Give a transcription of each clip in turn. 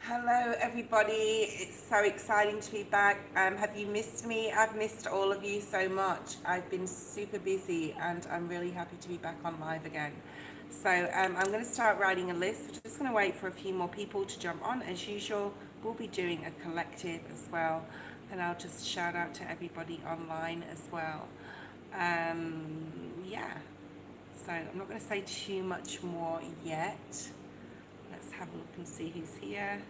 Hello everybody, it's so exciting to be back. Have you missed me? I've missed all of you so much. I've been super busy and I'm really happy to be back on live again. So I'm going to start writing a list. We're just going to wait for a few more people to jump on. As usual, we'll be doing a collective as well. And I'll just shout out to everybody online as well. Yeah, so I'm not going to say too much more yet. Let's have a look and see who's here.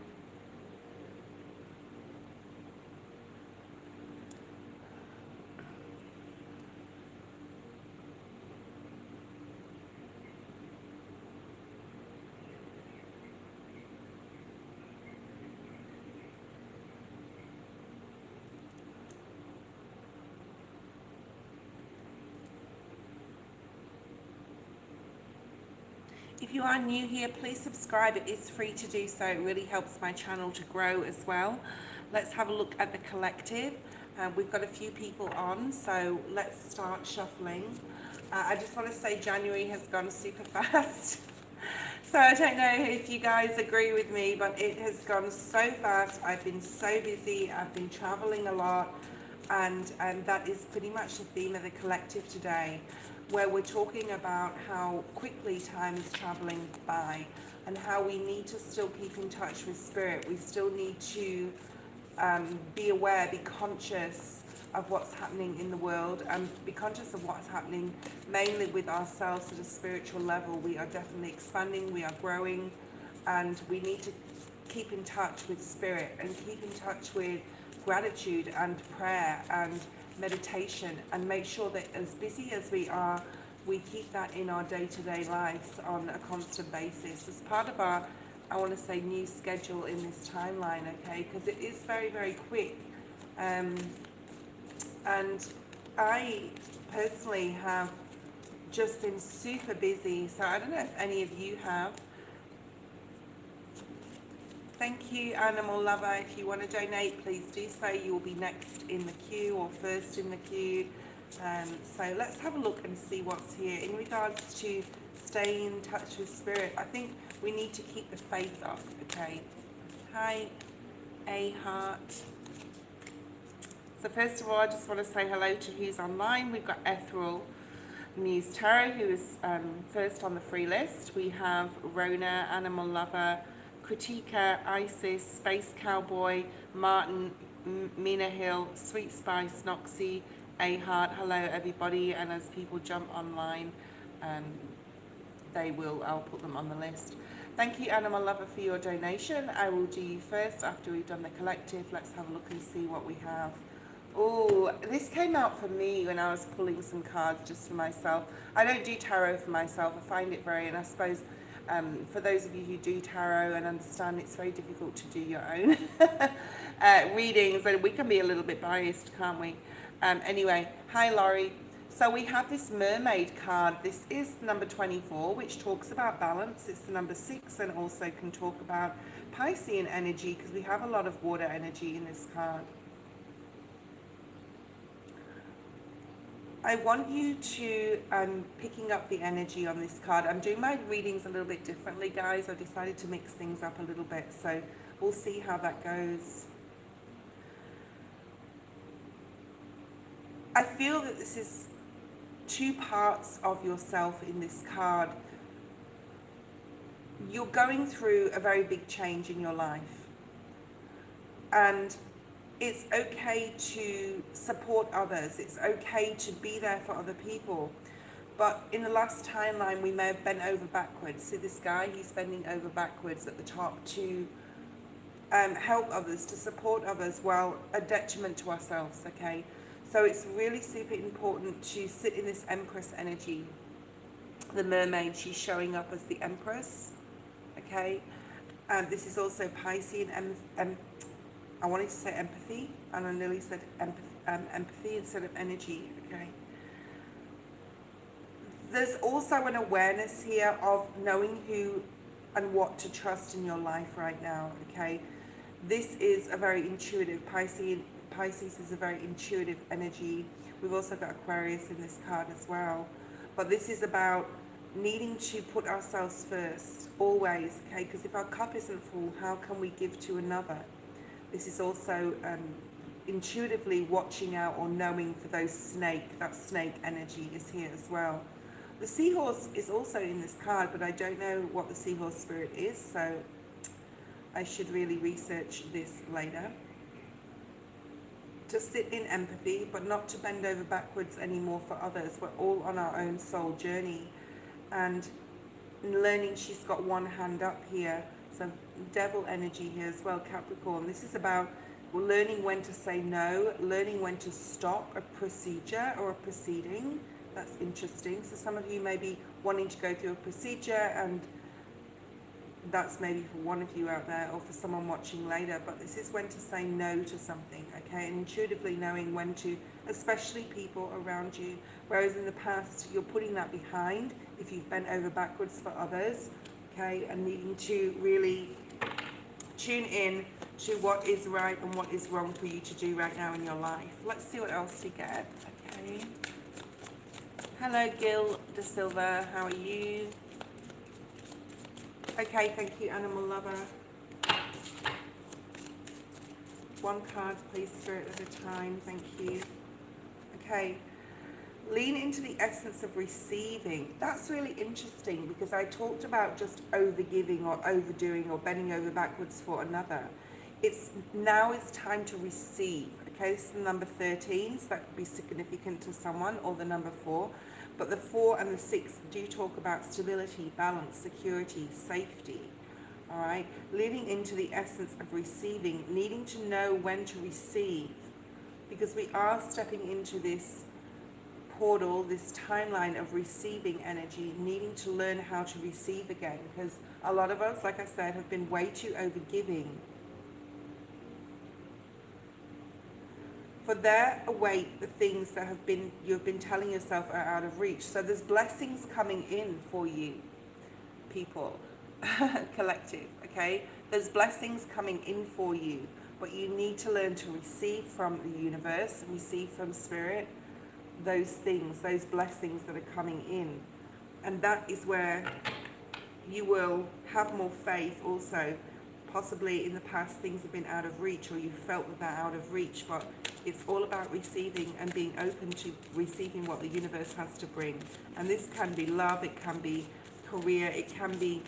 If you are new here, please subscribe. It is free to do so. It really helps my channel to grow as well. Let's have a look at the collective. We've got a few people on, so let's start shuffling. I just want to say January has gone super fast. So I don't know if you guys agree with me, but it has gone so fast. I've been so busy. I've been traveling a lot. And that is pretty much the theme of the collective today, where we're talking about how quickly time is traveling by and how we need to still keep in touch with spirit. We still need to be aware, be conscious of what's happening in the world, and be conscious of what's happening mainly with ourselves at a spiritual level. We are definitely expanding, we are growing, and we need to keep in touch with spirit and keep in touch with gratitude and prayer and meditation, and make sure that as busy as we are, we keep that in our day-to-day lives on a constant basis as part of our, I want to say, new schedule in this timeline, okay? Because it is very, very quick. And I personally have just been super busy, so I don't know if any of you have. Thank you, Animal Lover. If you want to donate, please do so. You will be next in the queue or first in the queue. So let's have a look and see what's here. In regards to staying in touch with spirit, I think we need to keep the faith up, okay? Hi, A Heart. So first of all, I just want to say hello to who's online. We've got Ethereal Muse Tarot, who is first on the free list. We have Rona, Animal Lover, Kritika, Isis, Space Cowboy, Martin, Mina Hill, Sweet Spice, Noxy, A Heart. Hello everybody, and as people jump online, I'll put them on the list. Thank you, Animal Lover, for your donation. I will do you first after we've done the collective. Let's have a look and see what we have. Oh, this came out for me when I was pulling some cards just for myself. I don't do tarot for myself. I find it very, and I suppose for those of you who do tarot and understand, it's very difficult to do your own readings, and we can be a little bit biased, can't we? Anyway, hi Laurie. So we have this mermaid card. This is number 24, which talks about balance. It's the number 6, and also can talk about Piscean energy, because we have a lot of water energy in this card. I want you to, picking up the energy on this card. I'm doing my readings a little bit differently, guys. I decided to mix things up a little bit, so we'll see how that goes. I feel that this is two parts of yourself in this card. You're going through a very big change in your life, and it's okay to support others. It's okay to be there for other people. But in the last timeline, we may have bent over backwards. See this guy? He's bending over backwards at the top to help others, to support others, while a detriment to ourselves, okay? So it's really super important to sit in this Empress energy. The mermaid, she's showing up as the Empress, okay? This is also Piscean I wanted to say empathy, and I nearly said empathy instead of energy, okay? There's also an awareness here of knowing who and what to trust in your life right now, okay? This is a very intuitive, Pisces is a very intuitive energy. We've also got Aquarius in this card as well. But this is about needing to put ourselves first, always, okay? Because if our cup isn't full, how can we give to another? This is also intuitively watching out or knowing for those that snake energy is here as well. The seahorse is also in this card, but I don't know what the seahorse spirit is, so I should really research this later. To sit in empathy, but not to bend over backwards anymore for others. We're all on our own soul journey. And learning, she's got one hand up here. So devil energy here as well, Capricorn. This is about learning when to say no, learning when to stop a procedure or a proceeding. That's interesting. So some of you may be wanting to go through a procedure, and that's maybe for one of you out there or for someone watching later, but this is when to say no to something, okay? And intuitively knowing when to, especially people around you, whereas in the past you're putting that behind if you've bent over backwards for others, okay? And needing to really tune in to what is right and what is wrong for you to do right now in your life. Let's see what else we get, okay? Hello, Gil De Silva, how are you? Okay, thank you, Animal Lover. One card, please, Spirit, at a time. Thank you. Okay. Lean into the essence of receiving. That's really interesting, because I talked about just overgiving or overdoing or bending over backwards for another. Now it's time to receive. Okay, this is the number 13, so that could be significant to someone, or the number 4. But the 4 and the 6 do talk about stability, balance, security, safety. All right, living into the essence of receiving, needing to know when to receive, because we are stepping into this portal, this timeline of receiving energy, needing to learn how to receive again, because a lot of us, like I said, have been way too overgiving. For there await the things that you've been telling yourself are out of reach. So there's blessings coming in for you, people, collective, okay? There's blessings coming in for you, but you need to learn to receive from the universe, receive from spirit, those things, those blessings that are coming in. And that is where you will have more faith also. Possibly in the past things have been out of reach, or you felt that they're out of reach, but it's all about receiving and being open to receiving what the universe has to bring. And this can be love, it can be career, it can be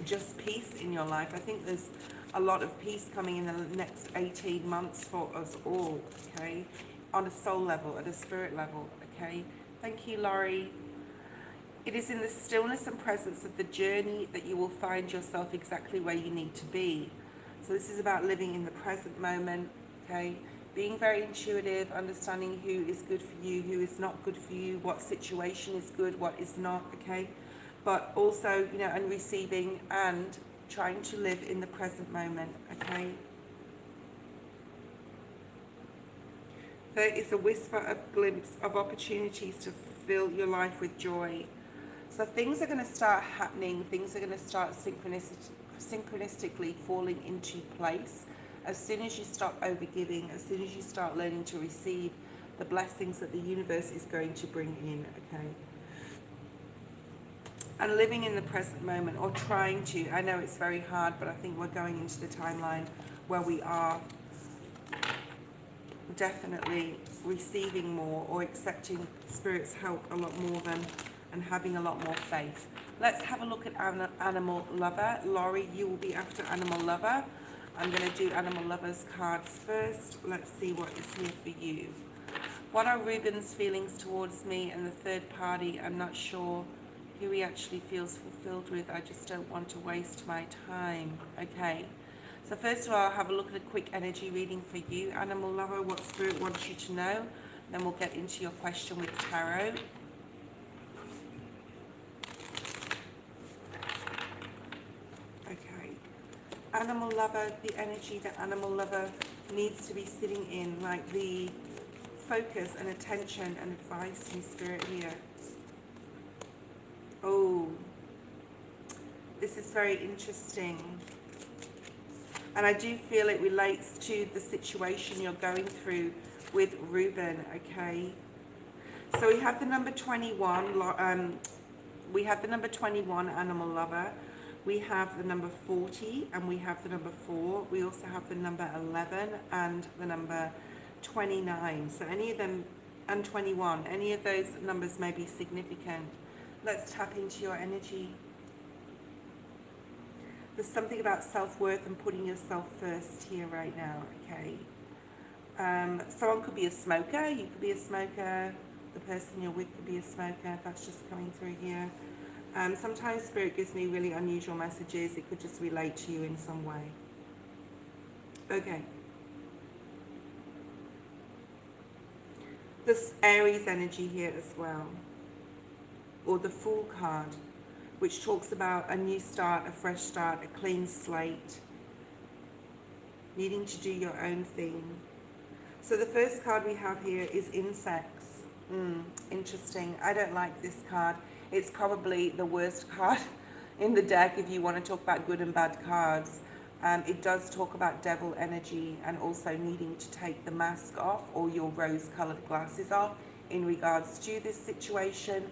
just peace in your life. I think there's a lot of peace coming in the next 18 months for us all, okay? On a soul level, at a spirit level, okay? Thank you, Laurie. It is in the stillness and presence of the journey that you will find yourself exactly where you need to be. So this is about living in the present moment, okay? Being very intuitive, understanding who is good for you, who is not good for you, what situation is good, what is not, okay? But also, you know, and receiving and trying to live in the present moment, okay? There is a whisper of glimpse of opportunities to fill your life with joy. So things are going to start happening, things are going to start synchronistically falling into place as soon as you stop overgiving, as soon as you start learning to receive the blessings that the universe is going to bring in, okay? And living in the present moment, or trying to. I know it's very hard, but I think we're going into the timeline where we are definitely receiving more, or accepting Spirit's help a lot more than, and having a lot more faith. Let's have a look at Animal Lover. Laurie, you will be after Animal Lover. I'm going to do Animal Lover's cards first. Let's see what is here for you. What are Ruben's feelings towards me and the third party? I'm not sure who he actually feels fulfilled with. I just don't want to waste my time. Okay. So first of all, I'll have a look at a quick energy reading for you. Animal Lover, what Spirit wants you to know. Then we'll get into your question with Tarot. Okay. Animal Lover, the energy that Animal Lover needs to be sitting in, like the focus and attention and advice from Spirit here. Oh, this is very interesting. And I do feel it relates to the situation you're going through with Ruben, okay? So we have the number 21, We have the number 21, animal lover. We have the number 40 and we have the number 4. We also have the number 11 and the number 29. So any of them, and 21, any of those numbers may be significant. Let's tap into your energy. There's something about self-worth and putting yourself first here right now, okay? Someone could be a smoker. You could be a smoker. The person you're with could be a smoker. That's just coming through here. Sometimes Spirit gives me really unusual messages. It could just relate to you in some way. Okay. This Aries energy here as well. Or the Fool card, which talks about a new start, a fresh start, a clean slate. Needing to do your own thing. So the first card we have here is insects. Interesting. I don't like this card. It's probably the worst card in the deck if you want to talk about good and bad cards. It does talk about devil energy and also needing to take the mask off or your rose-colored glasses off in regards to this situation.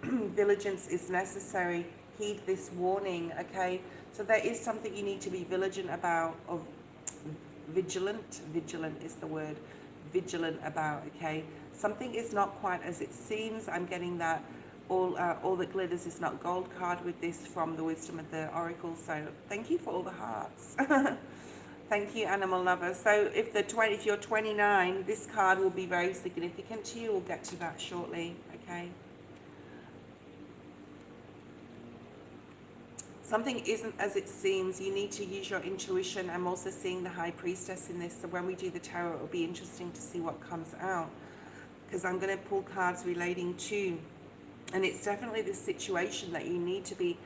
Vigilance is necessary. Heed this warning, okay? So there is something you need to be vigilant about, or vigilant is the word, vigilant about, okay? Something is not quite as it seems. I'm getting that all that glitters is not gold card with this from the Wisdom of the Oracle. So thank you for all the hearts. Thank you, animal lover. So if you're 29, this card will be very significant to you. We'll get to that shortly, okay? Something isn't as it seems. You need to use your intuition. I'm also seeing the High Priestess in this. So when we do the tarot, it will be interesting to see what comes out. Because I'm going to pull cards relating to, and it's definitely this situation that you need to be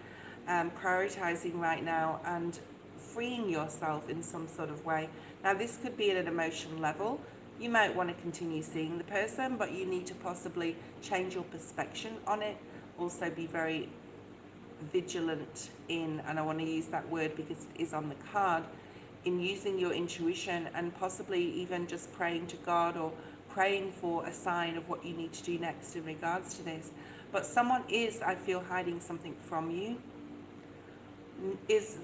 prioritizing right now and freeing yourself in some sort of way. Now, this could be at an emotional level. You might want to continue seeing the person, but you need to possibly change your perspective on it. Also be very vigilant in, and I want to use that word because it is on the card, in using your intuition and possibly even just praying to God or praying for a sign of what you need to do next in regards to this. But someone is, I feel, hiding something from you.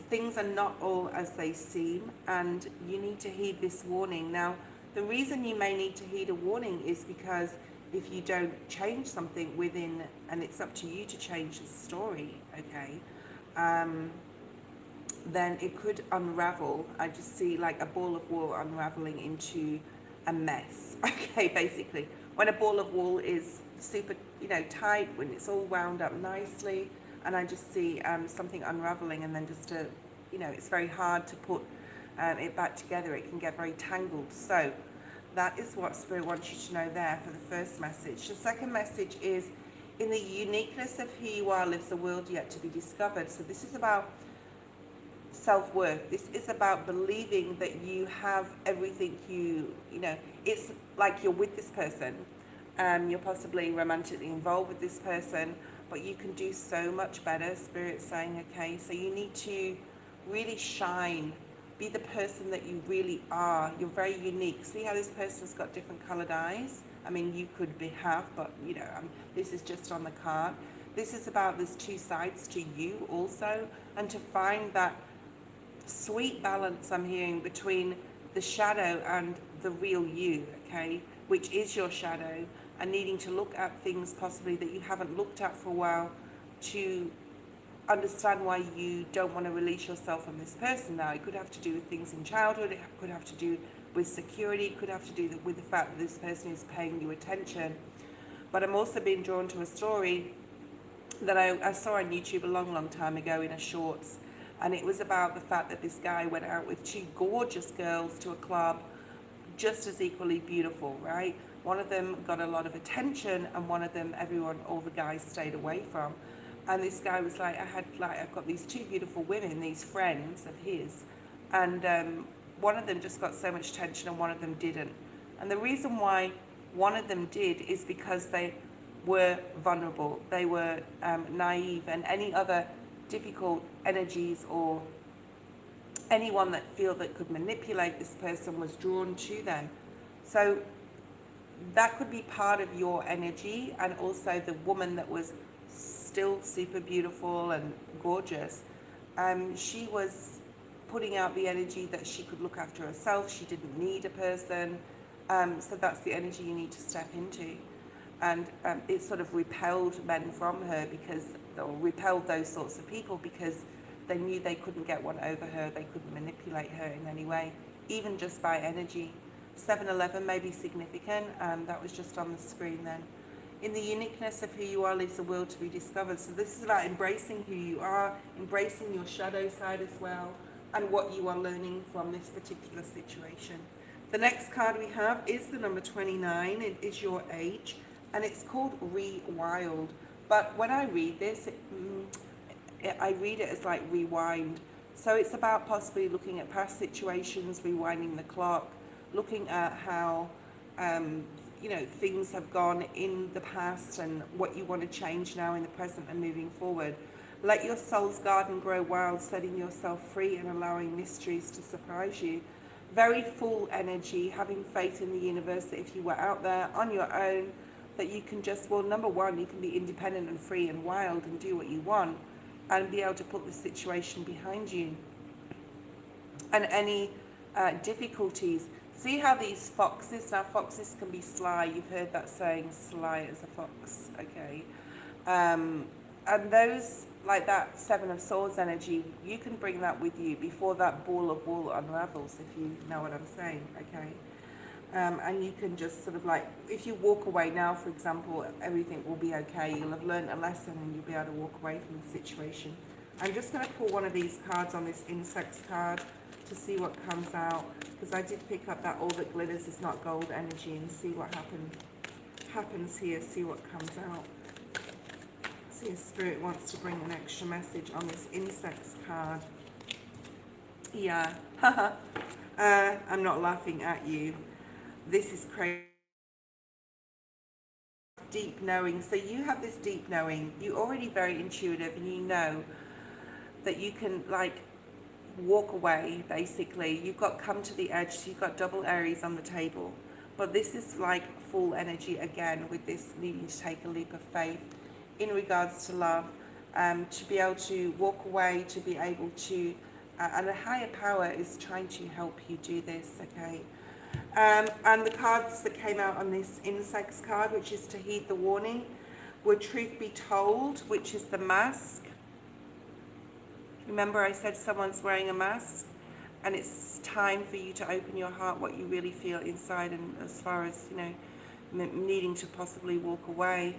Things are not all as they seem, and you need to heed this warning. Now, the reason you may need to heed a warning is because if you don't change something within, and it's up to you to change the story, okay, then it could unravel. I just see like a ball of wool unraveling into a mess, okay, basically. When a ball of wool is super, tight, when it's all wound up nicely, and I just see something unraveling, and then just it's very hard to put it back together. It can get very tangled. So that is what Spirit wants you to know there for the first message. The second message is, in the uniqueness of who you are lives a world yet to be discovered. So this is about self-worth. This is about believing that you have everything it's like you're with this person. You're possibly romantically involved with this person, but you can do so much better, Spirit's saying, okay? So you need to really shine. Be the person that you really are. You're very unique. See how this person's got different colored eyes? I mean, you could have, but this is just on the card. This is about there's two sides to you also, and to find that sweet balance I'm hearing between the shadow and the real you, okay, which is your shadow, and needing to look at things possibly that you haven't looked at for a while to understand why you don't want to release yourself from this person now. It could have to do with things in childhood, it could have to do with security, it could have to do with the fact that this person is paying you attention. But I'm also being drawn to a story that I saw on YouTube a long time ago in a shorts, and it was about the fact that this guy went out with two gorgeous girls to a club, just as equally beautiful, right? One of them got a lot of attention, and one of them all the guys stayed away from. And this guy was like, I've got these two beautiful women, these friends of his, and one of them just got so much attention and one of them didn't. And the reason why one of them did is because they were vulnerable, they were naive, and any other difficult energies or anyone that could manipulate this person was drawn to them. So that could be part of your energy, and also the woman that was still super beautiful and gorgeous. She was putting out the energy that she could look after herself. She didn't need a person. So that's the energy you need to step into. And it sort of repelled men from her because, or repelled those sorts of people because they knew they couldn't get one over her. They couldn't manipulate her in any way, even just by energy. 7-11 may be significant. That was just on the screen then. In the uniqueness of who you are lives a will to be discovered. So this is about embracing who you are, embracing your shadow side as well, and what you are learning from this particular situation. The next card we have is the number 29. It is your age, and it's called Rewild. But when I read this, I read it as like rewind. So it's about possibly looking at past situations, rewinding the clock, looking at how things have gone in the past and what you want to change now in the present and moving forward. Let your soul's garden grow wild, setting yourself free and allowing mysteries to surprise you. Very full energy, having faith in the universe that if you were out there on your own, that you can just, well, number one, you can be independent and free and wild and do what you want and be able to put the situation behind you. And any difficulties. See how these foxes, now foxes can be sly, you've heard that saying, sly as a fox, okay? And those, like that Seven of Swords energy, you can bring that with you before that ball of wool unravels, if you know what I'm saying, okay? And you can just sort of like, if you walk away now, for example, everything will be okay. You'll have learned a lesson and you'll be able to walk away from the situation. I'm just going to pull one of these cards on this insects card to see what comes out, because I did pick up that all that glitters is not gold energy, and see what happens here, see what comes out. See if Spirit wants to bring an extra message on this insects card. Yeah, I'm not laughing at you. This is crazy. Deep knowing. So you have this deep knowing. You're already very intuitive, and you know that you can like walk away, basically. You've got come to the edge, so you've got double Aries on the table. But this is like full energy again, with this needing to take a leap of faith in regards to love, to be able to walk away, to be able to, and a higher power is trying to help you do this, okay? And the cards that came out on this insects card, which is to heed the warning, were Truth Be Told, which is the mask. Remember I said someone's wearing a mask, and it's time for you to open your heart, what you really feel inside, and as far as, needing to possibly walk away.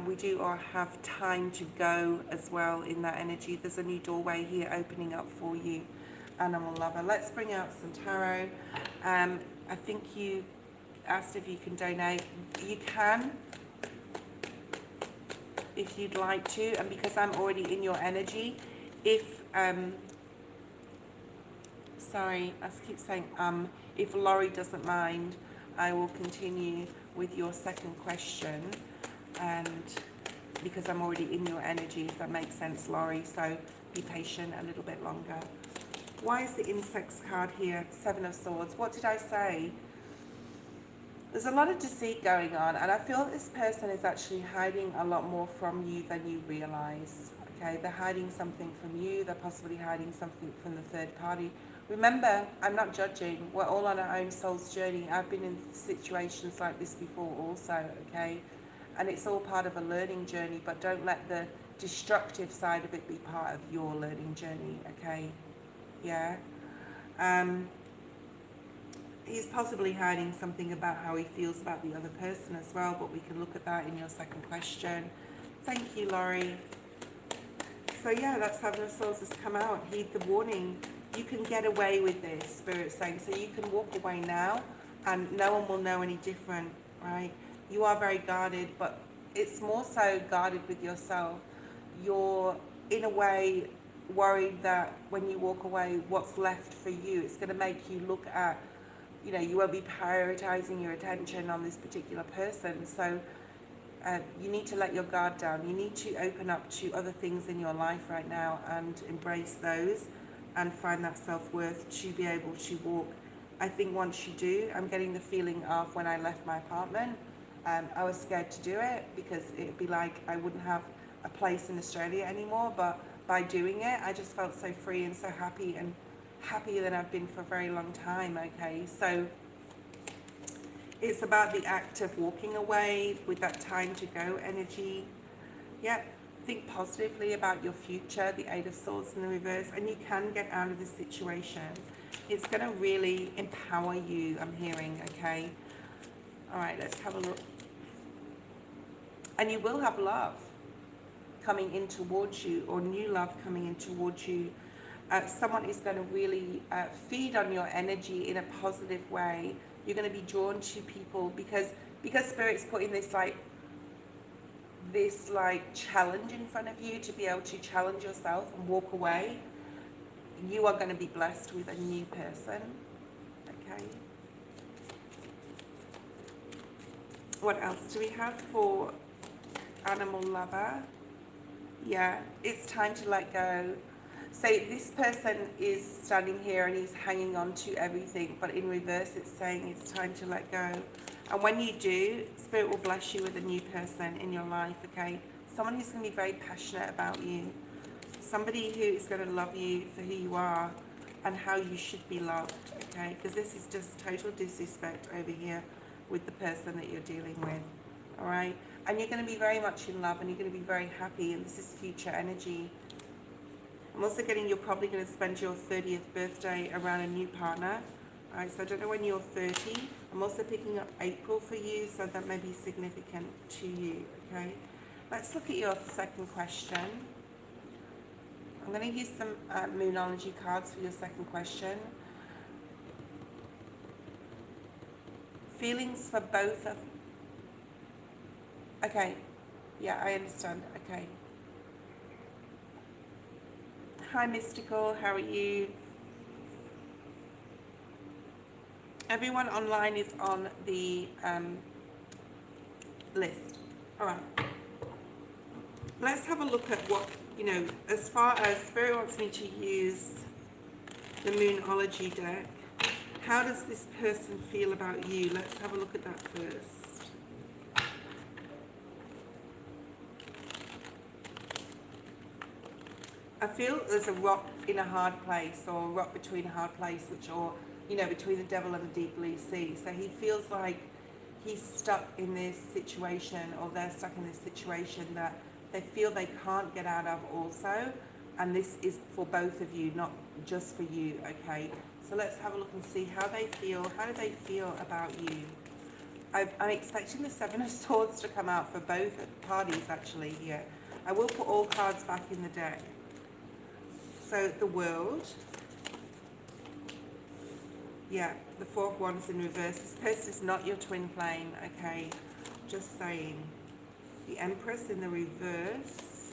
We do have time to go as well in that energy. There's a new doorway here opening up for you, animal lover. Let's bring out some tarot. I think you asked if you can donate. You can, if you'd like to, and because I'm already in your energy, if sorry, I keep saying if Laurie doesn't mind, I will continue with your second question, and because I'm already in your energy, if that makes sense, Laurie, so be patient a little bit longer. Why is the insects card here? Seven of Swords. What did I say? There's a lot of deceit going on, and I feel this person is actually hiding a lot more from you than you realize. Okay, they're hiding something from you. They're possibly hiding something from the third party. Remember, I'm not judging. We're all on our own soul's journey. I've been in situations like this before also, okay? And it's all part of a learning journey, but don't let the destructive side of it be part of your learning journey, okay? Yeah. He's possibly hiding something about how he feels about the other person as well, but we can look at that in your second question. Thank you, Laurie. So yeah, that's Seven of Swords has come out. Heed the warning. You can get away with this, Spirit's saying. So you can walk away now, and no one will know any different, right? You are very guarded, but it's more so guarded with yourself. You're, in a way, worried that when you walk away, what's left for you, it's going to make you look at, you won't be prioritizing your attention on this particular person. So you need to let your guard down. You need to open up to other things in your life right now and embrace those and find that self-worth to be able to walk. I think once you do, I'm getting the feeling of when I left my apartment, I was scared to do it because it'd be like I wouldn't have a place in Australia anymore, but by doing it, I just felt so free and so happy, and happier than I've been for a very long time. Okay, so it's about the act of walking away with that time to go energy. Yep. Think positively about your future, the Eight of Swords in the reverse, and you can get out of this situation. It's going to really empower you, I'm hearing, okay? All right, let's have a look. And you will have love coming in towards you, or new love coming in towards you. Someone is going to really feed on your energy in a positive way. You're going to be drawn to people because Spirit's putting this challenge in front of you to be able to challenge yourself and walk away. You are going to be blessed with a new person. Okay. What else do we have for animal lover? Yeah, it's time to let go. So this person is standing here and he's hanging on to everything, but in reverse it's saying it's time to let go. And when you do, Spirit will bless you with a new person in your life, okay? Someone who's going to be very passionate about you. Somebody who is going to love you for who you are and how you should be loved, okay? Because this is just total disrespect over here with the person that you're dealing with, all right? And you're going to be very much in love and you're going to be very happy, and this is future energy. I'm also getting you're probably going to spend your 30th birthday around a new partner. All right, so I don't know when you're 30. I'm also picking up April for you, so that may be significant to you, okay? Let's look at your second question. I'm going to use some Moonology cards for your second question. Feelings for both of... Okay, yeah, I understand, okay. Hi, Mystical, how are you? Everyone online is on the list. All right. Let's have a look at what, as far as Spirit wants me to use the Moonology deck, how does this person feel about you? Let's have a look at that first. I feel there's a rock in a hard place, or a rock between a hard place, between the devil and the deep blue sea. So he feels like he's stuck in this situation, or they're stuck in this situation that they feel they can't get out of also. And this is for both of you, not just for you, okay? So let's have a look and see how they feel. How do they feel about you? I'm expecting the Seven of Swords to come out for both parties, actually, here. I will put all cards back in the deck. So the World. Yeah, the Four of Wands in reverse. This person is not your twin flame, okay? Just saying. The Empress in the reverse.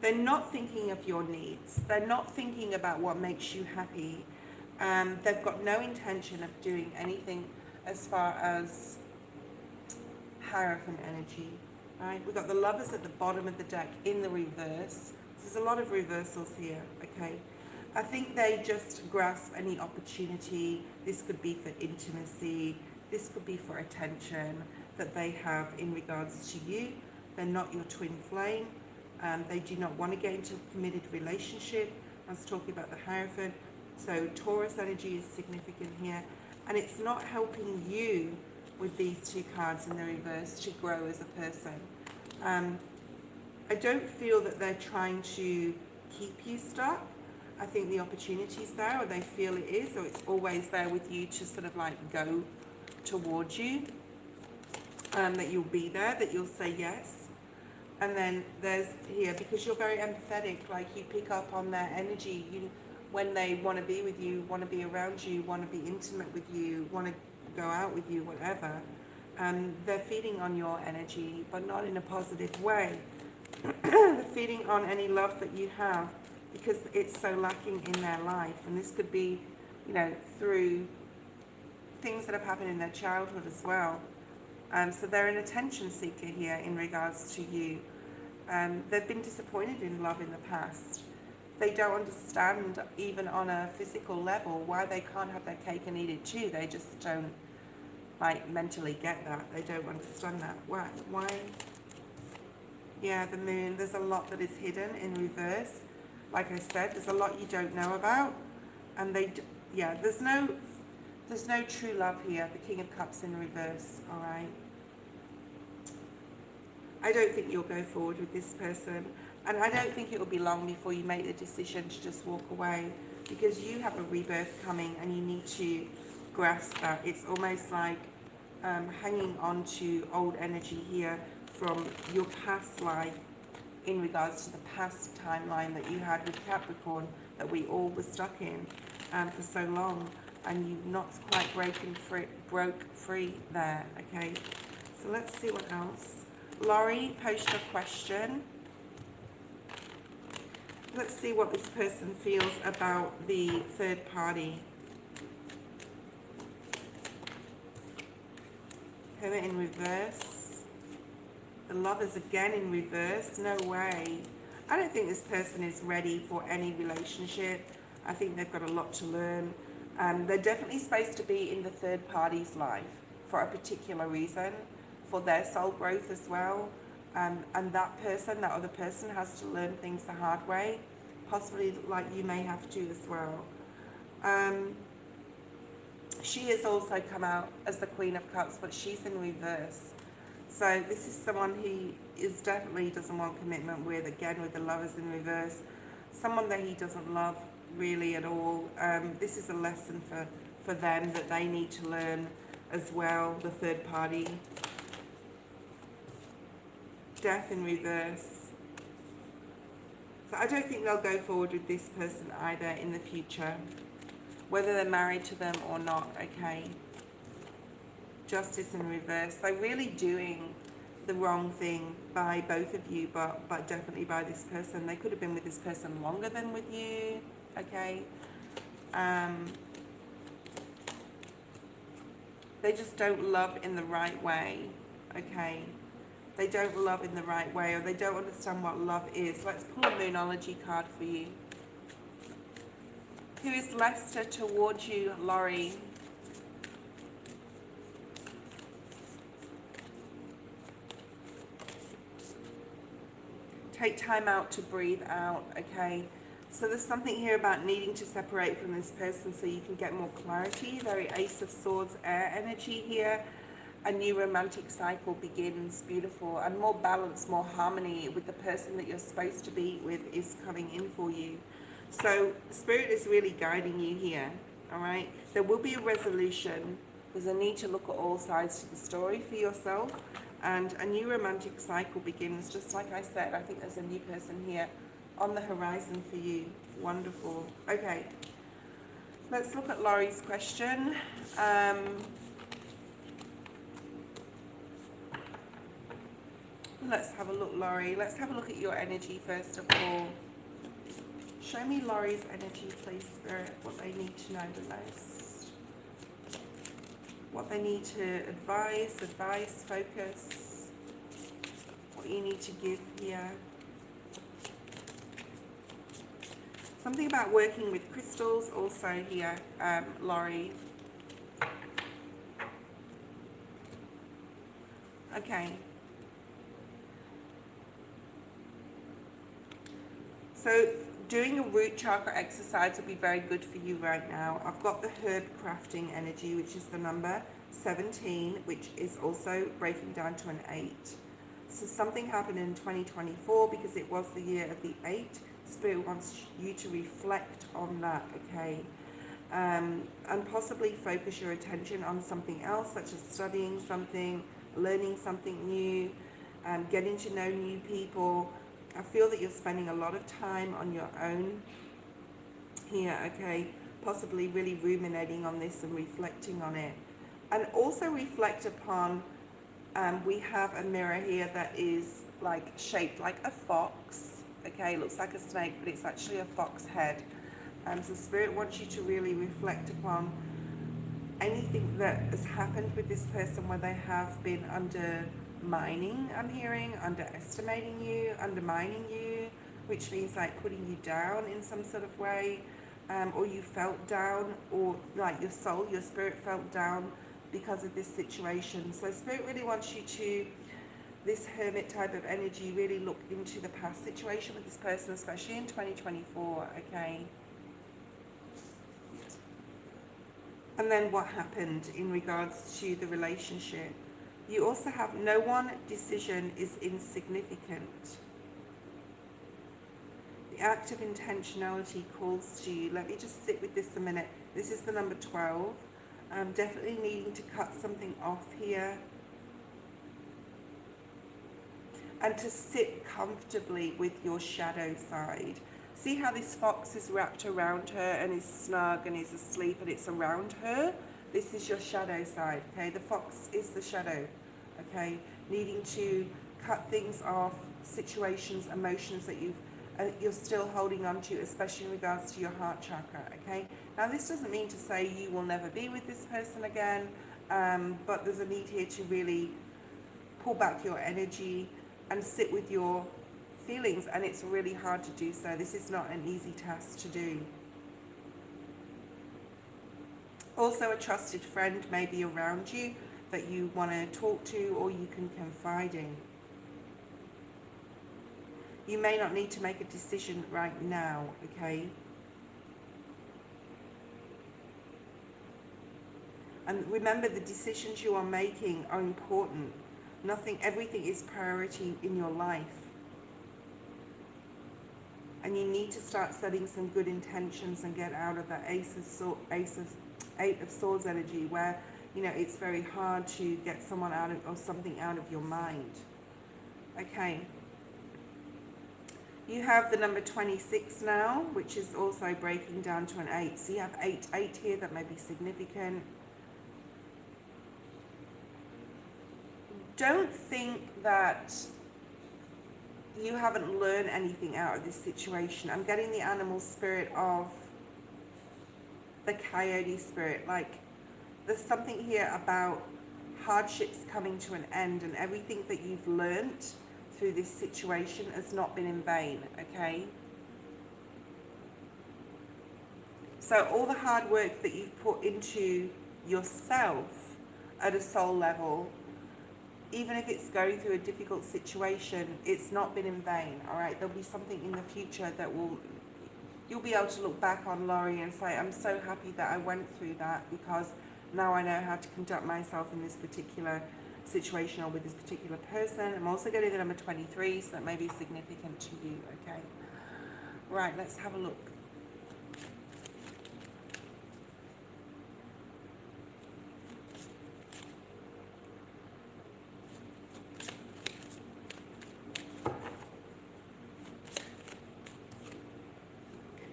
They're not thinking of your needs. They're not thinking about what makes you happy. They've got no intention of doing anything as far as Hierophant energy, right? We've got the Lovers at the bottom of the deck in the reverse. There's a lot of reversals here, okay? I think they just grasp any opportunity. This could be for intimacy. This could be for attention that they have in regards to you. They're not your twin flame. They do not want to get into a committed relationship. I was talking about the Hierophant. So Taurus energy is significant here. And it's not helping you with these two cards in the reverse to grow as a person. I don't feel that they're trying to keep you stuck. I think the opportunity's there, or they feel it is, or it's always there with you to sort of like go towards you. That you'll be there, that you'll say yes. And then there's here, because you're very empathetic, like you pick up on their energy. When they want to be with you, want to be around you, want to be intimate with you, want to go out with you, whatever. They're feeding on your energy, but not in a positive way. They're feeding on any love that you have, because it's so lacking in their life. And this could be, through things that have happened in their childhood as well. So they're an attention seeker here in regards to you. They've been disappointed in love in the past. They don't understand, even on a physical level, why they can't have their cake and eat it too. They just don't, mentally get that. They don't understand that. Why? Yeah, the moon. There's a lot that is hidden in reverse. Like I said, there's a lot you don't know about. And yeah, there's no true love here. The King of Cups in reverse, all right? I don't think you'll go forward with this person. And I don't think it will be long before you make the decision to just walk away, because you have a rebirth coming and you need to grasp that. It's almost like hanging on to old energy here from your past life in regards to the past timeline that you had with Capricorn that we all were stuck in for so long, and you've not quite broke free there, okay? So let's see what else. Laurie, post your question. Let's see what this person feels about the third party. Hermit in reverse. The Lovers again in reverse. No way. I don't think this person is ready for any relationship. I think they've got a lot to learn. They're definitely supposed to be in the third party's life for a particular reason, for their soul growth as well. And that other person has to learn things the hard way, possibly like you may have to as well. She has also come out as the Queen of Cups, but she's in reverse. So this is someone who is definitely doesn't want commitment with, again, with the Lovers in reverse. Someone that he doesn't love really at all. This is a lesson for them that they need to learn as well, the third party. Death in reverse. So I don't think they'll go forward with this person either in the future, whether they're married to them or not, okay? Justice in reverse. They're really doing the wrong thing by both of you, but definitely by this person. They could have been with this person longer than with you, okay? They just don't love in the right way, okay? They don't love in the right way, or they don't understand what love is. Let's pull a Moonology card for you. Who is Lester towards you, Laurie? Take time out to breathe out, okay? So there's something here about needing to separate from this person so you can get more clarity. Very Ace of Swords, air energy here. A new romantic cycle begins, beautiful, and more balance, more harmony with the person that you're supposed to be with is coming in for you. So Spirit is really guiding you here, all right? There will be a resolution. There's a need to look at all sides to the story for yourself, and a new romantic cycle begins. Just like I said, I think there's a new person here on the horizon for you. Wonderful. Okay, let's look at Laurie's question. Let's have a look, Laurie. Let's have a look at your energy first of all. Show me Laurie's energy, please, Spirit, what they need to know the most. What they need to advise, focus. What you need to give here. Something about working with crystals also here, Laurie. Okay. So doing a root chakra exercise will be very good for you right now. I've got the herb crafting energy, which is the number 17, which is also breaking down to an 8. So something happened in 2024 because it was the year of the 8. Spirit wants you to reflect on that, okay? And possibly focus your attention on something else, such as studying something, learning something new, getting to know new people. I feel that you're spending a lot of time on your own here, okay? Possibly really ruminating on this and reflecting on it. And also reflect upon, we have a mirror here that is like shaped like a fox, okay? It looks like a snake, but it's actually a fox head. So Spirit wants you to really reflect upon anything that has happened with this person where they have been undermining, I'm hearing, underestimating you, undermining you, which means like putting you down in some sort of way, or you felt down, or like your soul, your spirit felt down because of this situation. So Spirit really wants you to this hermit type of energy, really look into the past situation with this person, especially in 2024, okay? And then what happened in regards to the relationship. You also have no one decision is insignificant. The act of intentionality calls to you. Let me just sit with this a minute. This is the number 12. Definitely needing to cut something off here. And to sit comfortably with your shadow side. See how this fox is wrapped around her and is snug and is asleep and it's around her? This is your shadow side, okay? The fox is the shadow, okay? Needing to cut things off, situations, emotions that you're still holding on to, especially in regards to your heart chakra, okay? Now, this doesn't mean to say you will never be with this person again, but there's a need here to really pull back your energy and sit with your feelings, and it's really hard to do so. This is not an easy task to do. Also, a trusted friend may be around you that you want to talk to or you can confide in. You may not need to make a decision right now, okay? And remember, the decisions you are making are important. Everything is priority in your life. And you need to start setting some good intentions and get out of that Eight of Swords energy where, you know, it's very hard to get someone out of, or something out of your mind. Okay. You have the number 26 now, which is also breaking down to an 8. So you have 8 here, that may be significant. Don't think that you haven't learned anything out of this situation. I'm getting the animal spirit of the coyote spirit. Like, there's something here about hardships coming to an end, and everything that you've learnt through this situation has not been in vain, okay? So all the hard work that you've put into yourself at a soul level, even if it's going through a difficult situation, it's not been in vain, all right? There'll be something in the future that you'll be able to look back on, Laurie, and say, I'm so happy that I went through that, because now I know how to conduct myself in this particular situation or with this particular person. I'm also getting the number 23, so that may be significant to you, okay? Right, let's have a look.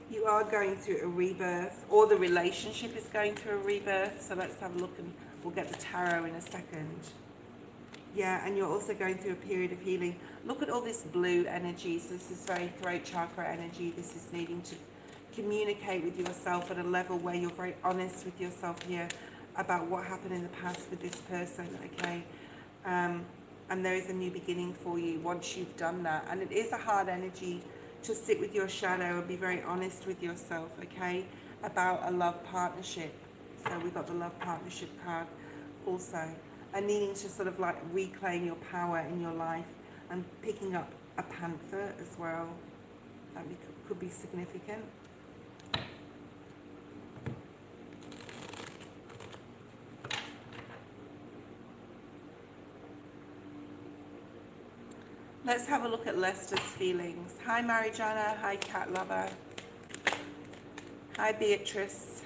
You are going through a rebirth, or the relationship is going through a rebirth. So let's have a look, and we'll get the tarot in a second. Yeah, and you're also going through a period of healing. Look at all this blue energy. So this is very throat chakra energy. This is needing to communicate with yourself at a level where you're very honest with yourself here about what happened in the past with this person, okay? And there is a new beginning for you once you've done that. And it is a hard energy to sit with your shadow and be very honest with yourself, okay, about a love partnership. So we've got the love partnership card also. And needing to sort of like reclaim your power in your life, and picking up a panther as well. That could be significant. Let's have a look at Lester's feelings. Hi Marijana, hi Cat Lover. Hi Beatrice.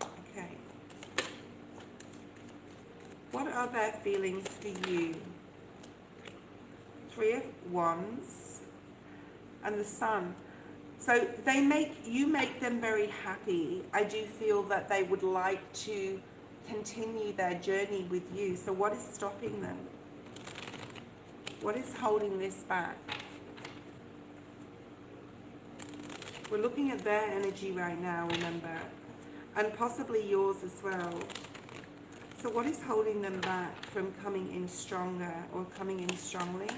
Okay. What are their feelings for you? 3 of Wands and the Sun. So you make them very happy. I do feel that they would like to continue their journey with you. So what is stopping them? What is holding this back? We're looking at their energy right now, remember, and possibly yours as well. So what is holding them back from coming in stronger or coming in strongly?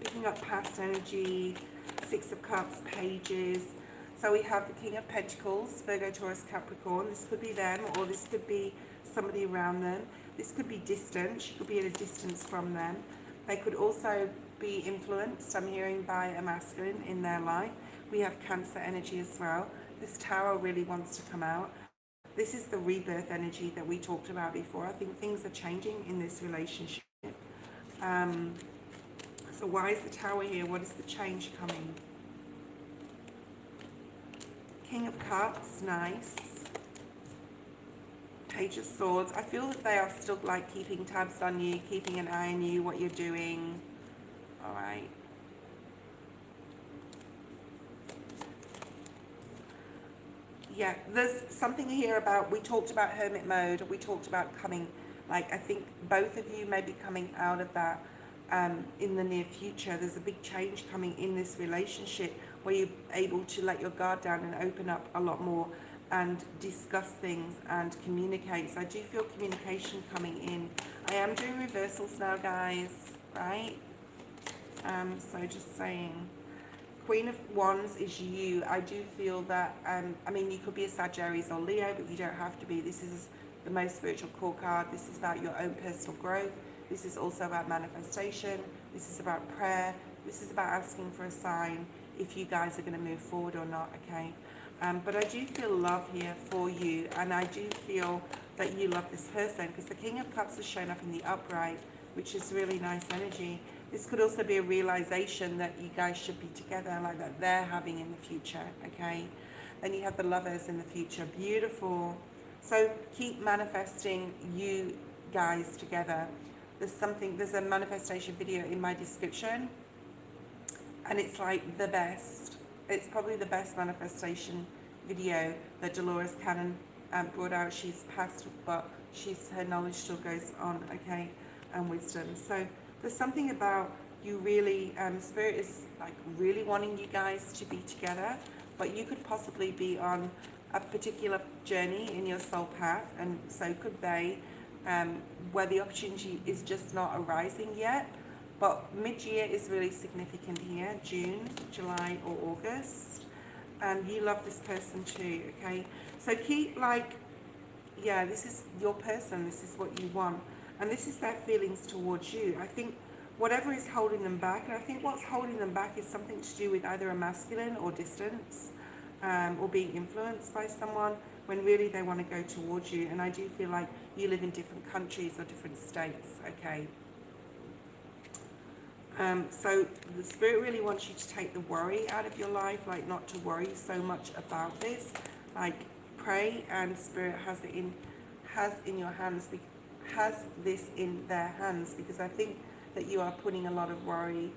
Picking up past energy, Six of Cups, Pages. So we have the King of Pentacles, Virgo, Taurus, Capricorn. This could be them, or this could be somebody around them. This could be distant. She could be at a distance from them. They could also be influenced, I'm hearing, by a masculine in their life. We have Cancer energy as well. This Tower really wants to come out. This is the rebirth energy that we talked about before. I think things are changing in this relationship. So why is the Tower here? What is the change coming? King of Cups, nice. Page of Swords. I feel that they are still like keeping tabs on you, keeping an eye on you, what you're doing. All right. Yeah, there's something here about, we talked about hermit mode, we talked about coming, like I think both of you may be coming out of that in the near future. There's a big change coming in this relationship where you're able to let your guard down and open up a lot more and discuss things and communicate. So I do feel communication coming in. I am doing reversals now, guys, right? So just saying. Queen of Wands is you. I do feel that, I mean, you could be a Sagittarius or Leo, but you don't have to be. This is the most spiritual core card. This is about your own personal growth. This is also about manifestation. This is about prayer. This is about asking for a sign if you guys are going to move forward or not, okay? But I do feel love here for you, and I do feel that you love this person, because the King of Cups has shown up in the upright, which is really nice energy. This could also be a realization that you guys should be together, like that they're having in the future, okay? Then you have the Lovers in the future. Beautiful. So keep manifesting you guys together. There's a manifestation video in my description, and it's like the best. It's probably the best manifestation video that Dolores Canon brought out. She's passed, but her knowledge still goes on, okay, and wisdom. So there's something about you really, Spirit is like really wanting you guys to be together, but you could possibly be on a particular journey in your soul path, and so could they, where the opportunity is just not arising yet. But mid-year is really significant here, June, July or August, and you love this person too, okay? So keep like, yeah, this is your person, this is what you want. And this is their feelings towards you. I think whatever is holding them back, and I think what's holding them back is something to do with either a masculine or distance, or being influenced by someone, when really they want to go towards you. And I do feel like you live in different countries or different states, okay? So the Spirit really wants you to take the worry out of your life, like not to worry so much about this. Like pray, and Spirit has in your hands, has this in their hands, because I think that you are putting a lot of worry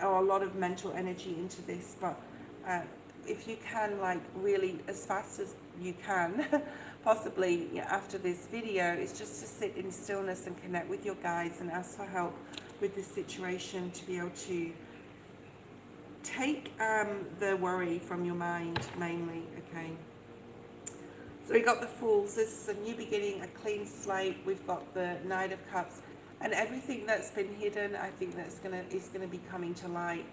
or a lot of mental energy into this. But if you can, like really as fast as you can, possibly after this video, is just to sit in stillness and connect with your guides and ask for help with this situation, to be able to take the worry from your mind mainly, okay? So we got the Fools. This is a new beginning, a clean slate. We've got the Knight of Cups, and everything that's been hidden, I think is gonna be coming to light.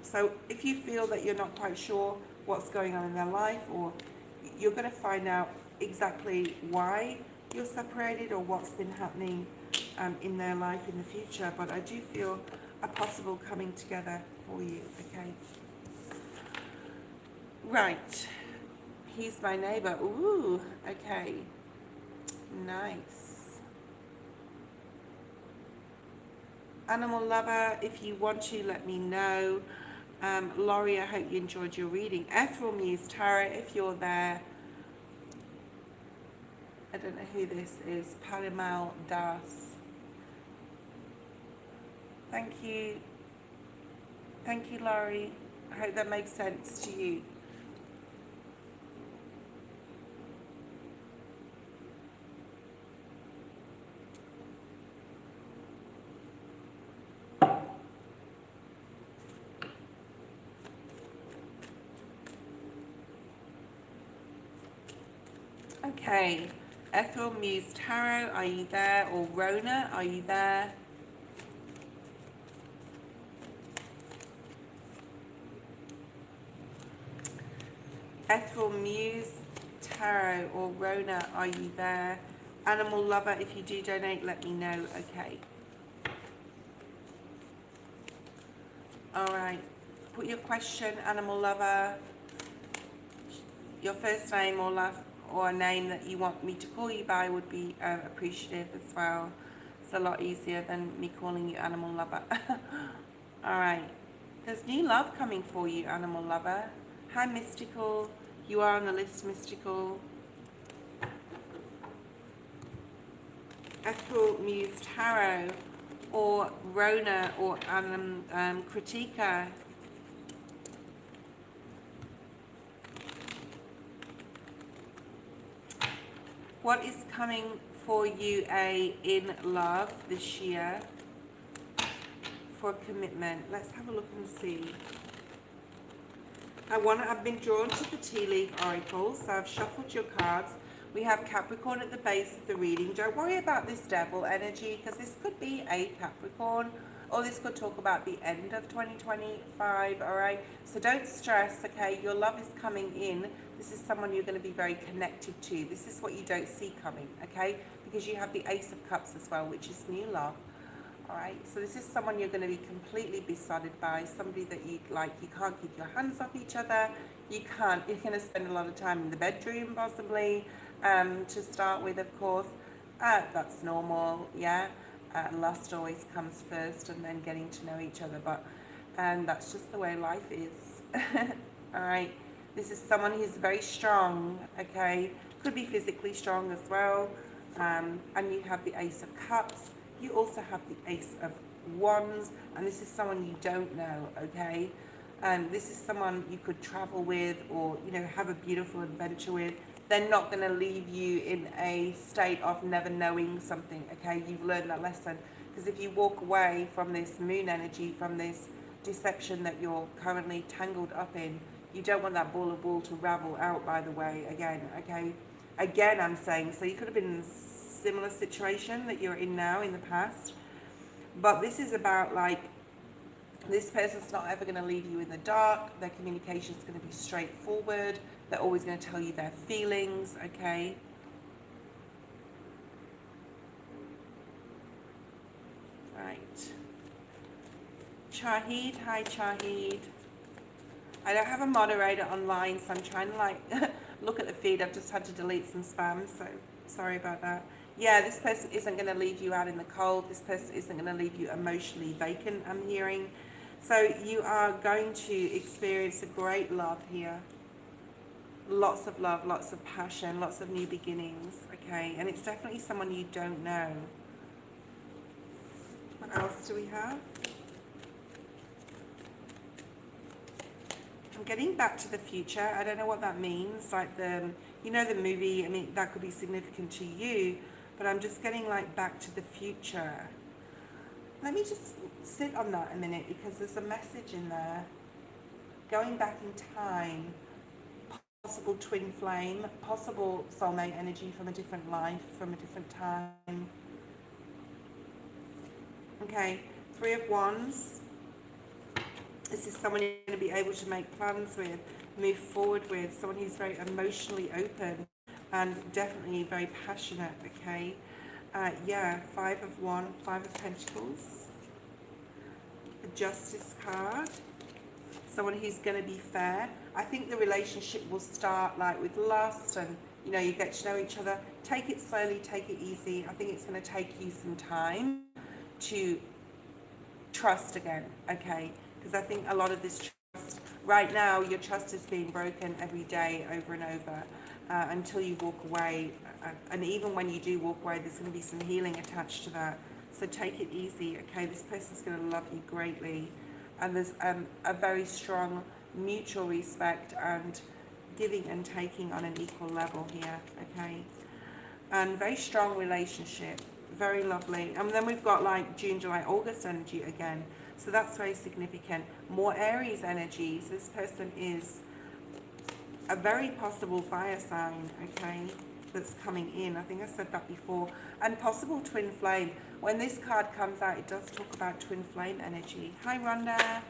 So if you feel that you're not quite sure what's going on in their life, or you're gonna find out exactly why you're separated or what's been happening in their life in the future. But I do feel a possible coming together for you, okay? Right. He's my neighbor. Ooh, okay. Nice. Animal lover, if you want to, let me know. Laurie, I hope you enjoyed your reading. Ethereal Muse Tarot, if you're there. I don't know who this is. Parimal Das. Thank you. Thank you, Laurie. I hope that makes sense to you. Okay, Ethel Muse Tarot, are you there? Or Rona, are you there? Ethereal Muse, Tarot, or Rona, are you there? Animal Lover, if you do donate, let me know. Okay. Alright. Put your question, Animal Lover, your first name or last, or a name that you want me to call you by would be appreciative as well. It's a lot easier than me calling you Animal Lover. Alright. There's new love coming for you, Animal Lover. Hi, Mystical. You are on the list, Mystical. Ethereal Muse Tarot, or Rona, or Kritika. What is coming for you, in love this year for commitment? Let's have a look and see. I've been drawn to the tea leaf oracle, so I've shuffled your cards. We have Capricorn at the base of the reading. Don't worry about this devil energy, because this could be a Capricorn, or this could talk about the end of 2025, all right? So don't stress, okay? Your love is coming in. This is someone you're going to be very connected to. This is what you don't see coming, okay? Because you have the Ace of Cups as well, which is new love. All right, so this is someone you're going to be completely besotted by, somebody that you like, you can't keep your hands off each other, you're going to spend a lot of time in the bedroom possibly, to start with, of course. That's normal, yeah. Lust always comes first and then getting to know each other, but that's just the way life is. All right, this is someone who's very strong, okay, could be physically strong as well, and you have the Ace of Cups. You also have the Ace of Wands, and this is someone you don't know, okay? This is someone you could travel with, or, you know, have a beautiful adventure with. They're not going to leave you in a state of never knowing something, okay? You've learned that lesson. Because if you walk away from this moon energy, from this deception that you're currently tangled up in, you don't want that ball of wool to ravel out, by the way, again, okay? Again, I'm saying, so you could have been in similar situation that you're in now in the past, but this is about, like, this person's not ever going to leave you in the dark. Their communication is going to be straightforward. They're always going to tell you their feelings, okay? Right. Shahid, hi Shahid. I don't have a moderator online, so I'm trying to, like, look at the feed. I've just had to delete some spam, so sorry about that. Yeah, this person isn't going to leave you out in the cold. This person isn't going to leave you emotionally vacant, I'm hearing. So you are going to experience a great love here. Lots of love, lots of passion, lots of new beginnings, okay? And it's definitely someone you don't know. What else do we have? I'm getting Back to the Future. I don't know what that means. Like you know the movie, I mean, that could be significant to you, but I'm just getting like Back to the Future. Let me just sit on that a minute, because there's a message in there. Going back in time, possible twin flame, possible soulmate energy from a different life, from a different time. Okay, Three of Wands. This is someone you're going to be able to make plans with, move forward with, someone who's very emotionally open and definitely very passionate, okay? Yeah, Five of Pentacles. The Justice card. Someone who's going to be fair. I think the relationship will start like with lust, and, you know, you get to know each other. Take it slowly, take it easy. I think it's going to take you some time to trust again, okay? Because I think a lot of this trust, right now, your trust is being broken every day, over and over, until you walk away. And even when you do walk away, there's going to be some healing attached to that. So take it easy, okay? This person's going to love you greatly. And there's a very strong mutual respect and giving and taking on an equal level here, okay? And very strong relationship, very lovely. And then we've got like June, July, August energy again. So that's very significant. More Aries energy. So this person is a very possible fire sign, okay, that's coming in. I think I said that before. And possible twin flame. When this card comes out, it does talk about twin flame energy. Hi, Rhonda.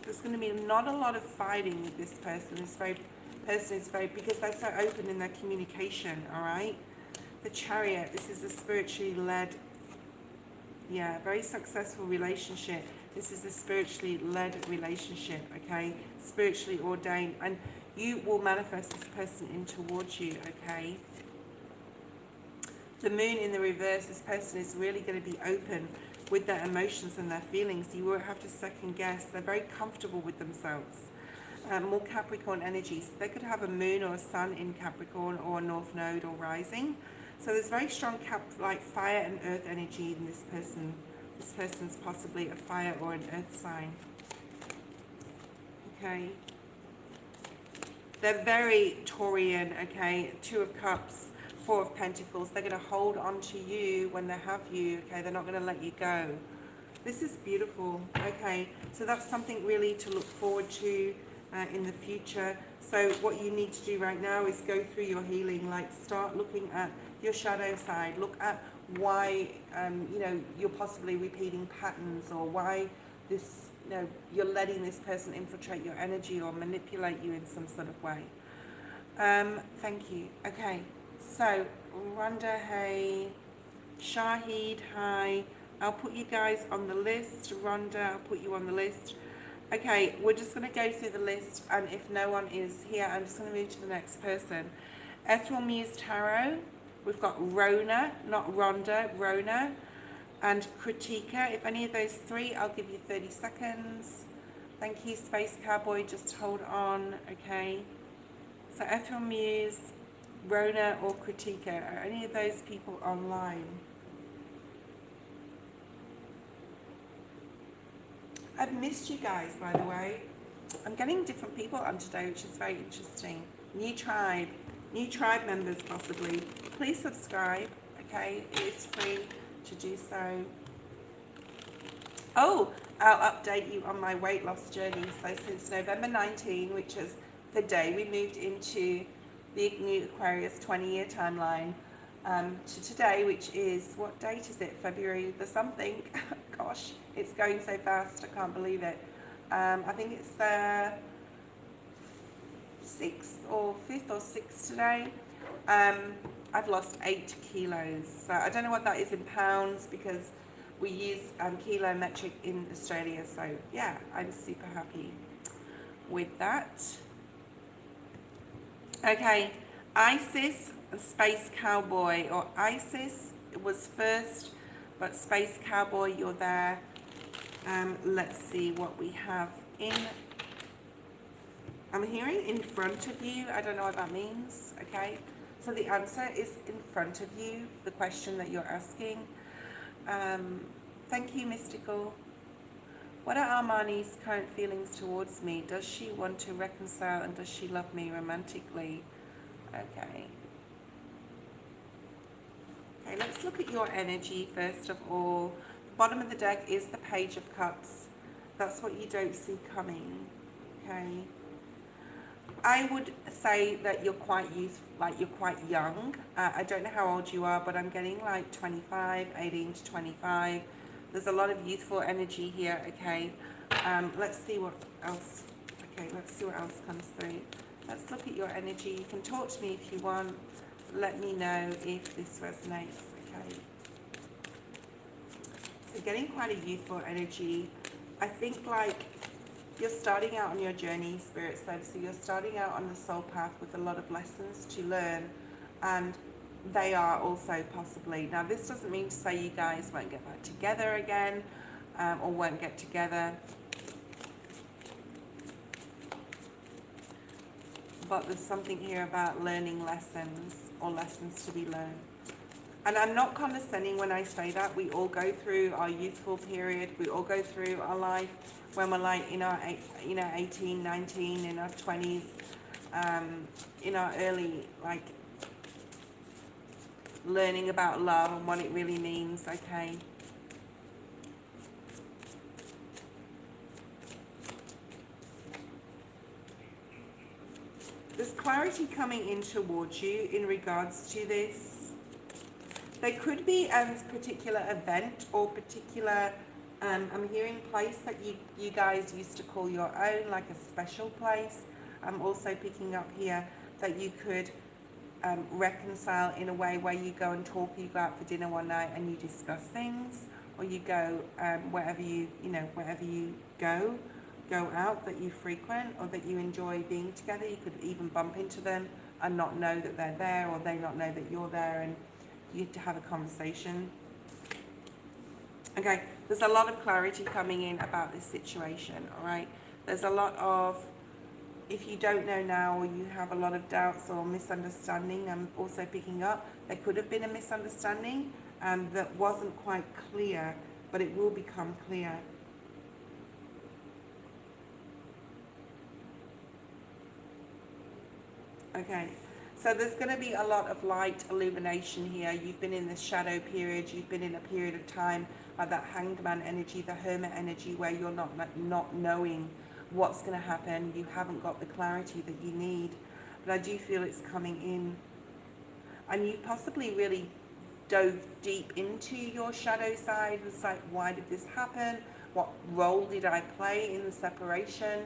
There's going to be not a lot of fighting with this person. This person is very, because they're so open in their communication, all right? The Chariot, this is a spiritually led, yeah, very successful relationship. This is a spiritually led relationship, okay? Spiritually ordained. And you will manifest this person in towards you, okay? The Moon in the reverse, this person is really going to be open with their emotions and their feelings. You won't have to second guess. They're very comfortable with themselves. More Capricorn energies. They could have a moon or a sun in Capricorn, or a north node or rising. So there's very strong like fire and earth energy in this person. This person's possibly a fire or an earth sign. Okay. They're very Taurian, okay? Two of Cups, Four of Pentacles. They're going to hold on to you when they have you, okay? They're not going to let you go. This is beautiful, okay? So that's something really to look forward to in the future. So what you need to do right now is go through your healing, like start looking at your shadow side. Look at why, you know, you're possibly repeating patterns, or why this, you know, you're letting this person infiltrate your energy or manipulate you in some sort of way. Thank you. Okay, so Rhonda, hey. Shahid, hi. I'll put you guys on the list. Rhonda, I'll put you on the list. Okay, we're just going to go through the list, and if no one is here, I'm just going to move to the next person. Ethereal Muse Tarot. We've got Rona, not Rhonda, Rona, and Kritika. If any of those three, I'll give you 30 seconds. Thank you, Space Cowboy. Just hold on, okay? So Ethereal Muse, Rona, or Kritika. Are any of those people online? I've missed you guys, by the way. I'm getting different people on today, which is very interesting. New tribe members possibly. Please subscribe, okay? It is free to do so. Oh, I'll update you on my weight loss journey. So since November 19, which is the day we moved into the new Aquarius 20-year timeline, to today, which is, what date is it? February the something. Gosh, it's going so fast, I can't believe it. I think it's the 6th or 5th or 6th today. I've lost 8 kilos. So I don't know what that is in pounds, because we use kilo metric in Australia. So yeah, I'm super happy with that. Okay, Isis, Space Cowboy, or Isis was first, but Space Cowboy, you're there. Let's see what we have in. I'm hearing in front of you. I don't know what that means, okay? So the answer is in front of you, the question that you're asking. Thank you, Mystical. What are Armani's current feelings towards me? Does she want to reconcile, and does she love me romantically? Okay. Okay, let's look at your energy first of all. The bottom of the deck is the Page of Cups. That's what you don't see coming, okay? I would say that you're quite you're quite young. I don't know how old you are, but I'm getting like 25, 18 to 25. There's a lot of youthful energy here, okay? Let's see what else. Okay, let's see what else comes through. Let's look at your energy. You can talk to me if you want. Let me know if this resonates, okay? So getting quite a youthful energy. I think like you're starting out on your journey, Spirit said. So you're starting out on the soul path with a lot of lessons to learn, and they are also possibly. Now this doesn't mean to say you guys won't get back together again, or won't get together. But there's something here about learning lessons, or lessons to be learned. And I'm not condescending when I say that. We all go through our youthful period. We all go through our life when we're like in our, 18, 19, in our 20s, in our early, like, learning about love and what it really means, okay? There's clarity coming in towards you in regards to this. There could be a particular event or particular I'm hearing place that you guys used to call your own, like a special place. I'm also picking up here that you could reconcile in a way where you go and talk, you go out for dinner one night and you discuss things, or you go wherever wherever you go out that you frequent or that you enjoy being together. You could even bump into them and not know that they're there, or they not know that you're there, and you have to have a conversation. Okay, there's a lot of clarity coming in about this situation, all right? There's a lot of, if you don't know now, or you have a lot of doubts or misunderstanding, I'm also picking up, there could have been a misunderstanding that wasn't quite clear, but it will become clear. Okay, so there's going to be a lot of light illumination here. You've been in the shadow period, you've been in a period of time like that hanged man energy, the hermit energy, where you're not knowing what's going to happen. You haven't got the clarity that you need, but I do feel it's coming in. And you possibly really dove deep into your shadow side. It's like, why did this happen? What role did I play in the separation?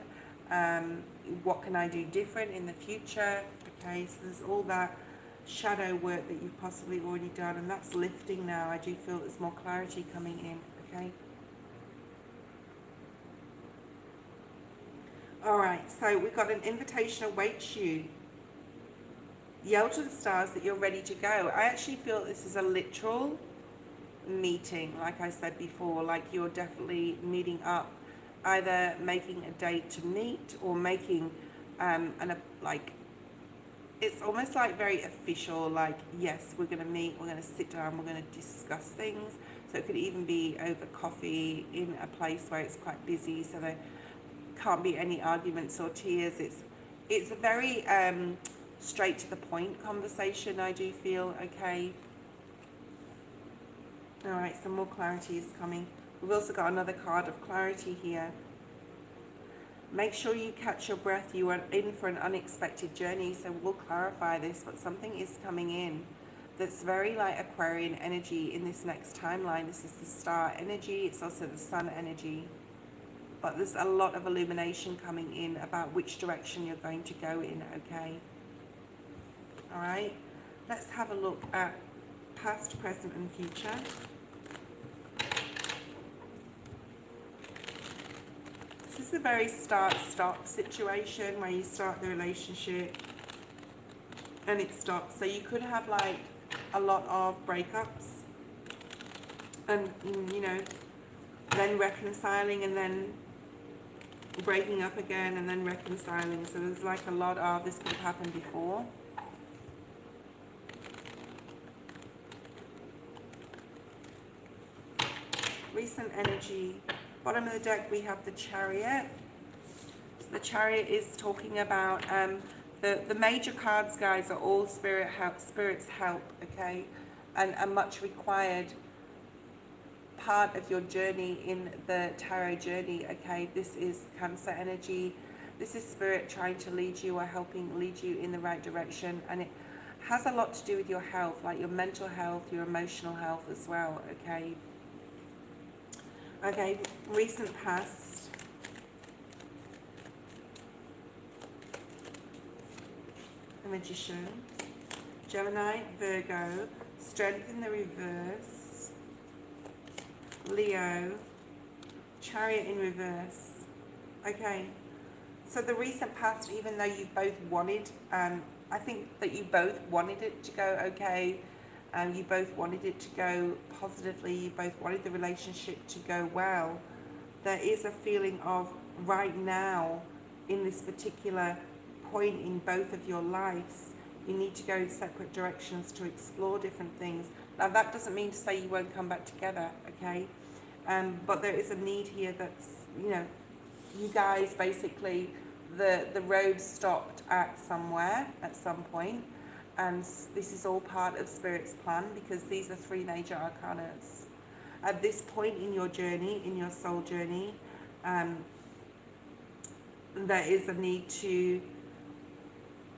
What can I do different in the future? Okay, so there's all that shadow work that you've possibly already done, and that's lifting now. I do feel there's more clarity coming in. Okay. All right, so we've got an invitation awaits you. Yell to the stars that you're ready to go. I actually feel this is a literal meeting, like I said before, like you're definitely meeting up, either making a date to meet or making like, it's almost like very official, like, yes, we're going to meet, we're going to sit down, we're going to discuss things. So it could even be over coffee in a place where it's quite busy, so there can't be any arguments or tears. It's a very straight to the point conversation, I do feel. Okay. All right, some more clarity is coming. We've also got another card of clarity here. Make sure you catch your breath. You are in for an unexpected journey, so we'll clarify this, but something is coming in that's very like Aquarian energy in this next timeline. This is the star energy. It's also the sun energy. But there's a lot of illumination coming in about which direction you're going to go in, okay? All right, let's have a look at past, present, and future. This is a very start-stop situation where you start the relationship and it stops. So you could have like a lot of breakups and, then reconciling and then breaking up again and then reconciling. So there's like a lot of, this could have happened before. Recent energy. Bottom of the deck, we have the Chariot. So the Chariot is talking about the major cards, guys, are all spirit's help, okay, and a much required part of your journey in the tarot journey. Okay, this is Cancer energy. This is spirit trying to lead you or helping lead you in the right direction, and it has a lot to do with your health, like your mental health, your emotional health as well. Okay, recent past. The Magician. Gemini, Virgo. Strength in the reverse. Leo. Chariot in reverse. Okay, so the recent past, even though you both wanted, I think that you both wanted it to go okay. You both wanted it to go positively, you both wanted the relationship to go well. There is a feeling of right now, in this particular point in both of your lives, you need to go in separate directions to explore different things. Now that doesn't mean to say you won't come back together, okay? But there is a need here that's, you guys basically, the road stopped at somewhere, at some point. And this is all part of Spirit's plan, because these are three major arcanas. At this point in your journey, in your soul journey, there is a need to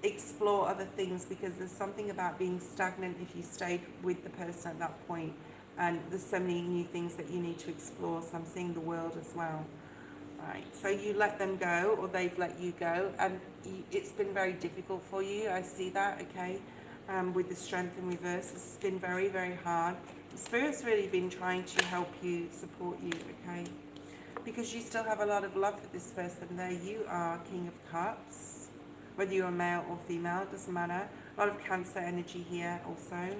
explore other things, because there's something about being stagnant if you stayed with the person at that point. and there's so many new things that you need to explore. So I'm seeing the world as well. Right, so you let them go, or they've let you go, and it's been very difficult for you. I see that, okay? With the strength in reverse, it's been very, very hard. Spirit's really been trying to help you, support you, okay? Because you still have a lot of love for this person. There you are, King of Cups. Whether you're male or female, doesn't matter. A lot of Cancer energy here also.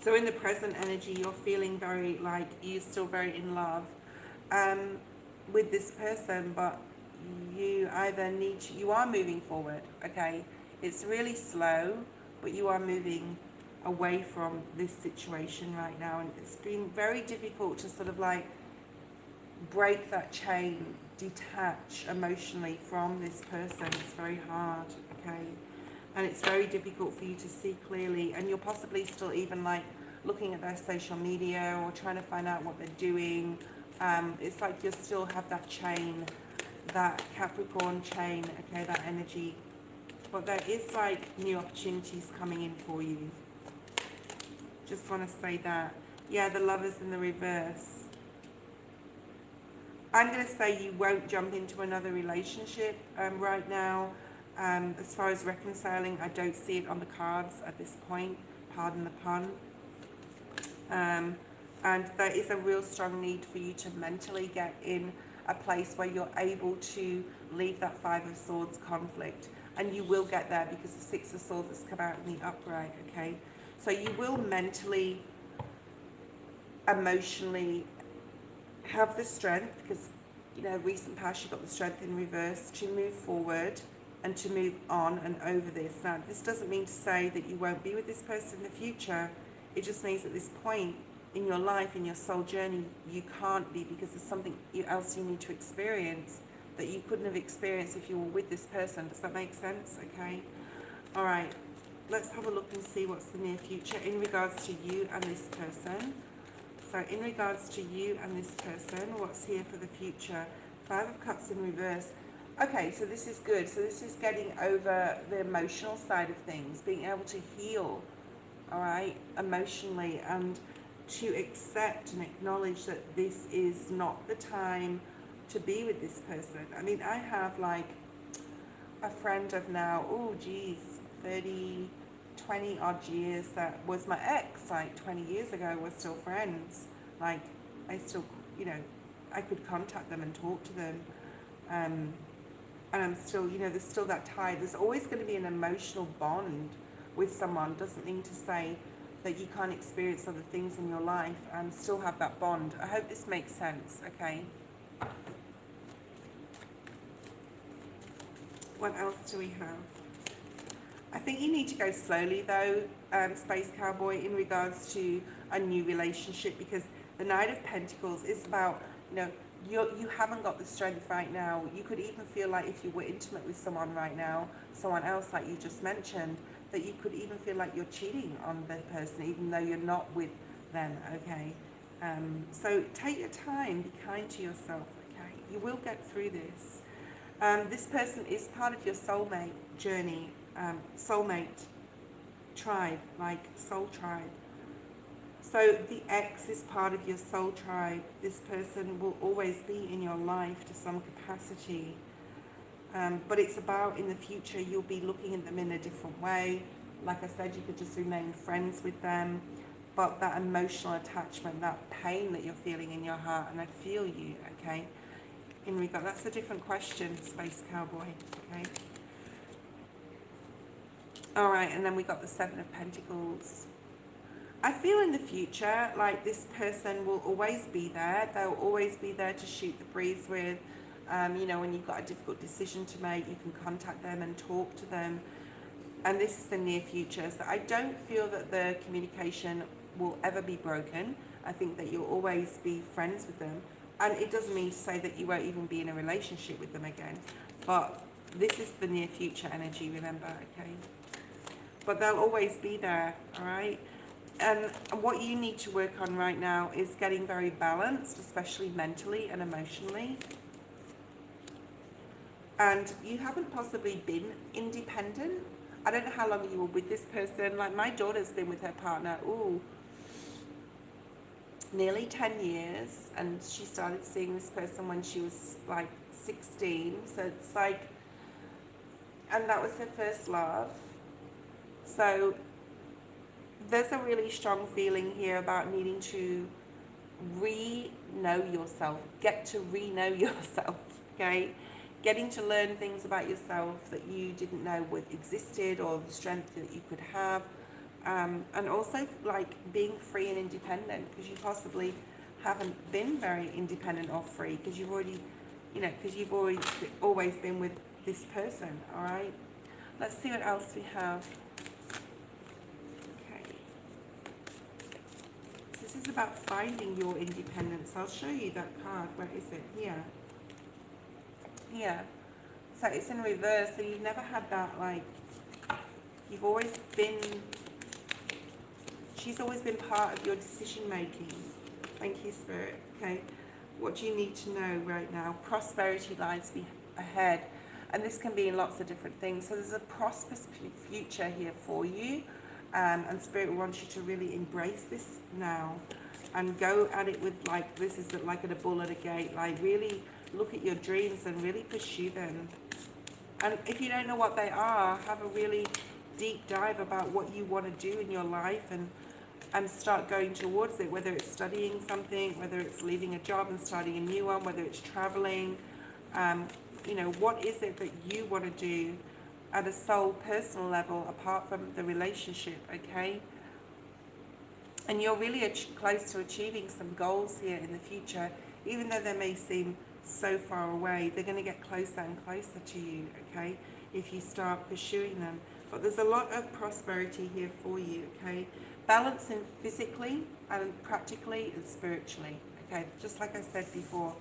So in the present energy, you're feeling very like you're still very in love with this person, but you either need to, you are moving forward, okay? It's really slow, but you are moving away from this situation right now, and it's been very difficult to sort of like break that chain, detach emotionally from this person. It's very hard, okay? And it's very difficult for you to see clearly, and you're possibly still even like looking at their social media or trying to find out what they're doing. It's like you still have that chain, that Capricorn chain, okay, that energy. But there is like new opportunities coming in for you. Just want to say that. Yeah, the Lovers in the reverse. I'm going to say you won't jump into another relationship right now. As far as reconciling, I don't see it on the cards at this point. Pardon the pun. And there is a real strong need for you to mentally get in a place where you're able to leave that Five of Swords conflict. And you will get there because the Six of Swords has come out in the upright, okay? So you will mentally, emotionally have the strength, because, you know, recent past you got the strength in reverse to move forward and to move on and over this. Now, this doesn't mean to say that you won't be with this person in the future. It just means at this point in your life, in your soul journey, you can't be, because there's something else you need to experience that you couldn't have experienced if you were with this person. Does that make sense? Okay. All right. Let's have a look and see what's the near future in regards to you and this person. So in regards to you and this person, what's here for the future? Five of Cups in reverse. Okay, so this is good. So this is getting over the emotional side of things, being able to heal, all right, emotionally, and to accept and acknowledge that this is not the time to be with this person. I mean, I have like a friend of now, 20 odd years, that was my ex, like 20 years ago. We're still friends. Like, I still, you know, I could contact them and talk to them. And I'm still, you know, there's still that tie. There's always going to be an emotional bond with someone. Doesn't mean to say that you can't experience other things in your life and still have that bond. I hope this makes sense, okay? What else do we have? I think you need to go slowly though, Space Cowboy, in regards to a new relationship, because the Knight of Pentacles is about, you know, you haven't got the strength right now. You could even feel like if you were intimate with someone right now, someone else like you just mentioned, that you could even feel like you're cheating on the person even though you're not with them, okay? So take your time, be kind to yourself, okay? You will get through this. This person is part of your soulmate journey, soulmate tribe, like soul tribe. So the ex is part of your soul tribe. This person will always be in your life to some capacity. But it's about in the future, you'll be looking at them in a different way. Like I said, you could just remain friends with them. But that emotional attachment, that pain that you're feeling in your heart, and I feel you, okay? In regard, that's a different question, Space Cowboy, okay? All right, and then we got the Seven of Pentacles. I feel in the future like this person will always be there. They'll always be there to shoot the breeze with. You know, when you've got a difficult decision to make, you can contact them and talk to them. And this is the near future. So I don't feel that the communication will ever be broken. I think that you'll always be friends with them. And it doesn't mean to say that you won't even be in a relationship with them again. But this is the near future energy, remember, okay? But they'll always be there, all right? And what you need to work on right now is getting very balanced, especially mentally and emotionally. And you haven't possibly been independent. I don't know how long you were with this person. Like, my daughter's been with her partner, nearly 10 years, and she started seeing this person when she was like 16. So it's like, and that was her first love. So there's a really strong feeling here about needing to re-know yourself, get to re-know yourself, okay? Getting to learn things about yourself that you didn't know would existed, or the strength that you could have. And also like being free and independent, because you possibly haven't been very independent or free, because you've already, because you've always been with this person, all right? Let's see what else we have. Okay. So this is about finding your independence. I'll show you that card. Where is it? Here. Here. So it's in reverse. So you've never had that, like, you've always been, she's always been part of your decision making. Thank you, Spirit. Okay. What do you need to know right now? Prosperity lies ahead. And this can be in lots of different things. So there's a prosperous future here for you. And Spirit wants you to really embrace this now. And go at it with, like, this is like at a bull at a gate. Like, really look at your dreams and really pursue them. And if you don't know what they are, have a really deep dive about what you want to do in your life, and start going towards it, whether it's studying something, whether it's leaving a job and starting a new one, whether it's traveling. What is it that you want to do at a soul personal level apart from the relationship, okay? And you're really close to achieving some goals here in the future. Even though they may seem so far away, they're going to get closer and closer to you, okay, if you start pursuing them. But there's a lot of prosperity here for you, okay? Balancing physically and practically and spiritually, okay? Just like I said before,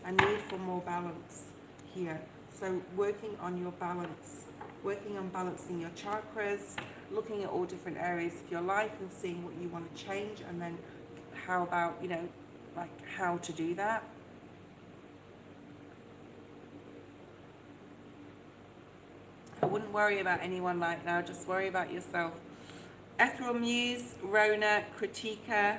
a need for more balance here. So working on your balance, working on balancing your chakras, looking at all different areas of your life and seeing what you want to change, and then how about, like how to do that. I wouldn't worry about anyone right now, just worry about yourself. Ethereal Muse, Rona, Kritika.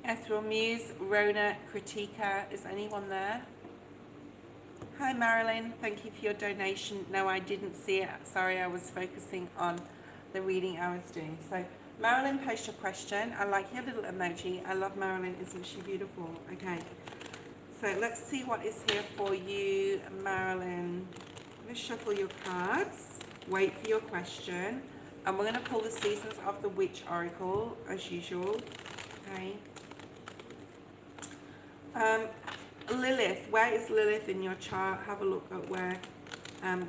Ethereal Muse, Rona, Kritika. Is anyone there? Hi Marilyn, thank you for your donation. No, I didn't see it. Sorry, I was focusing on the reading I was doing. So Marilyn, post your question. I like your little emoji. I love Marilyn, isn't she beautiful? Okay, so let's see what is here for you, Marilyn. I'm going to shuffle your cards, wait for your question, and we're going to pull the Seasons of the Witch Oracle as usual. Okay. Lilith, where is Lilith in your chart? Have a look at where,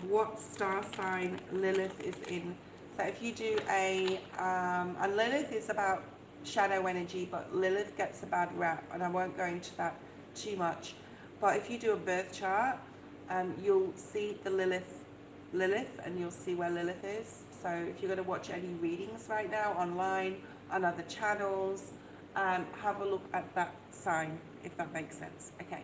what star sign Lilith is in. So if you do and Lilith is about shadow energy, but Lilith gets a bad rap, and I won't go into that too much. But if you do a birth chart, you'll see the Lilith, and you'll see where Lilith is. So if you're going to watch any readings right now online, on other channels, have a look at that sign, if that makes sense. Okay.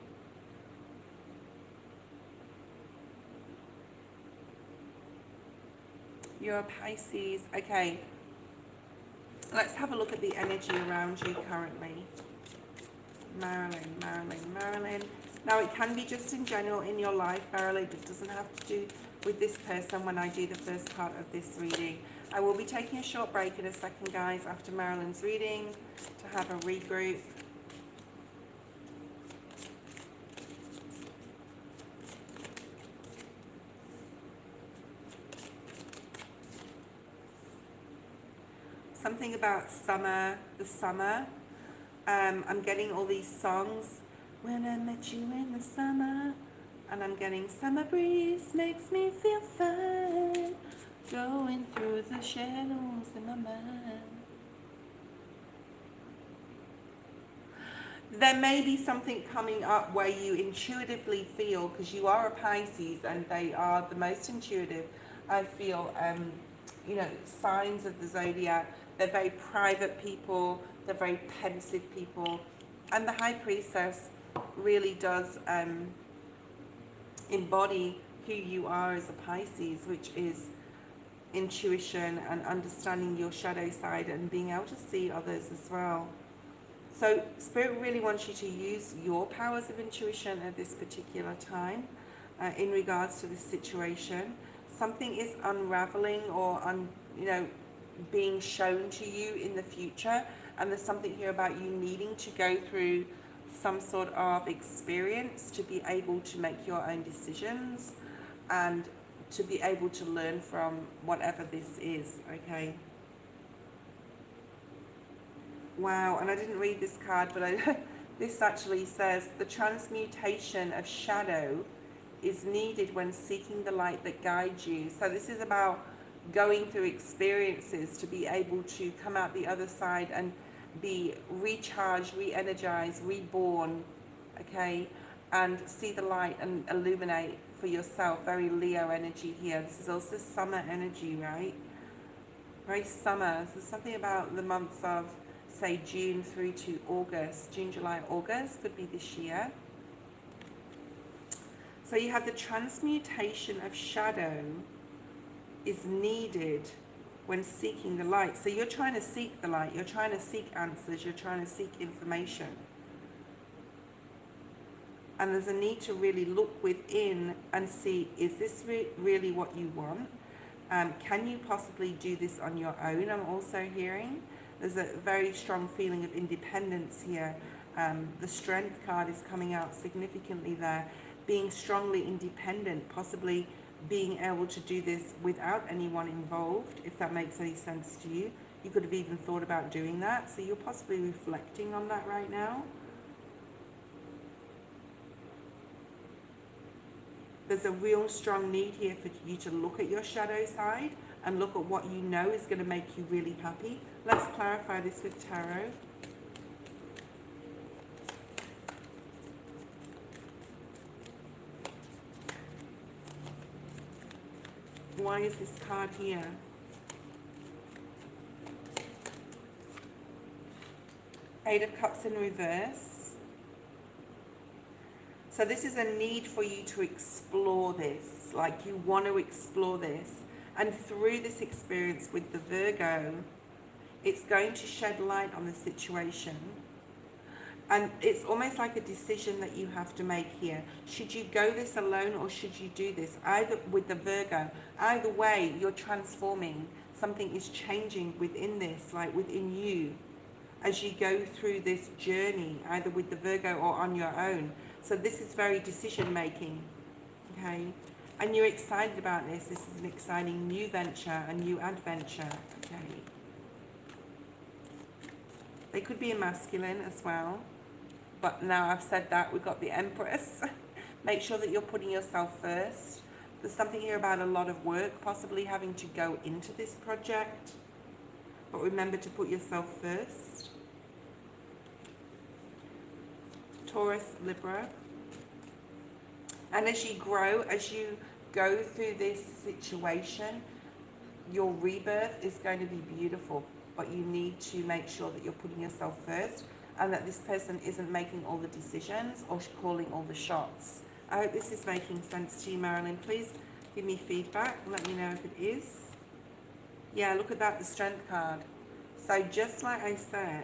You're a Pisces. Okay. Let's have a look at the energy around you currently. Marilyn, Marilyn, Marilyn. Now, it can be just in general in your life, Marilyn. It doesn't have to do with this person when I do the first part of this reading. I will be taking a short break in a second, guys, after Marilyn's reading to have a regroup. Something about summer, the summer. I'm getting all these songs. When I met you in the summer, and I'm getting summer breeze makes me feel fine, going through the shadows in my mind. There may be something coming up where you intuitively feel, because you are a Pisces and they are the most intuitive, I feel, signs of the zodiac. They're very private people, they're very pensive people, and the High Priestess really does embody who you are as a Pisces, which is intuition and understanding your shadow side and being able to see others as well. So Spirit really wants you to use your powers of intuition at this particular time in regards to this situation. Something is unraveling or being shown to you in the future, and there's something here about you needing to go through some sort of experience to be able to make your own decisions and to be able to learn from whatever this is, okay? Wow, and I didn't read this card, but this actually says the transmutation of shadow is needed when seeking the light that guides you. So this is about going through experiences to be able to come out the other side and be recharged, re-energized, reborn, okay, and see the light and illuminate for yourself. Very Leo energy here. This is also summer energy, right? Very summer. So something about the months of, say, June through to August. June, July, August could be this year. So you have the transmutation of shadow is needed when seeking the light. So you're trying to seek the light, you're trying to seek answers, you're trying to seek information. And there's a need to really look within and see, is this really what you want? Can you possibly do this on your own? I'm also hearing there's a very strong feeling of independence here. The Strength card is coming out significantly there. Being strongly independent, possibly being able to do this without anyone involved, if that makes any sense to you. You could have even thought about doing that. So you're possibly reflecting on that right now. There's a real strong need here for you to look at your shadow side and look at what you know is going to make you really happy. Let's clarify this with tarot. Why is this card here? Eight of Cups in reverse. So this is a need for you to explore this, like you want to explore this. And through this experience with the Virgo, it's going to shed light on the situation. And it's almost like a decision that you have to make here. Should you go this alone or should you do this? Either with the Virgo, either way, you're transforming. Something is changing within this, like within you, as you go through this journey, either with the Virgo or on your own. So this is very decision making, okay? And you're excited about this. This is an exciting new venture, a new adventure, okay? They could be a masculine as well. But now I've said that, we've got the Empress. Make sure that you're putting yourself first. There's something here about a lot of work, possibly having to go into this project. But remember to put yourself first. Taurus, Libra. And as you grow, as you go through this situation, your rebirth is going to be beautiful. But you need to make sure that you're putting yourself first and that this person isn't making all the decisions or calling all the shots. I hope this is making sense to you, Marilyn. Please give me feedback and let me know if it is. Yeah, look at that, the Strength card. So just like I said,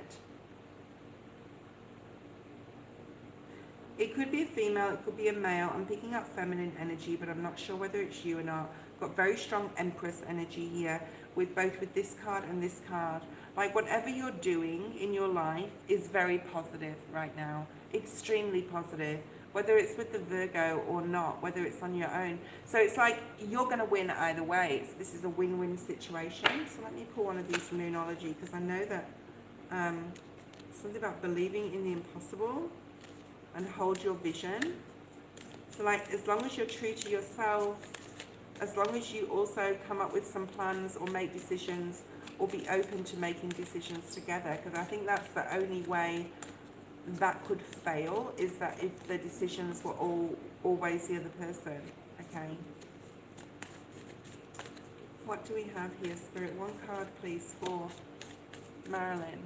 it could be a female, it could be a male. I'm picking up feminine energy, but I'm not sure whether it's you or not. Got very strong Empress energy here with both with this card and this card. Like whatever you're doing in your life is very positive right now, extremely positive, whether it's with the Virgo or not, whether it's on your own. So it's like you're going to win either way. This is a win-win situation. So let me pull one of these Moonology, because I know that something about believing in the impossible and hold your vision. So like as long as you're true to yourself, as long as you also come up with some plans or make decisions or be open to making decisions together, because I think that's the only way that could fail, is that if the decisions were always the other person, okay? What do we have here, Spirit? One card, please, for Marilyn.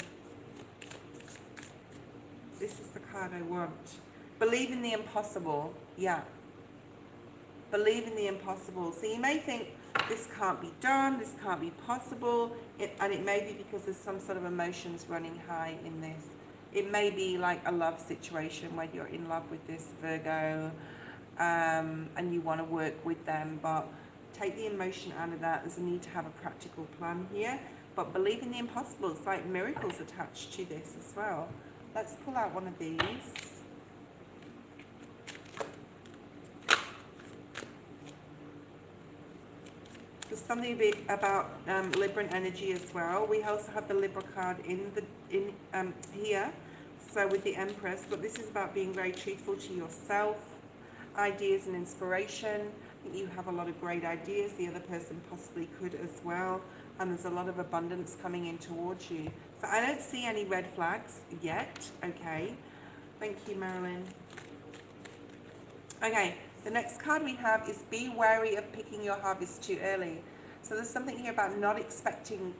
This is the card I want. Believe in the impossible. Yeah. Believe in the impossible. So you may think, this can't be done, this can't be possible, and it may be because there's some sort of emotions running high in this. It may be like a love situation where you're in love with this Virgo, and you want to work with them, but take the emotion out of that. There's a need to have a practical plan here, but believe in the impossible. It's like miracles attached to this as well. Let's pull out one of these. There's something a bit about Libran energy as well. We also have the Libra card in here, so with the Empress, but this is about being very truthful to yourself, ideas and inspiration. I think you have a lot of great ideas. The other person possibly could as well, and there's a lot of abundance coming in towards you. So I don't see any red flags yet. Okay, thank you, Marilyn. Okay, the next card we have is be wary of picking your harvest too early. So there's something here about not expecting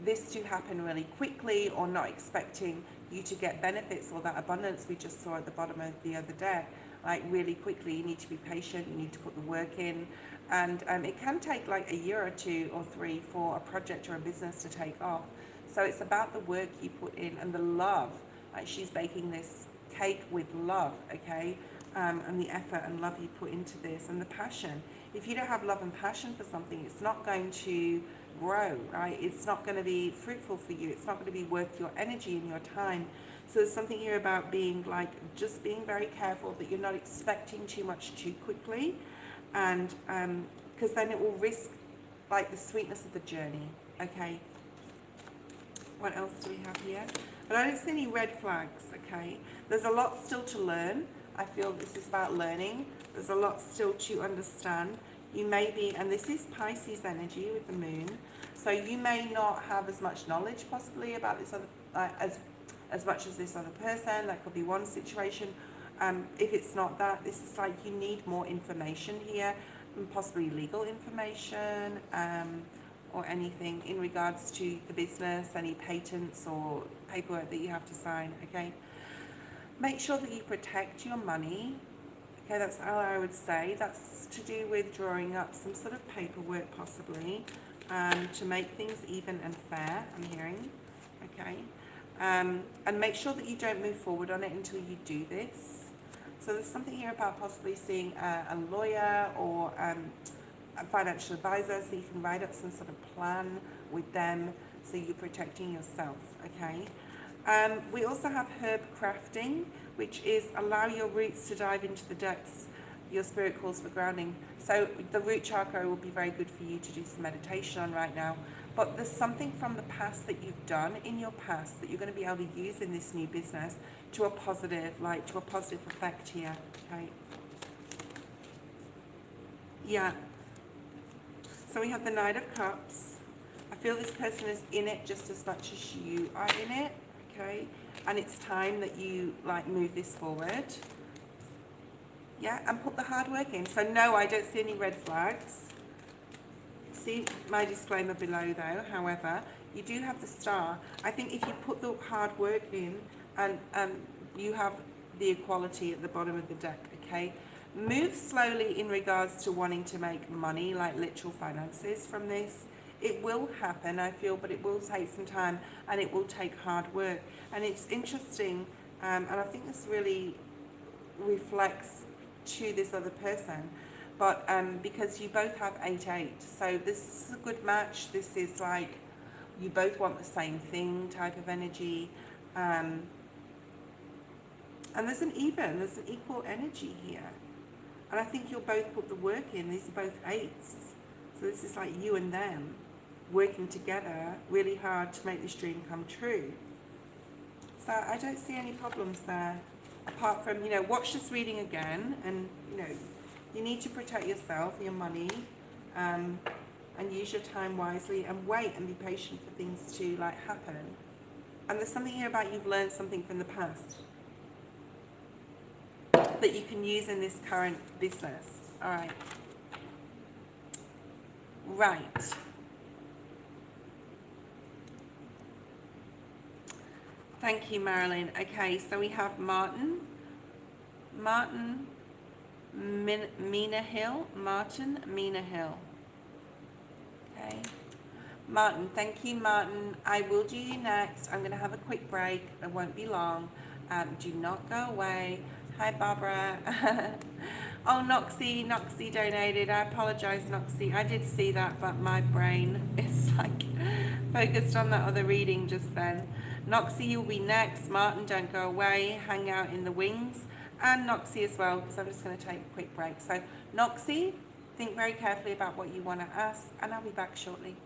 this to happen really quickly, or not expecting you to get benefits or that abundance we just saw at the bottom of the other deck, like really quickly. You need to be patient, you need to put the work in, and it can take like a year or 2 or 3 for a project or a business to take off. So it's about the work you put in and the love. Like she's baking this cake with love, okay? And the effort and love you put into this, and the passion. If you don't have love and passion for something, it's not going to grow, right? It's not going to be fruitful for you. It's not going to be worth your energy and your time. So there's something here about being like, just being very careful that you're not expecting too much too quickly, and because then it will risk like the sweetness of the journey, okay? What else do we have here? But I don't see any red flags, okay? There's a lot still to learn. I feel this is about learning. There's a lot still to understand. You may be, and this is Pisces energy with the moon, so you may not have as much knowledge possibly about this other, as much as this other person. That could be one situation. If it's not that, this is like you need more information here, and possibly legal information, or anything in regards to the business, any patents or paperwork that you have to sign, okay? Make sure that you protect your money. Okay, that's all I would say. That's to do with drawing up some sort of paperwork possibly, to make things even and fair, I'm hearing. Okay, and make sure that you don't move forward on it until you do this. So there's something here about possibly seeing a lawyer or a financial advisor, so you can write up some sort of plan with them, so you're protecting yourself, okay? We also have herb crafting, which is allow your roots to dive into the depths. Your spirit calls for grounding. So the root chakra will be very good for you to do some meditation on right now. But there's something from the past that you've done in your past that you're going to be able to use in this new business to a positive, like to a positive effect here. Okay. Yeah. So we have the Knight of Cups. I feel this person is in it just as much as you are in it. Okay, and it's time that you like move this forward, yeah, and put the hard work in. So no, I don't see any red flags. See my disclaimer below though. However, you do have the Star. I think if you put the hard work in, and you have the equality at the bottom of the deck, okay, move slowly in regards to wanting to make money, like literal finances from this. It will happen, I feel, but it will take some time, and it will take hard work. And it's interesting, and I think this really reflects to this other person, but because you both have 8-8, so this is a good match. This is like you both want the same thing type of energy, and there's an equal energy here, and I think you'll both put the work in. These are both 8s, so this is like you and them working together really hard to make this dream come true. So I don't see any problems there, apart from, you know, watch this reading again, and you know, you need to protect yourself, your money, and use your time wisely, and wait and be patient for things to like happen. And there's something here about you've learned something from the past that you can use in this current business. All right. Right. Thank you, Marilyn. Okay, so we have Martin Mina Hill. Okay. Martin, thank you, Martin. I will do you next. I'm going to have a quick break. It won't be long. Do not go away. Hi, Barbara. Oh, Noxy donated. I apologize, Noxy. I did see that, but my brain is like focused on that other reading just then. Noxy, you'll be next. Martin, don't go away. Hang out in the wings. And Noxy as well, because I'm just going to take a quick break. So, Noxy, think very carefully about what you want to ask, and I'll be back shortly.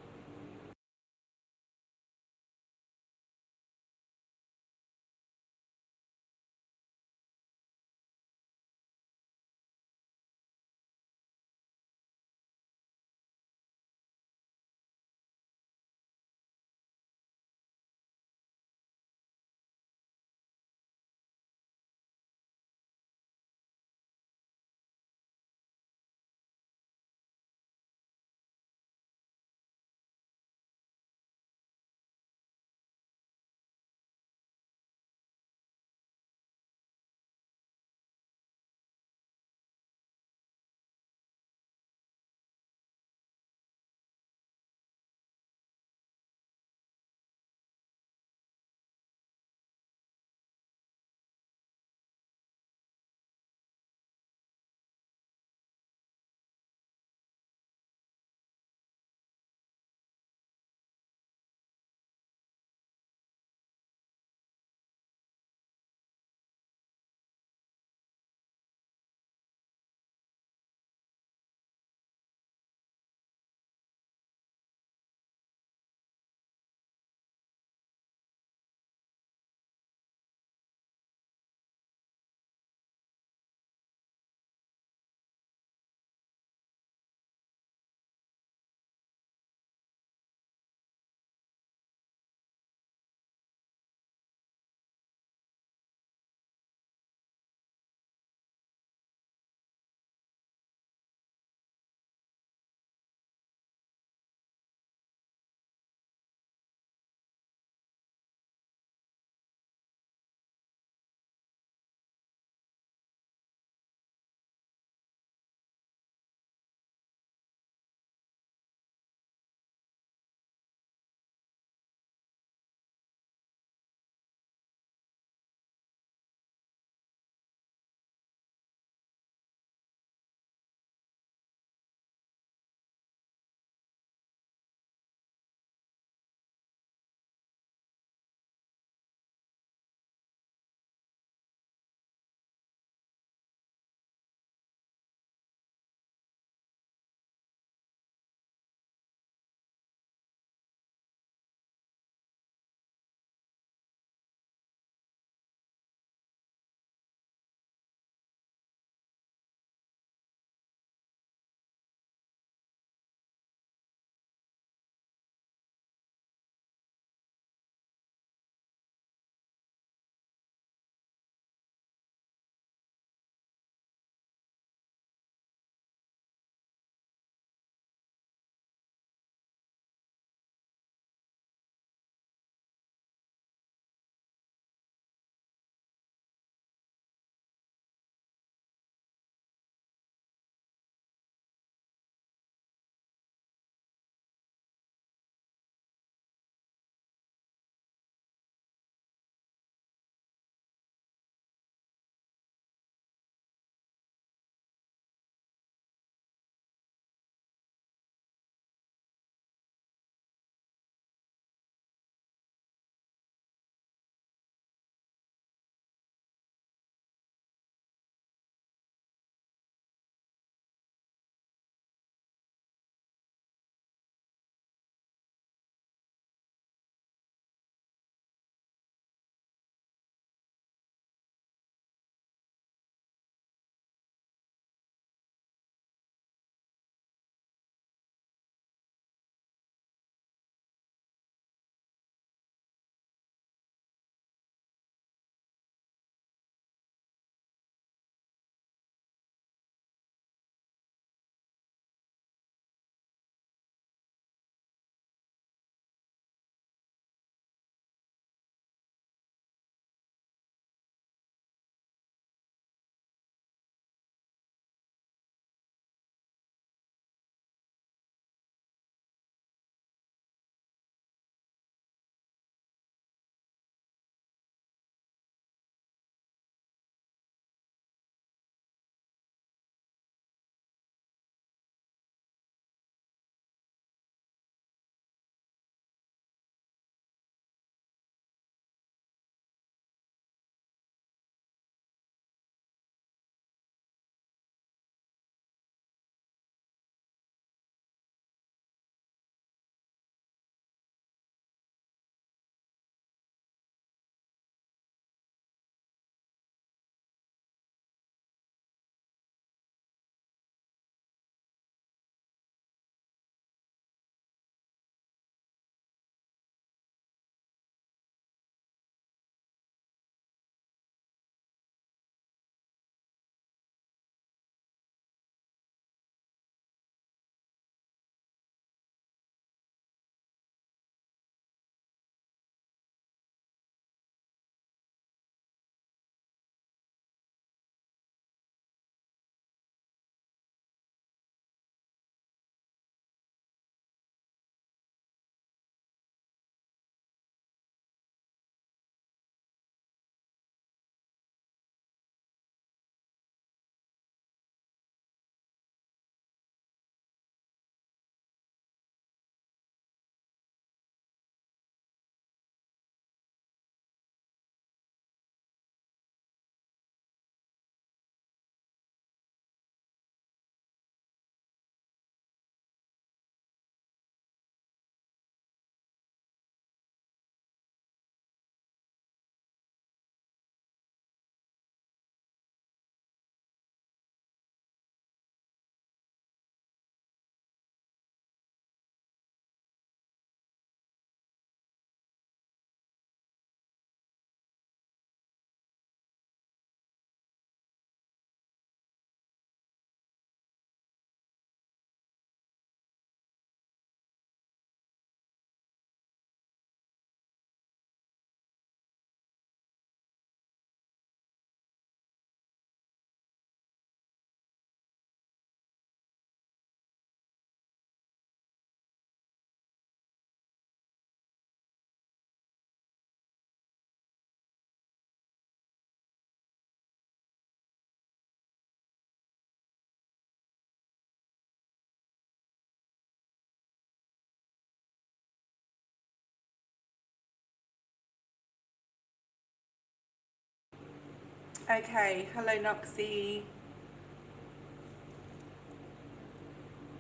Okay, hello Noxy.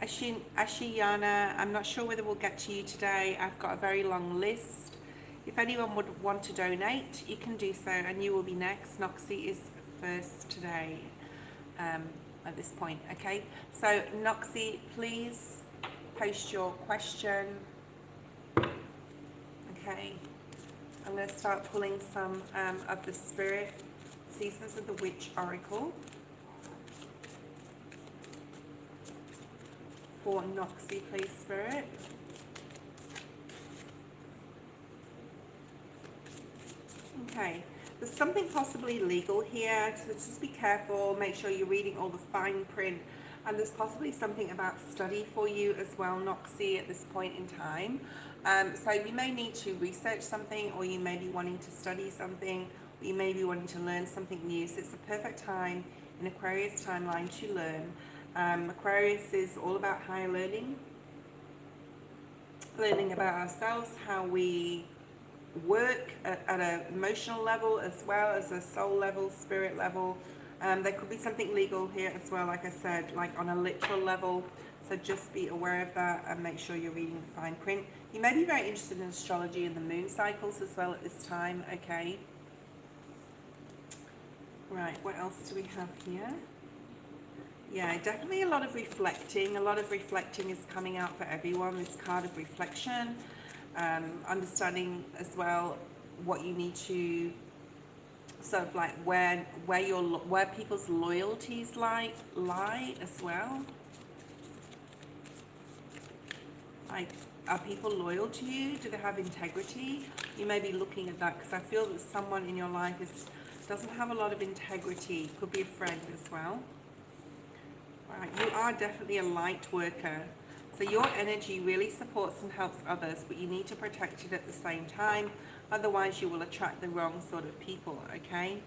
Ashiyana, I'm not sure whether we'll get to you today. I've got a very long list. If anyone would want to donate, you can do so, and you will be next. Noxy is first today at this point, okay? So Noxy, please post your question, okay? I'm going to start pulling some of the Spirit Seasons of the Witch Oracle for Noxy, please, Spirit. Okay, there's something possibly legal here, so just be careful, make sure you're reading all the fine print, and there's possibly something about study for you as well, Noxy, at this point in time. So you may need to research something, or you may be wanting to study something, or you may be wanting to learn something new, so it's a perfect time in Aquarius timeline to learn. Aquarius is all about higher learning about ourselves, how we work at an emotional level as well as a soul level, spirit level. There could be something legal here as well, like I said, like on a literal level. So just be aware of that and make sure you're reading the fine print. You may be very interested in astrology and the moon cycles as well at this time, okay? Right, what else do we have here? Yeah, definitely a lot of reflecting. A lot of reflecting is coming out for everyone, this card of reflection. Understanding as well what you need to sort of like where people's loyalties lie as well. Like, are people loyal to you? Do they have integrity? You may be looking at that, because I feel that someone in your life doesn't have a lot of integrity. Could be a friend as well. Right, you are definitely a light worker. So your energy really supports and helps others, but you need to protect it at the same time. Otherwise, you will attract the wrong sort of people, okay?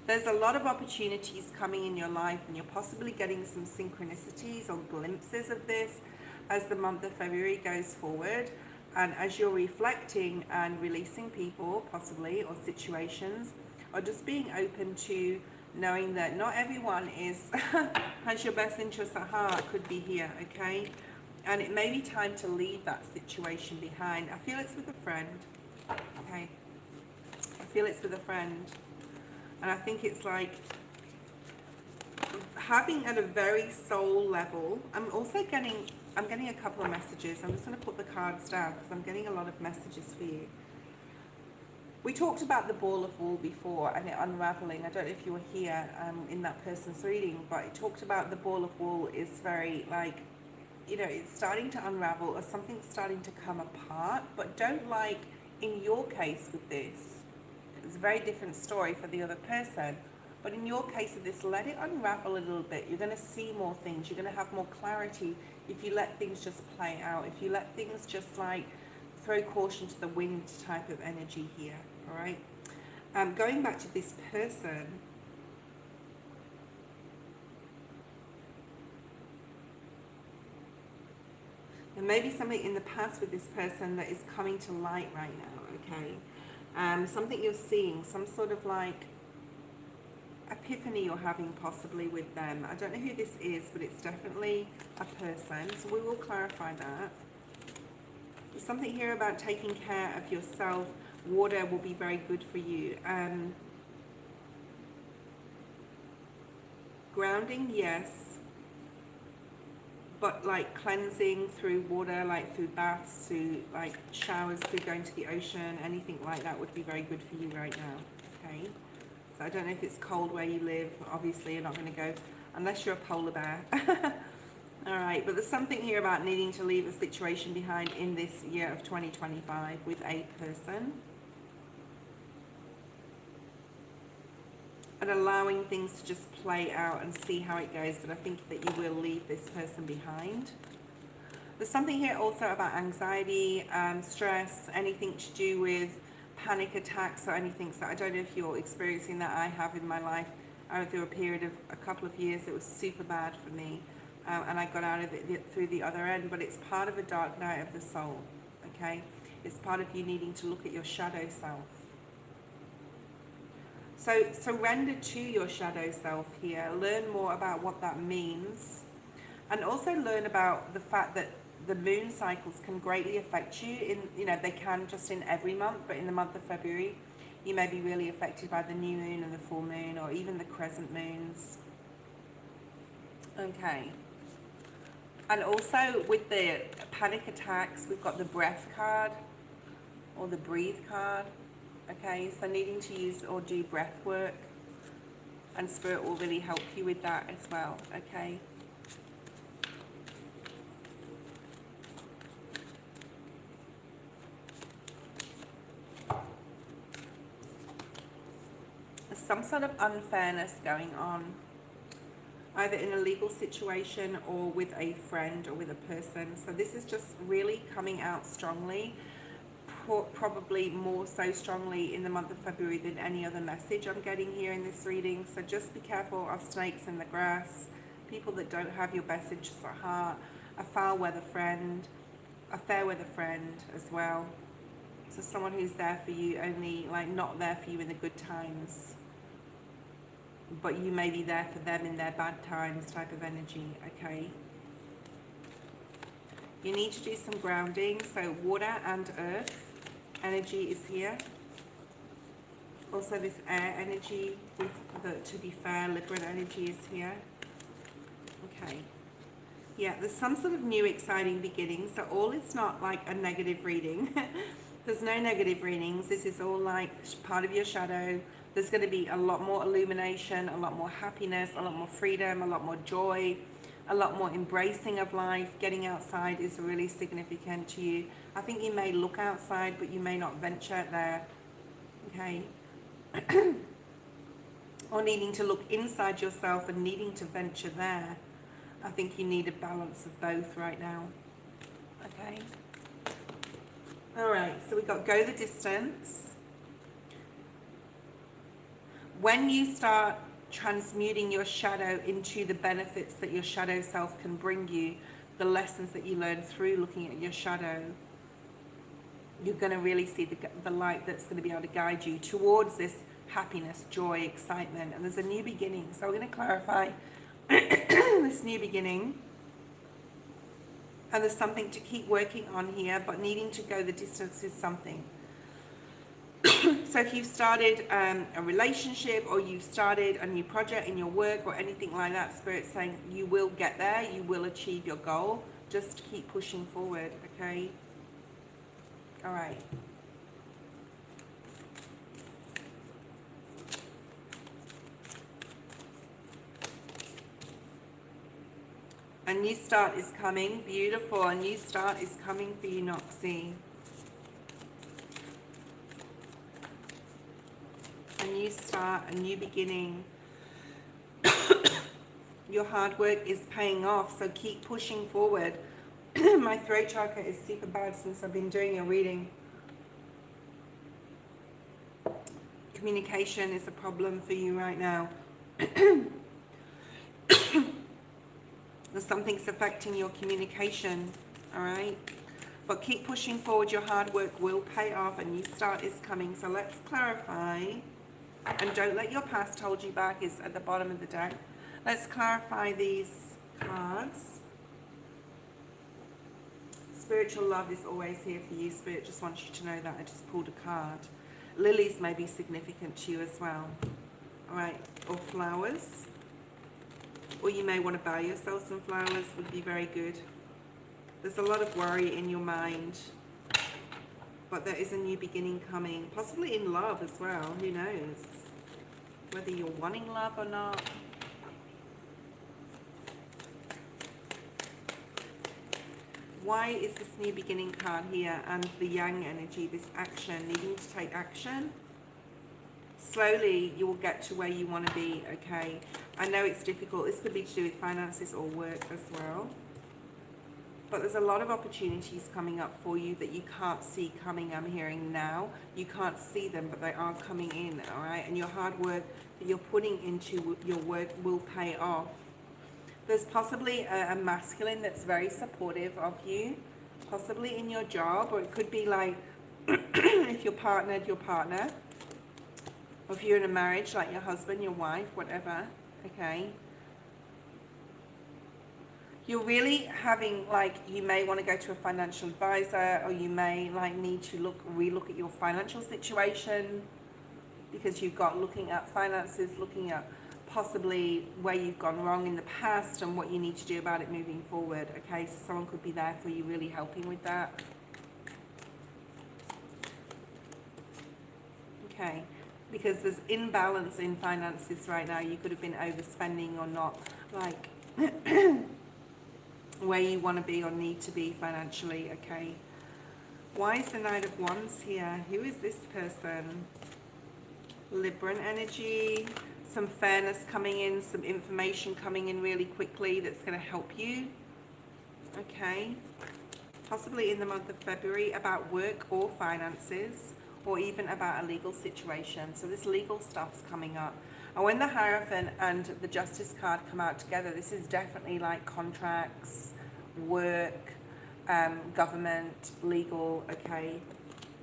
There's a lot of opportunities coming in your life, and you're possibly getting some synchronicities or glimpses of this as the month of February goes forward. And as you're reflecting and releasing people, possibly, or situations, or just being open to knowing that not everyone has your best interests at heart, could be here, okay? And it may be time to leave that situation behind. I feel it's with a friend, okay? I feel it's with a friend. And I think it's like having at a very soul level. I'm getting a couple of messages. I'm just going to put the cards down because I'm getting a lot of messages for you. We talked about the ball of wool before and it unraveling. I don't know if you were here in that person's reading, but it talked about the ball of wool is very like, you know, it's starting to unravel or something's starting to come apart. But don't, like in your case with this, it's a very different story for the other person. But in your case of this, let it unravel a little bit. You're going to see more things. You're going to have more clarity if you let things just play out. If you let things just like throw caution to the wind type of energy here, all right? Going back to this person, there may be something in the past with this person that is coming to light right now, okay? Something you're seeing, some sort of like epiphany you're having possibly with them. I don't know who this is, but it's definitely a person, so we will clarify that. There's something here about taking care of yourself. Water will be very good for you. Grounding, yes, but like cleansing through water, like through baths, through like showers, through going to the ocean, anything like that would be very good for you right now, okay? So I don't know if it's cold where you live. Obviously you're not going to go unless you're a polar bear. All right, but there's something here about needing to leave a situation behind in this year of 2025 with a person. And allowing things to just play out and see how it goes, but I think that you will leave this person behind. There's something here also about anxiety, stress, anything to do with panic attacks or anything. So I don't know if you're experiencing that. I have in my life. I went through a period of a couple of years. It was super bad for me. And I got out of it through the other end, but it's part of a dark night of the soul, okay? It's part of you needing to look at your shadow self. So surrender to your shadow self here. Learn more about what that means. And also learn about the fact that the moon cycles can greatly affect you in, you know, they can just in every month, but in the month of February, you may be really affected by the new moon and the full moon, or even the crescent moons. Okay. And also with the panic attacks, we've got the breath card or the breathe card. Okay, so needing to use or do breath work, and spirit will really help you with that as well. Okay. There's some sort of unfairness going on, either in a legal situation or with a friend or with a person. So this is just really coming out strongly, probably more so strongly in the month of February than any other message I'm getting here in this reading. So just be careful of snakes in the grass, people that don't have your best interests at heart, a foul weather friend, a fair weather friend as well. So someone who's there for you, only like not there for you in the good times, but you may be there for them in their bad times type of energy. Okay. You need to do some grounding. So water and earth energy is here. Also this air energy with the, to be fair, Libra energy is here. Okay. Yeah, there's some sort of new exciting beginning. So all is not like a negative reading. There's no negative readings. This is all like part of your shadow. There's going to be a lot more illumination, a lot more happiness, a lot more freedom, a lot more joy, a lot more embracing of life. Getting outside is really significant to you. I think you may look outside, but you may not venture there. Okay. Or needing to look inside yourself and needing to venture there. I think you need a balance of both right now. Okay. All right, so we've got go the distance. When you start transmuting your shadow into the benefits that your shadow self can bring you, the lessons that you learn through looking at your shadow, you're going to really see the light that's going to be able to guide you towards this happiness, joy, excitement. And there's a new beginning. So we're going to clarify this new beginning. And there's something to keep working on here, but needing to go the distance is something. So if you've started a relationship, or you've started a new project in your work or anything like that, Spirit's saying you will get there, you will achieve your goal. Just keep pushing forward, okay? All right. A new start is coming. Beautiful. A new start is coming for you, Noxy. A new start, a new beginning. Your hard work is paying off, so keep pushing forward. My throat chakra is super bad since I've been doing your reading. Communication is a problem for you right now. Something's affecting your communication, all right? But keep pushing forward. Your hard work will pay off. A new start is coming. So let's clarify. And don't let your past hold you back is at the bottom of the deck. Let's clarify these cards. Spiritual love is always here for you. Spirit just wants you to know that. I just pulled a card. Lilies may be significant to you as well. All right, or flowers. Or you may want to buy yourself some flowers, would be very good. There's a lot of worry in your mind, but there is a new beginning coming, possibly in love as well, who knows? Whether you're wanting love or not. Why is this new beginning card here and the yang energy, this action, needing to take action? Slowly you will get to where you want to be, okay? I know it's difficult. This could be to do with finances or work as well. But there's a lot of opportunities coming up for you that you can't see coming, I'm hearing now. You can't see them, but they are coming in, all right? And your hard work that you're putting into your work will pay off. There's possibly a masculine that's very supportive of you, possibly in your job, or it could be like if you're partnered, your partner. Or if you're in a marriage, like your husband, your wife, whatever, okay? You're really having, like, you may want to go to a financial advisor, or you may like need to relook at your financial situation, because you've got looking at finances, looking at possibly where you've gone wrong in the past and what you need to do about it moving forward. Okay, so someone could be there for you, really helping with that. Okay, because there's imbalance in finances right now. You could have been overspending or not, like where you want to be or need to be financially. Okay, why is the Knight of Wands here? Who is this person? Libran energy, some fairness coming in, some information coming in really quickly that's going to help you. Okay, possibly in the month of February, about work or finances, or even about a legal situation. So this legal stuff's coming up. And when the Hierophant and the Justice card come out together, this is definitely like contracts, work, government, legal, okay?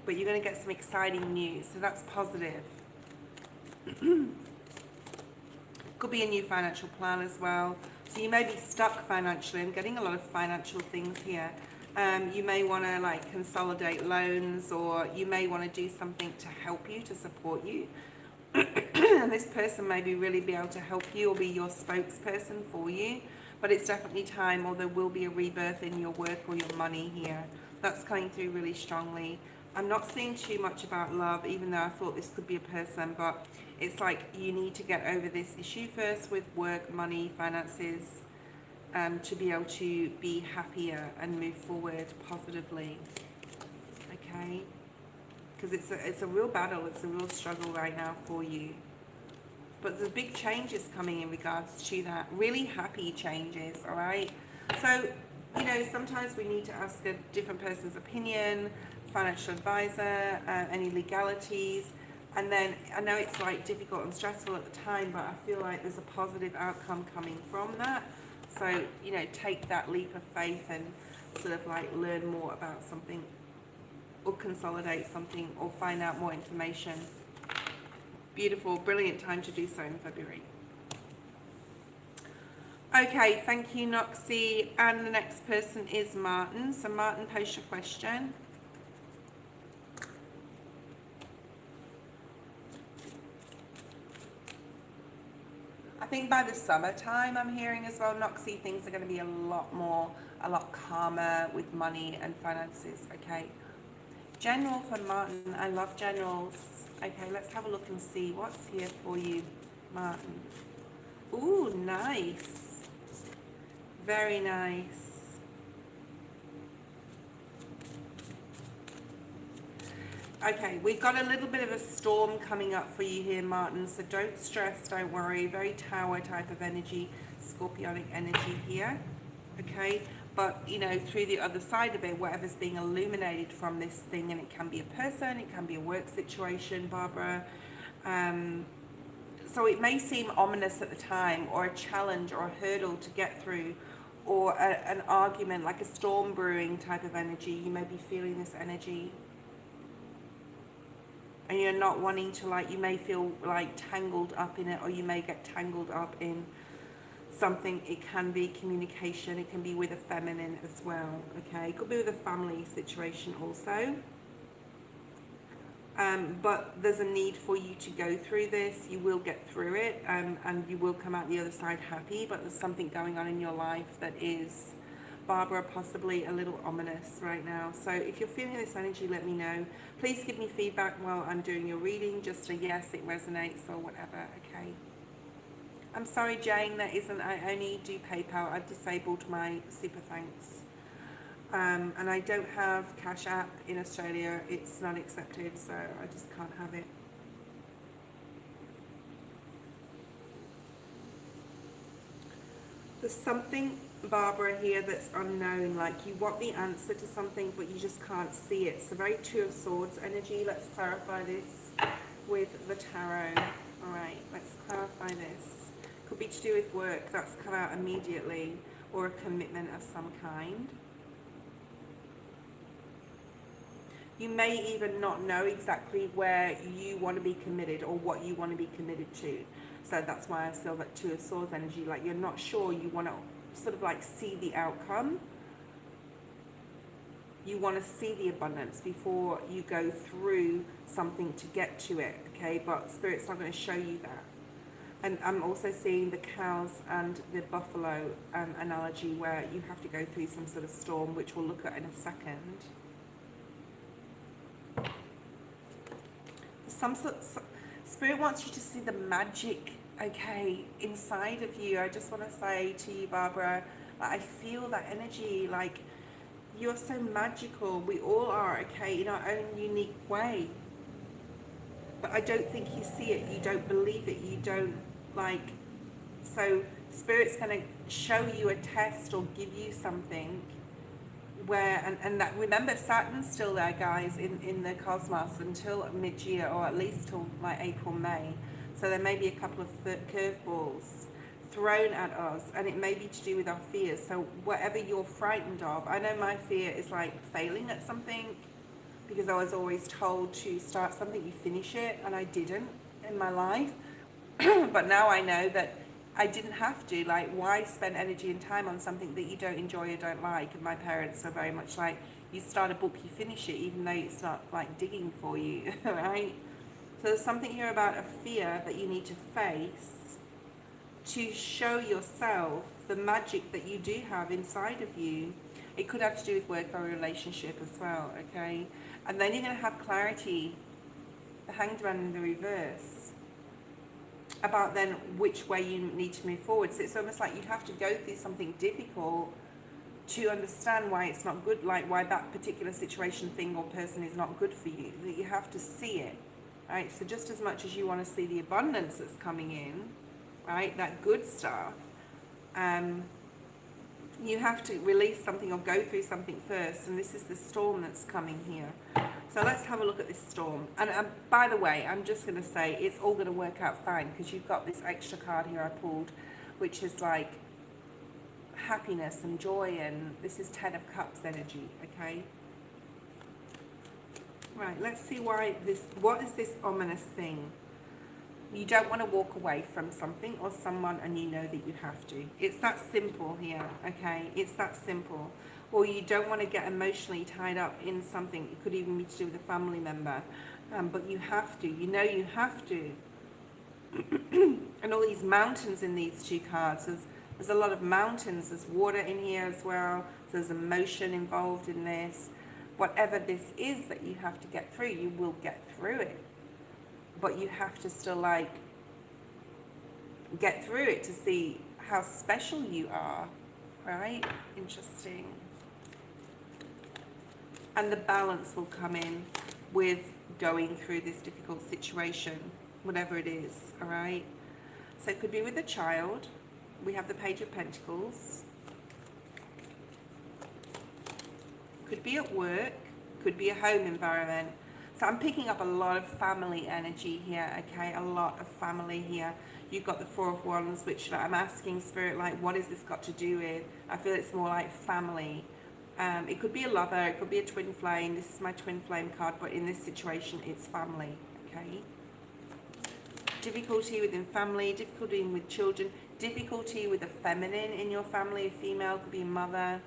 But you're going to get some exciting news, so that's positive. Could be a new financial plan as well. So you may be stuck financially. I'm getting a lot of financial things here. You may want to like consolidate loans, or you may want to do something to help you, to support you. And this person may really be able to help you or be your spokesperson for you. But it's definitely time, or there will be a rebirth in your work or your money here. That's coming through really strongly. I'm not seeing too much about love, even though I thought this could be a person, but it's like you need to get over this issue first with work, money, finances, to be able to be happier and move forward positively. Okay? Because it's a real battle, it's a real struggle right now for you. But there's big changes coming in regards to that. Really happy changes, all right? So, you know, sometimes we need to ask a different person's opinion, financial advisor, any legalities. And then I know it's like difficult and stressful at the time, but I feel like there's a positive outcome coming from that. So, you know, take that leap of faith and sort of like learn more about something, or consolidate something, or find out more information. Beautiful, brilliant time to do so in February. Okay, thank you, Noxy. And the next person is Martin. So Martin, post your question. I think by the summertime, I'm hearing as well, Noxy, things are going to be a lot calmer with money and finances. Okay. General for Martin. I love generals. Okay, let's have a look and see what's here for you, Martin. Ooh, nice. Very nice. Okay, we've got a little bit of a storm coming up for you here, Martin, so don't stress, don't worry. Very tower type of energy, scorpionic energy here, okay? But, you know, through the other side of it, whatever's being illuminated from this thing, and it can be a person, it can be a work situation, Barbara. So it may seem ominous at the time, or a challenge or a hurdle to get through, or an argument, like a storm brewing type of energy. You may be feeling this energy. And you're not wanting to, like, you may feel like tangled up in it, or you may get tangled up in something. It can be communication, it can be with a feminine as well, okay? It could be with a family situation also. But there's a need for you to go through this. You will get through it, and you will come out the other side happy, but there's something going on in your life that is, Barbara, possibly a little ominous right now. So if you're feeling this energy, let me know. Please give me feedback while I'm doing your reading, just a yes, it resonates, or whatever, okay? I'm sorry, Jane, that isn't, I only do PayPal. I've disabled my super thanks. And I don't have Cash App in Australia. It's not accepted, so I just can't have it. There's something, Barbara, here that's unknown. Like, you want the answer to something, but you just can't see it. So very Two of Swords energy. Let's clarify this with the tarot. All right, let's clarify this. Could be to do with work. That's come out immediately, or a commitment of some kind. You may even not know exactly where you want to be committed or what you want to be committed to. So that's why I feel that Two of Swords energy, like you're not sure, you want to sort of like see the outcome. You want to see the abundance before you go through something to get to it, okay? But Spirit's not going to show you that. And I'm also seeing the cows and the buffalo analogy where you have to go through some sort of storm, which we'll look at in a second. Spirit wants you to see the magic, okay, inside of you. I just want to say to you, Barbara, that I feel that energy, like you're so magical. We all are, okay, in our own unique way. But I don't think you see it, you don't believe it, you don't like. So Spirit's going to show you a test or give you something where, and that, remember, Saturn's still there, guys, in the cosmos until mid-year, or at least till like April, May. So there may be a couple of curveballs thrown at us, and it may be to do with our fears. So whatever you're frightened of, I know my fear is like failing at something, because I was always told to start something, you finish it, and I didn't in my life. But now I know that I didn't have to. Like, why spend energy and time on something that you don't enjoy or don't like? And my parents were very much like, you start a book, you finish it, even though it's not like digging for you, right? So there's something here about a fear that you need to face to show yourself the magic that you do have inside of you. It could have to do with work or a relationship as well, okay? And then you're going to have clarity, the Hanged Man in the reverse, about then which way you need to move forward. So it's almost like you'd have to go through something difficult to understand why it's not good, like why that particular situation, thing or person is not good for you. That you have to see it, right? So just as much as you want to see the abundance that's coming in, right, that good stuff, you have to release something or go through something first, and this is the storm that's coming here. So let's have a look at this storm. And by the way, I'm just going to say it's all going to work out fine, because you've got this extra card here I pulled, which is like happiness and joy, and this is 10 of Cups energy, okay? Right, let's see why this, what is this ominous thing? You don't want to walk away from something or someone, and you know that you have to. It's that simple here, okay? It's that simple. Or you don't want to get emotionally tied up in something. It could even be to do with a family member, but you have to. You know you have to. And all these mountains in these two cards. There's a lot of mountains. There's water in here as well. So there's emotion involved in this. Whatever this is that you have to get through, you will get through it. But you have to still like get through it to see how special you are, right? Interesting. And the balance will come in with going through this difficult situation, whatever it is, all right? So it could be with a child. We have the Page of Pentacles. Could be at work, could be a home environment. So I'm picking up a lot of family energy here, okay? A lot of family here. You've got the Four of Wands, which I'm asking Spirit, like, what has this got to do with? I feel it's more like family. It could be a lover, it could be a twin flame. This is my twin flame card, but in this situation, it's family, okay? Difficulty within family, difficulty with children, difficulty with a feminine in your family. A female could be a mother,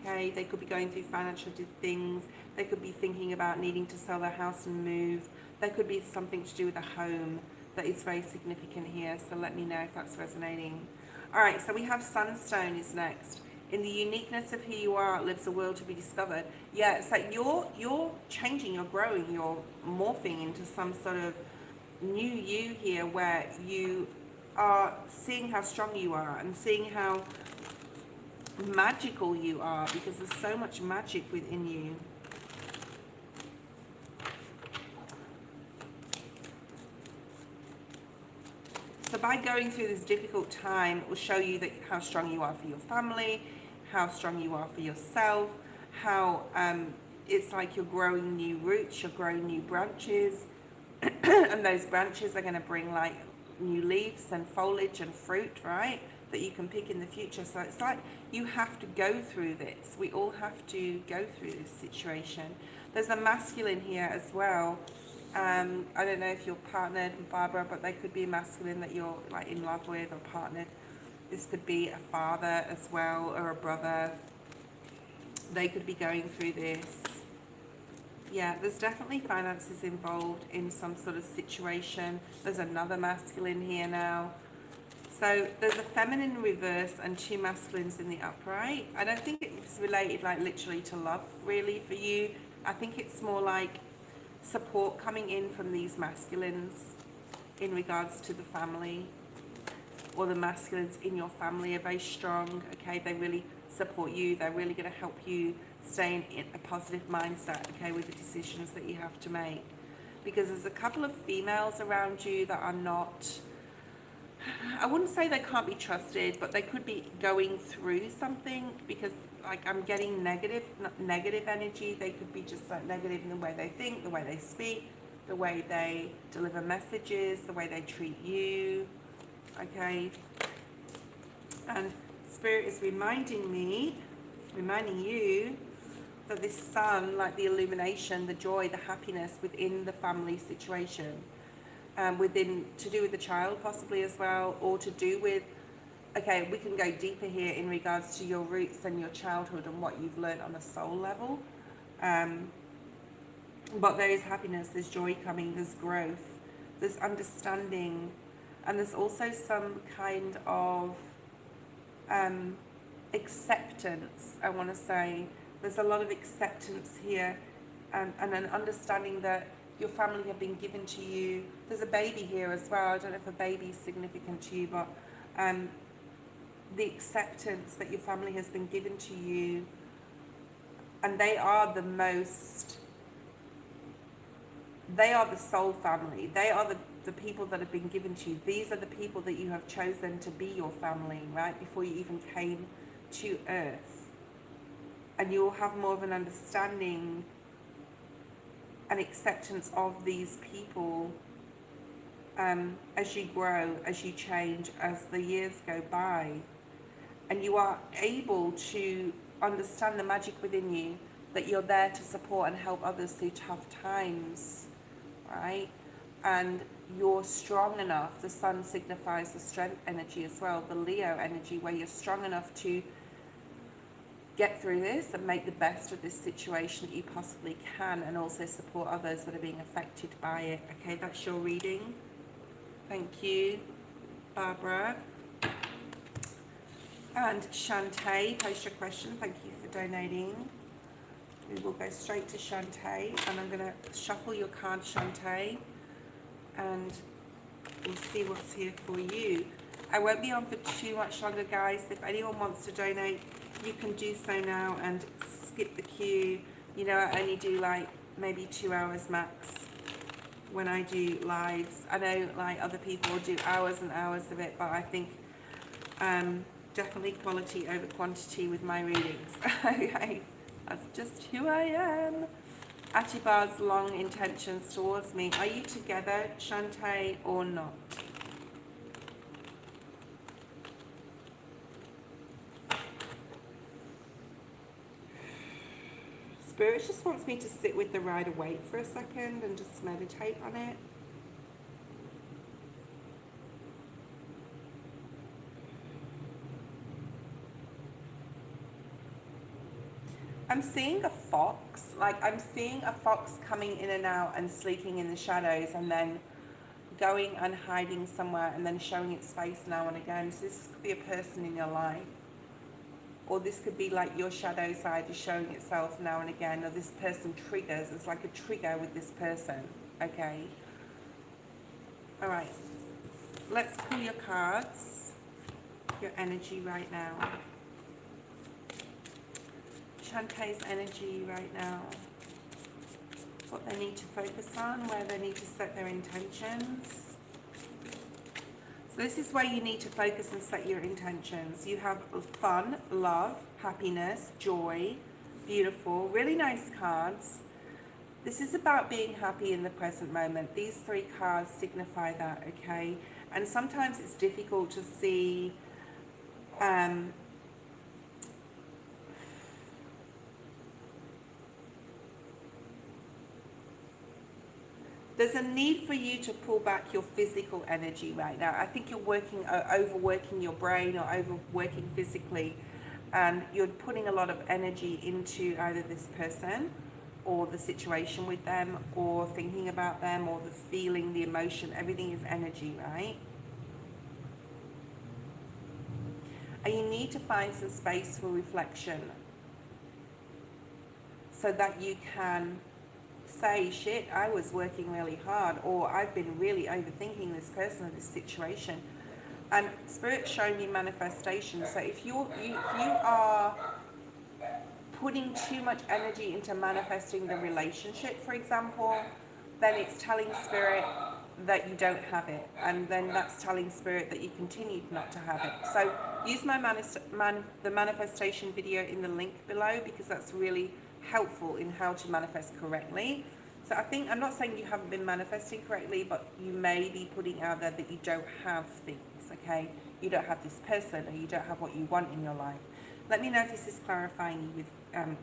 okay? They could be going through financial things. They could be thinking about needing to sell their house and move. There could be something to do with a home that is very significant here, so let me know if that's resonating. All right, so we have Sunstone is next. In the uniqueness of who you are lives a world to be discovered. Yeah, it's like you're changing, you're growing, you're morphing into some sort of new you here, where you are seeing how strong you are and seeing how magical you are, because there's so much magic within you. So by going through this difficult time, it will show you that how strong you are for your family, how strong you are for yourself, how it's like you're growing new roots, you're growing new branches, and those branches are going to bring like new leaves and foliage and fruit, right? that you can pick in the future. So it's like you have to go through this. We all have to go through this situation. There's a masculine here as well. I don't know if you're partnered, Barbara, but they could be a masculine that you're like in love with or partnered. This could be a father as well, or a brother. They could be going through this. Yeah, there's definitely finances involved in some sort of situation. There's another masculine here now. So there's a feminine in reverse and two masculines in the upright. I don't think it's related like literally to love really for you. I think it's more like support coming in from these masculines in regards to the family, or the masculines in your family are very strong. Okay, they really support you. They're really going to help you stay in a positive mindset, okay, with the decisions that you have to make. Because there's a couple of females around you that are not, I wouldn't say they can't be trusted, but they could be going through something, because like I'm getting negative energy. They could be just like negative in the way they think, the way they speak, the way they deliver messages, the way they treat you, okay? And Spirit is reminding you that this sun, like the illumination, the joy, the happiness within the family situation, within, to do with the child possibly as well, or to do with, okay, we can go deeper here in regards to your roots and your childhood and what you've learned on a soul level. But there is happiness, there's joy coming, there's growth, there's understanding, and there's also some kind of acceptance, I want to say. There's a lot of acceptance here, and an understanding that your family have been given to you. There's a baby here as well. I don't know if a baby is significant to you, but the acceptance that your family has been given to you, and they are the soul family. They are the people that have been given to you. These are the people that you have chosen to be your family, right, before you even came to earth. And you will have more of an understanding and acceptance of these people as you grow, as you change, as the years go by. And you are able to understand the magic within you, that you're there to support and help others through tough times, right? And you're strong enough. The sun signifies the strength energy as well, the Leo energy, where you're strong enough to get through this and make the best of this situation that you possibly can, and also support others that are being affected by it. Okay, that's your reading. Thank you, Barbara. And Shante, post your question. Thank you for donating. We will go straight to Shante, and I'm going to shuffle your card, Shante, and we'll see what's here for you. I won't be on for too much longer, guys. If anyone wants to donate, you can do so now and skip the queue. You know, I only do like maybe 2 hours max when I do lives. I know like other people do hours and hours of it, but I think definitely quality over quantity with my readings. Okay, that's just who I am. Atibar's long intentions towards me. Are you together, Shante, or not? Spirit just wants me to sit with the Rider-Waite for a second and just meditate on it. I'm seeing a fox, like I'm seeing a fox coming in and out and sleeping in the shadows, and then going and hiding somewhere and then showing its face now and again. So this could be a person in your life, or this could be like your shadow side is showing itself now and again, or this person triggers. It's like a trigger with this person, okay? All right, let's pull your cards, your energy right now. Shantae's energy right now, what they need to focus on, where they need to set their intentions. So this is where you need to focus and set your intentions. You have fun, love, happiness, joy, beautiful, really nice cards. This is about being happy in the present moment. These 3 cards signify that, okay? And sometimes it's difficult to see Um, there's a need for you to pull back your physical energy right now. I think you're working, overworking your brain or overworking physically, and you're putting a lot of energy into either this person or the situation with them or thinking about them or the feeling, the emotion. Everything is energy, right? And you need to find some space for reflection so that you can say, shit, I was working really hard, or I've been really overthinking this person or this situation. And Spirit's showing me manifestation. So if you are putting too much energy into manifesting the relationship, for example, then it's telling Spirit that you don't have it, and then that's telling Spirit that you continue not to have it. So use my the manifestation video in the link below, because that's really helpful in how to manifest correctly. So I think, I'm not saying you haven't been manifesting correctly, but you may be putting out there that you don't have things, okay? You don't have this person, or you don't have what you want in your life. Let me know if this is clarifying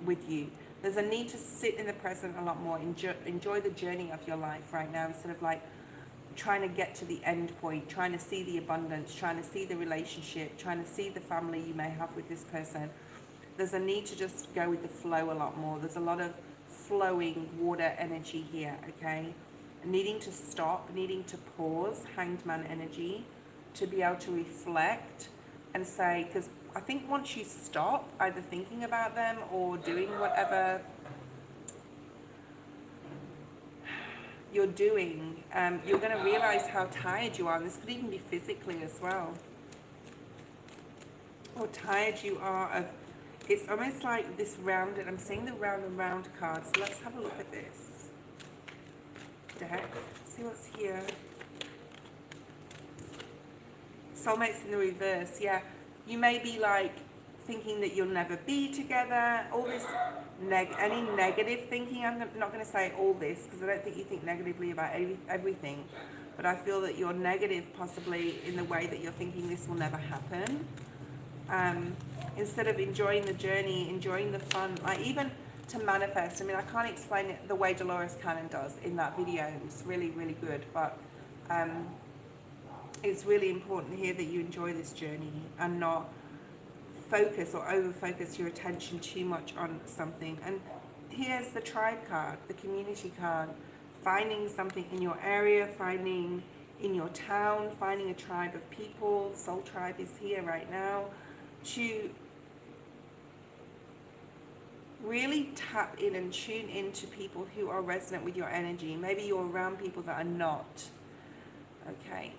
with you. There's a need to sit in the present a lot more, enjoy the journey of your life right now, instead of like trying to get to the end point, trying to see the abundance, trying to see the relationship, trying to see the family you may have with this person. There's a need to just go with the flow a lot more. There's a lot of flowing water energy here, okay? Needing to stop, needing to pause, hanged man energy, to be able to reflect and say, because I think once you stop either thinking about them or doing whatever you're doing, you're going to realize how tired you are. And this could even be physically as well. How tired you are of, it's almost like this round, and I'm seeing the round and round card. So let's have a look at this deck. See what's here. Soulmates in the reverse, yeah. You may be like thinking that you'll never be together, all this any negative thinking. I'm not going to say all this, because I don't think you think negatively about everything, but I feel that you're negative possibly in the way that you're thinking this will never happen. Instead of enjoying the journey, enjoying the fun, like even to manifest. I mean, I can't explain it the way Dolores Canon does in that video. It's really, really good, but it's really important here that you enjoy this journey and not focus or over focus your attention too much on something. And here's the tribe card, the community card, finding something in your area, finding in your town, finding a tribe of people. Soul Tribe is here right now to really tap in and tune into people who are resonant with your energy. Maybe you're around people that are not. Okay.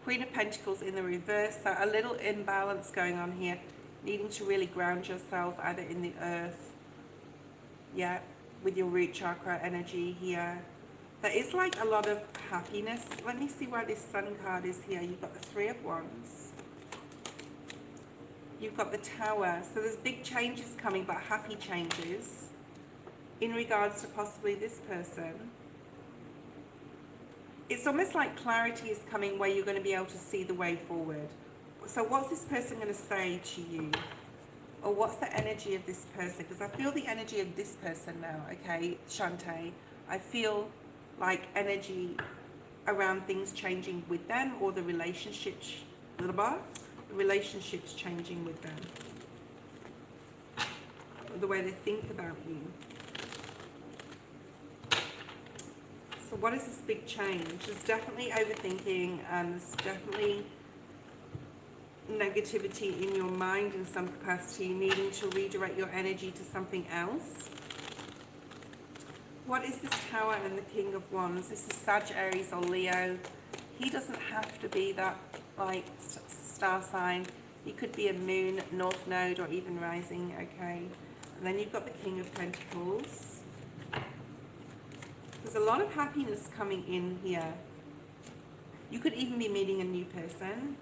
Queen of Pentacles in the reverse, so a little imbalance going on here, needing to really ground yourself either in the earth, yeah, with your root chakra energy here. There is like a lot of happiness. Let me see why this Sun card is here. You've got the Three of Wands. You've got the Tower. So there's big changes coming, but happy changes in regards to possibly this person. It's almost like clarity is coming where you're going to be able to see the way forward. So what's this person going to say to you? Or what's the energy of this person? Because I feel the energy of this person now, okay, Shante. I feel like energy around things changing with them, or the relationships changing with them. The way they think about you. So what is this big change? There's definitely overthinking, and there's definitely negativity in your mind in some capacity, needing to redirect your energy to something else. What is this Tower and the King of Wands? This is Sag, Aries, or Leo. He doesn't have to be that like star sign. He could be a moon, north node, or even rising, okay? And then you've got the King of Pentacles. There's a lot of happiness coming in here. You could even be meeting a new person.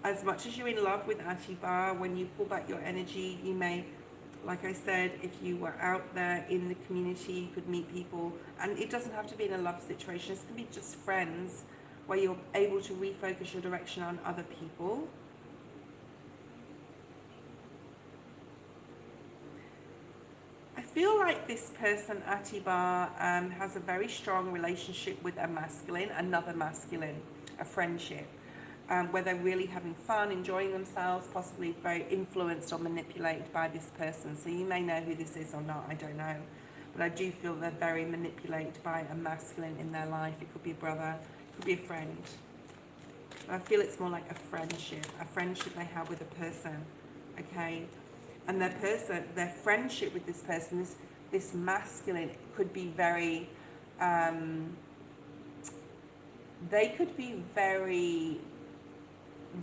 As much as you're in love with Atibar, when you pull back your energy, you may Like I said, if you were out there in the community, you could meet people, and it doesn't have to be in a love situation. This can be just friends, where you're able to refocus your direction on other people. I feel like this person, Atiba, has a very strong relationship with a masculine, another masculine, a friendship, where they're really having fun, enjoying themselves, possibly very influenced or manipulated by this person. So you may know who this is or not, I don't know. But I do feel they're very manipulated by a masculine in their life. It could be a brother, it could be a friend. I feel it's more like a friendship they have with a person, okay? And their friendship with this person, this masculine, could be very, they could be very,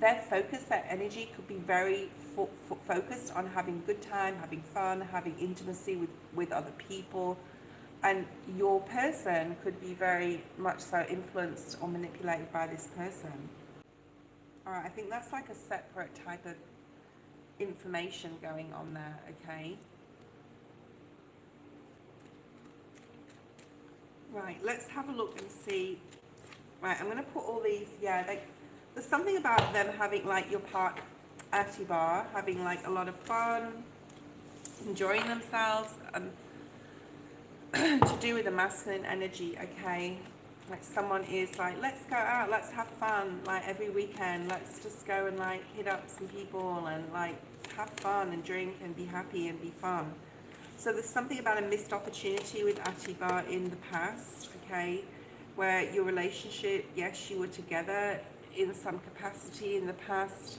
their focus, their energy could be very focused on having a good time, having fun, having intimacy with other people. And your person could be very much so influenced or manipulated by this person. All right, I think that's like a separate type of information going on there, okay? Right, let's have a look and see. Right, I'm going to put all these, there's something about them having, like, your part, Atiba, having, like, a lot of fun, enjoying themselves, to do with the masculine energy, okay? Like, someone is like, let's go out, let's have fun, like, every weekend, let's just go and, like, hit up some people and, like, have fun and drink and be happy and be fun. So there's something about a missed opportunity with Atiba in the past, okay, where your relationship, yes, you were together in some capacity in the past,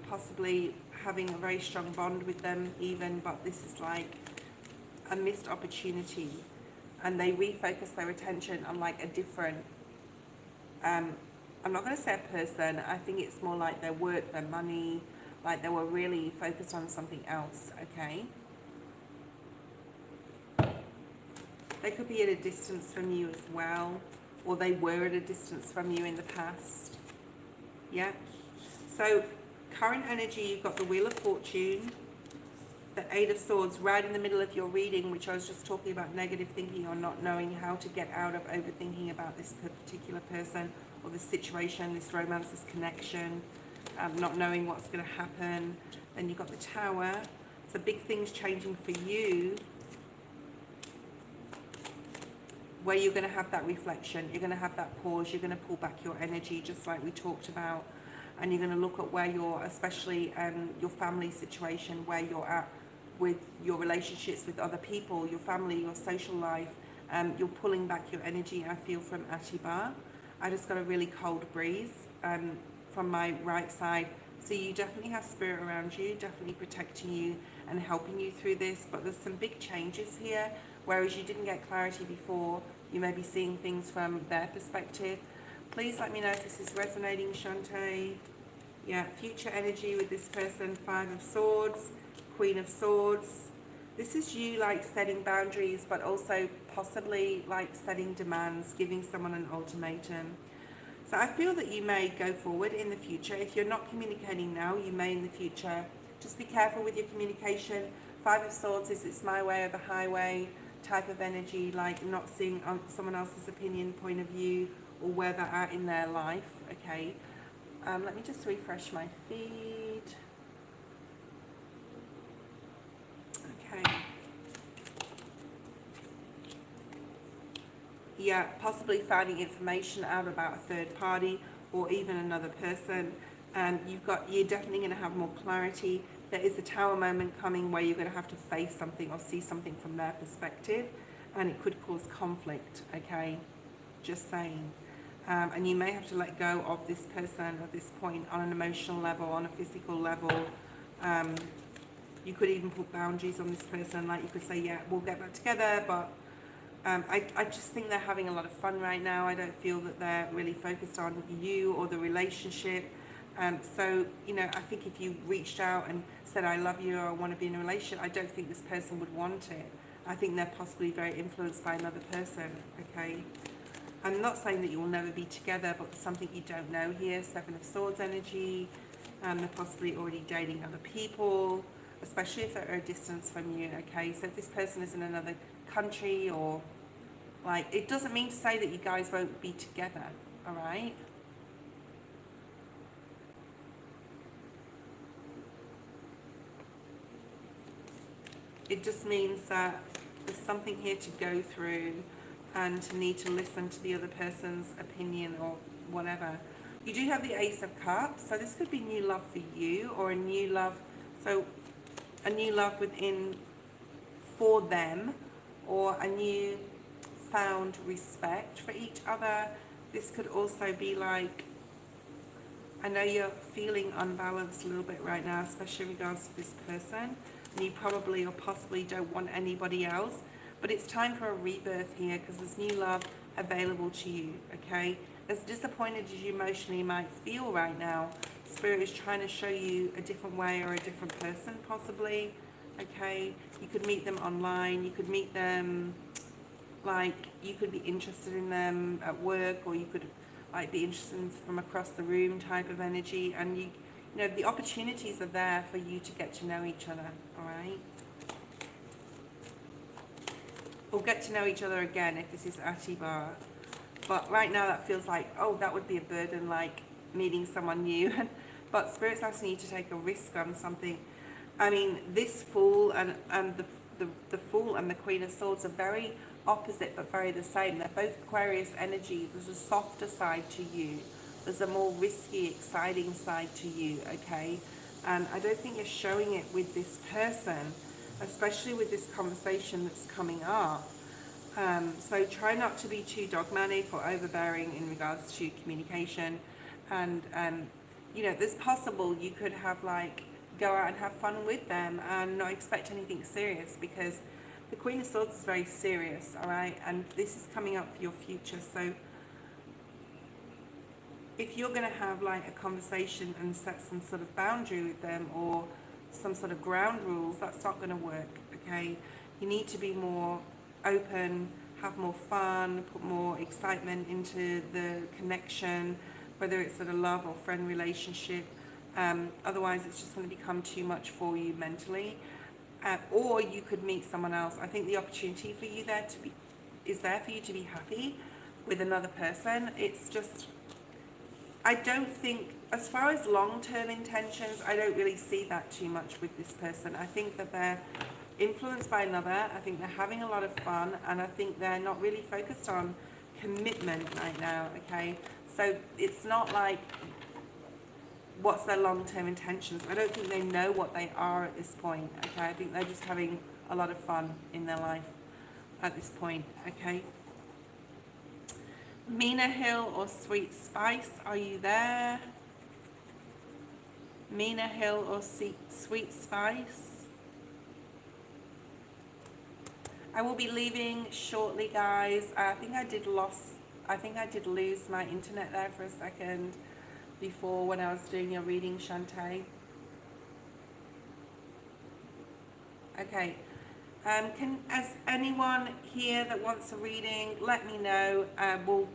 possibly having a very strong bond with them even, but this is like a missed opportunity, and they refocus their attention on, like, a different, I'm not going to say a person, I think it's more like their work, their money, like they were really focused on something else, okay? They could be at a distance from you as well, or they were at a distance from you in the past. Yeah. So current energy, you've got the Wheel of Fortune, the Eight of Swords right in the middle of your reading, which I was just talking about negative thinking or not knowing how to get out of overthinking about this particular person or this situation, this romance, this connection, not knowing what's going to happen. Then you've got the Tower. So big things changing for you, where you're going to have that reflection, you're going to have that pause, you're going to pull back your energy, just like we talked about, and you're going to look at where you're, especially your family situation, where you're at with your relationships with other people, your family, your social life. You're pulling back your energy, I feel, from Atiba. I just got a really cold breeze from my right side. So you definitely have spirit around you, definitely protecting you and helping you through this, but there's some big changes here. Whereas you didn't get clarity before, you may be seeing things from their perspective. Please let me know if this is resonating, Shante. Yeah, future energy with this person, Five of Swords, Queen of Swords. This is you, like, setting boundaries, but also possibly, like, setting demands, giving someone an ultimatum. So I feel that you may go forward in the future. If you're not communicating now, you may in the future. Just be careful with your communication. Five of Swords is it's my way or the highway type of energy, like not seeing someone else's opinion, point of view, or where they're at in their life, okay? Let me just refresh my feed. Okay. Yeah, possibly finding information out about a third party or even another person. You're definitely going to have more clarity. There is a Tower moment coming where you're going to have to face something or see something from their perspective, and it could cause conflict, okay? Just saying. And you may have to let go of this person at this point on an emotional level, on a physical level. You could even put boundaries on this person, like you could say, yeah, we'll get back together, but I just think they're having a lot of fun right now. I don't feel that they're really focused on you or the relationship. So, you know, I think if you reached out and said, I love you or I want to be in a relationship, I don't think this person would want it. I think they're possibly very influenced by another person, okay? I'm not saying that you will never be together, but there's something you don't know here. Seven of Swords energy. They're possibly already dating other people. especially if they're at a distance from you, okay? So if this person is in another country, or like, it doesn't mean to say that you guys won't be together, all right? It just means that there's something here to go through and to need to listen to the other person's opinion or whatever. You do have the Ace of Cups, so this could be new love for you, or a new love, so a new love within for them, or a new found respect for each other. This could also be like, I know you're feeling unbalanced a little bit right now, especially in regards to this person, and you probably or possibly don't want anybody else, but it's time for a rebirth here, because there's new love available to you, okay? As disappointed as you emotionally might feel right now, Spirit is trying to show you a different way, or a different person possibly, okay? You could meet them online, you could meet them, like, you could be interested in them at work, or you could like be interested in from across the room type of energy, and you know, the opportunities are there for you to get to know each other, all right? Or get to know each other again if this is Atibar. But right now that feels like, oh, that would be a burden, like meeting someone new. But Spirit's asking you to take a risk on something. I mean, this Fool and the Fool and the Queen of Swords are very opposite but very the same. They're both Aquarius energy. There's a softer side to you. There's a more risky, exciting side to you, okay? And I don't think you're showing it with this person, especially with this conversation that's coming up. So try not to be too dogmatic or overbearing in regards to communication. And, you know, it's possible you could have like, go out and have fun with them and not expect anything serious, because the Queen of Swords is very serious, all right? And this is coming up for your future. So if you're going to have like a conversation and set some sort of boundary with them, or some sort of ground rules, that's not going to work, okay? You need to be more open, have more fun, put more excitement into the connection, whether it's sort of love or friend relationship. Otherwise it's just going to become too much for you mentally. Or you could meet someone else. I think the opportunity for you there is there for you to be happy with another person. It's just, I don't think, as far as long-term intentions, I don't really see that too much with this person. I think that they're influenced by another. I think they're having a lot of fun, and I think they're not really focused on commitment right now, okay? So it's not like, what's their long-term intentions? I don't think they know what they are at this point, okay? I think they're just having a lot of fun in their life at this point, okay? Mina Hill or Sweet Spice, are you there? Mina Hill or Sweet Spice? I will be leaving shortly, guys. I think I did lose my internet there for a second before when I was doing your reading, Shante. Okay. As anyone here that wants a reading, let me know.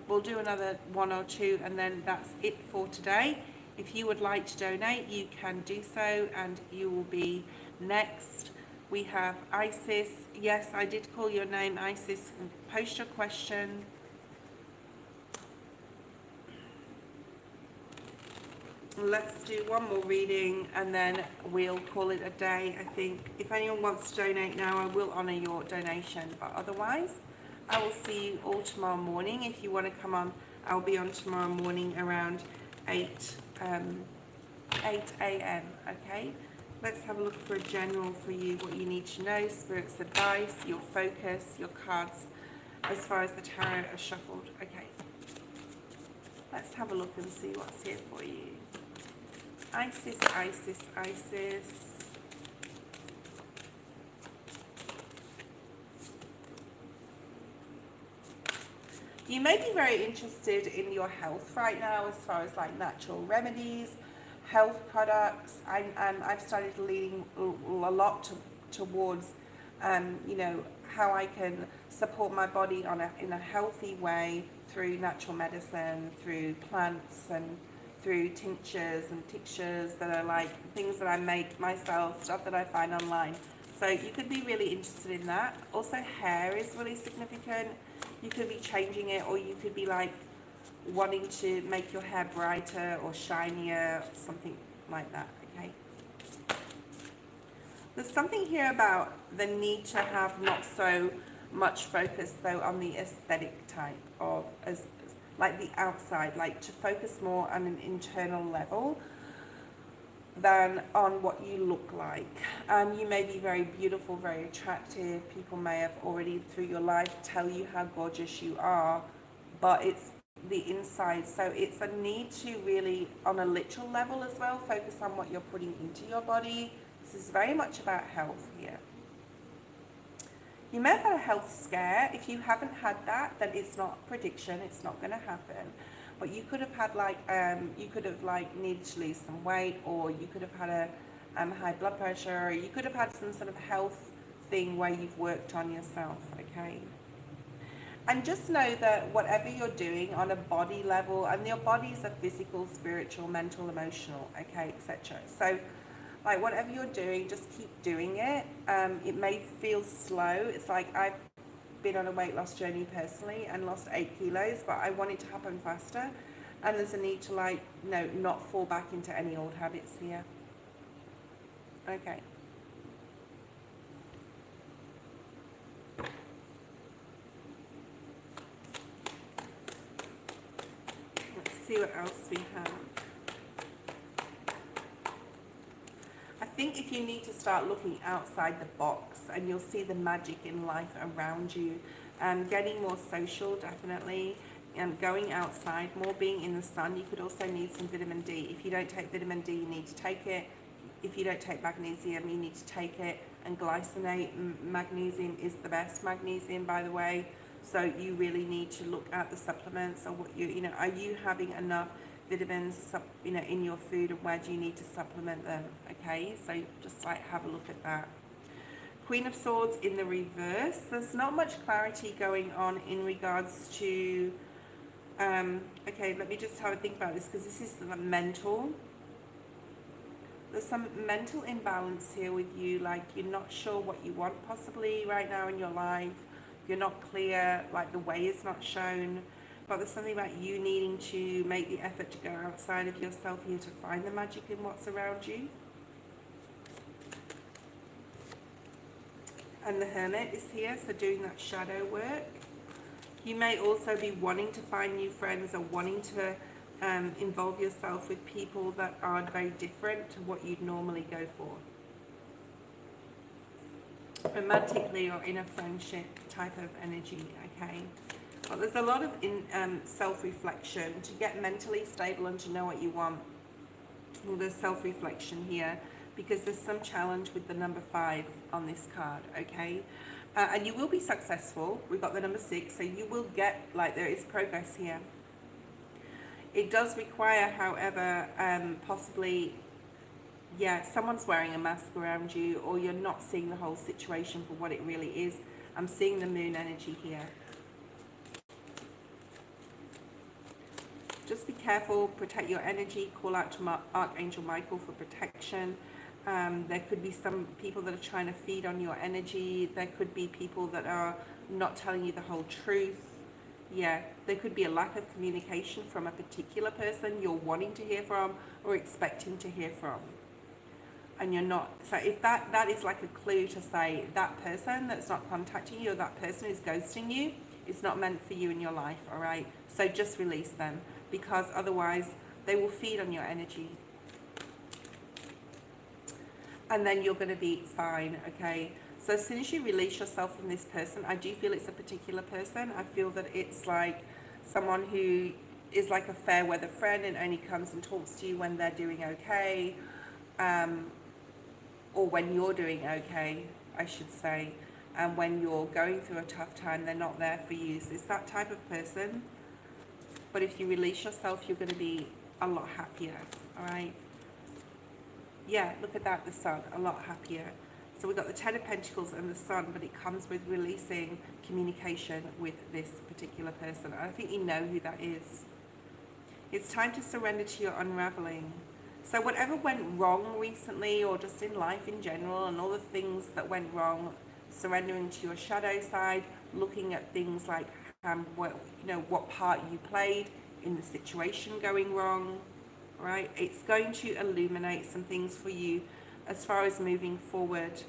We'll do another one or two, and then that's it for today. If you would like to donate, you can do so, and you will be next. We have Isis. Yes, I did call your name, Isis. Post your question. Let's do one more reading, and then we'll call it a day. I think if anyone wants to donate now, I will honor your donation, but otherwise I will see you all tomorrow morning. If you want to come on, I'll be on tomorrow morning around 8 a.m. okay? Let's have a look for a general for you, what you need to know, Spirit's advice, your focus, your cards as far as the tarot are shuffled. Okay, let's have a look and see what's here for you. Isis, Isis, Isis. You may be very interested in your health right now, as far as like natural remedies, health products. I've started leaning a lot towards, you know, how I can support my body in a healthy way through natural medicine, through plants, and through tinctures and tinctures that are like things that I make myself, stuff that I find online. So you could be really interested in that. Also, hair is really significant. You could be changing it, or you could be like wanting to make your hair brighter or shinier, something like that, okay? There's something here about the need to have not so much focus though on the aesthetic type of, as like the outside, like to focus more on an internal level than on what you look like. You may be very beautiful, very attractive. People may have already through your life tell you how gorgeous you are, but it's the inside. So it's a need to really, on a literal level as well, focus on what you're putting into your body. This is very much about health here. You may have had a health scare. If you haven't had that, then it's not a prediction. It's not going to happen. But you could have had like, you could have like needed to lose some weight, or you could have had a high blood pressure, or you could have had some sort of health thing where you've worked on yourself, okay? And just know that whatever you're doing on a body level, and your bodies are physical, spiritual, mental, emotional, okay, etc. So like whatever you're doing, just keep doing it. It may feel slow. It's like I've been on a weight loss journey personally and lost 8 kilos, but I want it to happen faster. And there's a need to like, no, not fall back into any old habits here. Okay. Let's see what else we have. I think if you need to start looking outside the box, and you'll see the magic in life around you, getting more social, definitely, and going outside more, being in the sun. You could also need some vitamin D. If you don't take vitamin D, you need to take it. If you don't take magnesium, you need to take it. And glycinate, magnesium is the best magnesium, by the way. So you really need to look at the supplements, or what you know, are you having enough vitamins, you know, in your food, and where do you need to supplement them? Okay, so just like have a look at that. Queen of Swords in the reverse. There's not much clarity going on in regards to okay, let me just have a think about this, because this is the mental. There's some mental imbalance here with you, like you're not sure what you want possibly right now in your life. You're not clear, like the way is not shown. But there's something about you needing to make the effort to go outside of yourself here to find the magic in what's around you. And the Hermit is here, so doing that shadow work. You may also be wanting to find new friends, or wanting to involve yourself with people that are very different to what you'd normally go for. Romantically or in a friendship type of energy, okay? But there's a lot of self-reflection to get mentally stable and to know what you want. Well, there's self-reflection here, because there's some challenge with the number 5 on this card, okay? And you will be successful. We've got the number 6, so you will get, like, there is progress here. It does require, however, possibly, yeah, someone's wearing a mask around you, or you're not seeing the whole situation for what it really is. I'm seeing the moon energy here. Just be careful, protect your energy, call out to Archangel Michael for protection. There could be some people that are trying to feed on your energy. There could be people that are not telling you the whole truth. Yeah, there could be a lack of communication from a particular person you're wanting to hear from or expecting to hear from. And you're not. So if that is like a clue to say that person that's not contacting you, or that person who's ghosting you, is not meant for you in your life, all right? So just release them, because otherwise they will feed on your energy. And then you're going to be fine, okay? So as soon as you release yourself from this person, I do feel it's a particular person. I feel that it's like someone who is like a fair weather friend and only comes and talks to you when they're doing okay, or when you're doing okay, I should say. And when you're going through a tough time, they're not there for you. So it's that type of person. But if you release yourself, you're going to be a lot happier, all right? Yeah, look at that, the Sun, a lot happier. So we've got the 10 of Pentacles and the Sun, but it comes with releasing communication with this particular person. I think you know who that is. It's time to surrender to your unraveling. So whatever went wrong recently, or just in life in general, and all the things that went wrong, surrendering to your shadow side, looking at things like what part you played in the situation going wrong, right? It's going to illuminate some things for you as far as moving forward,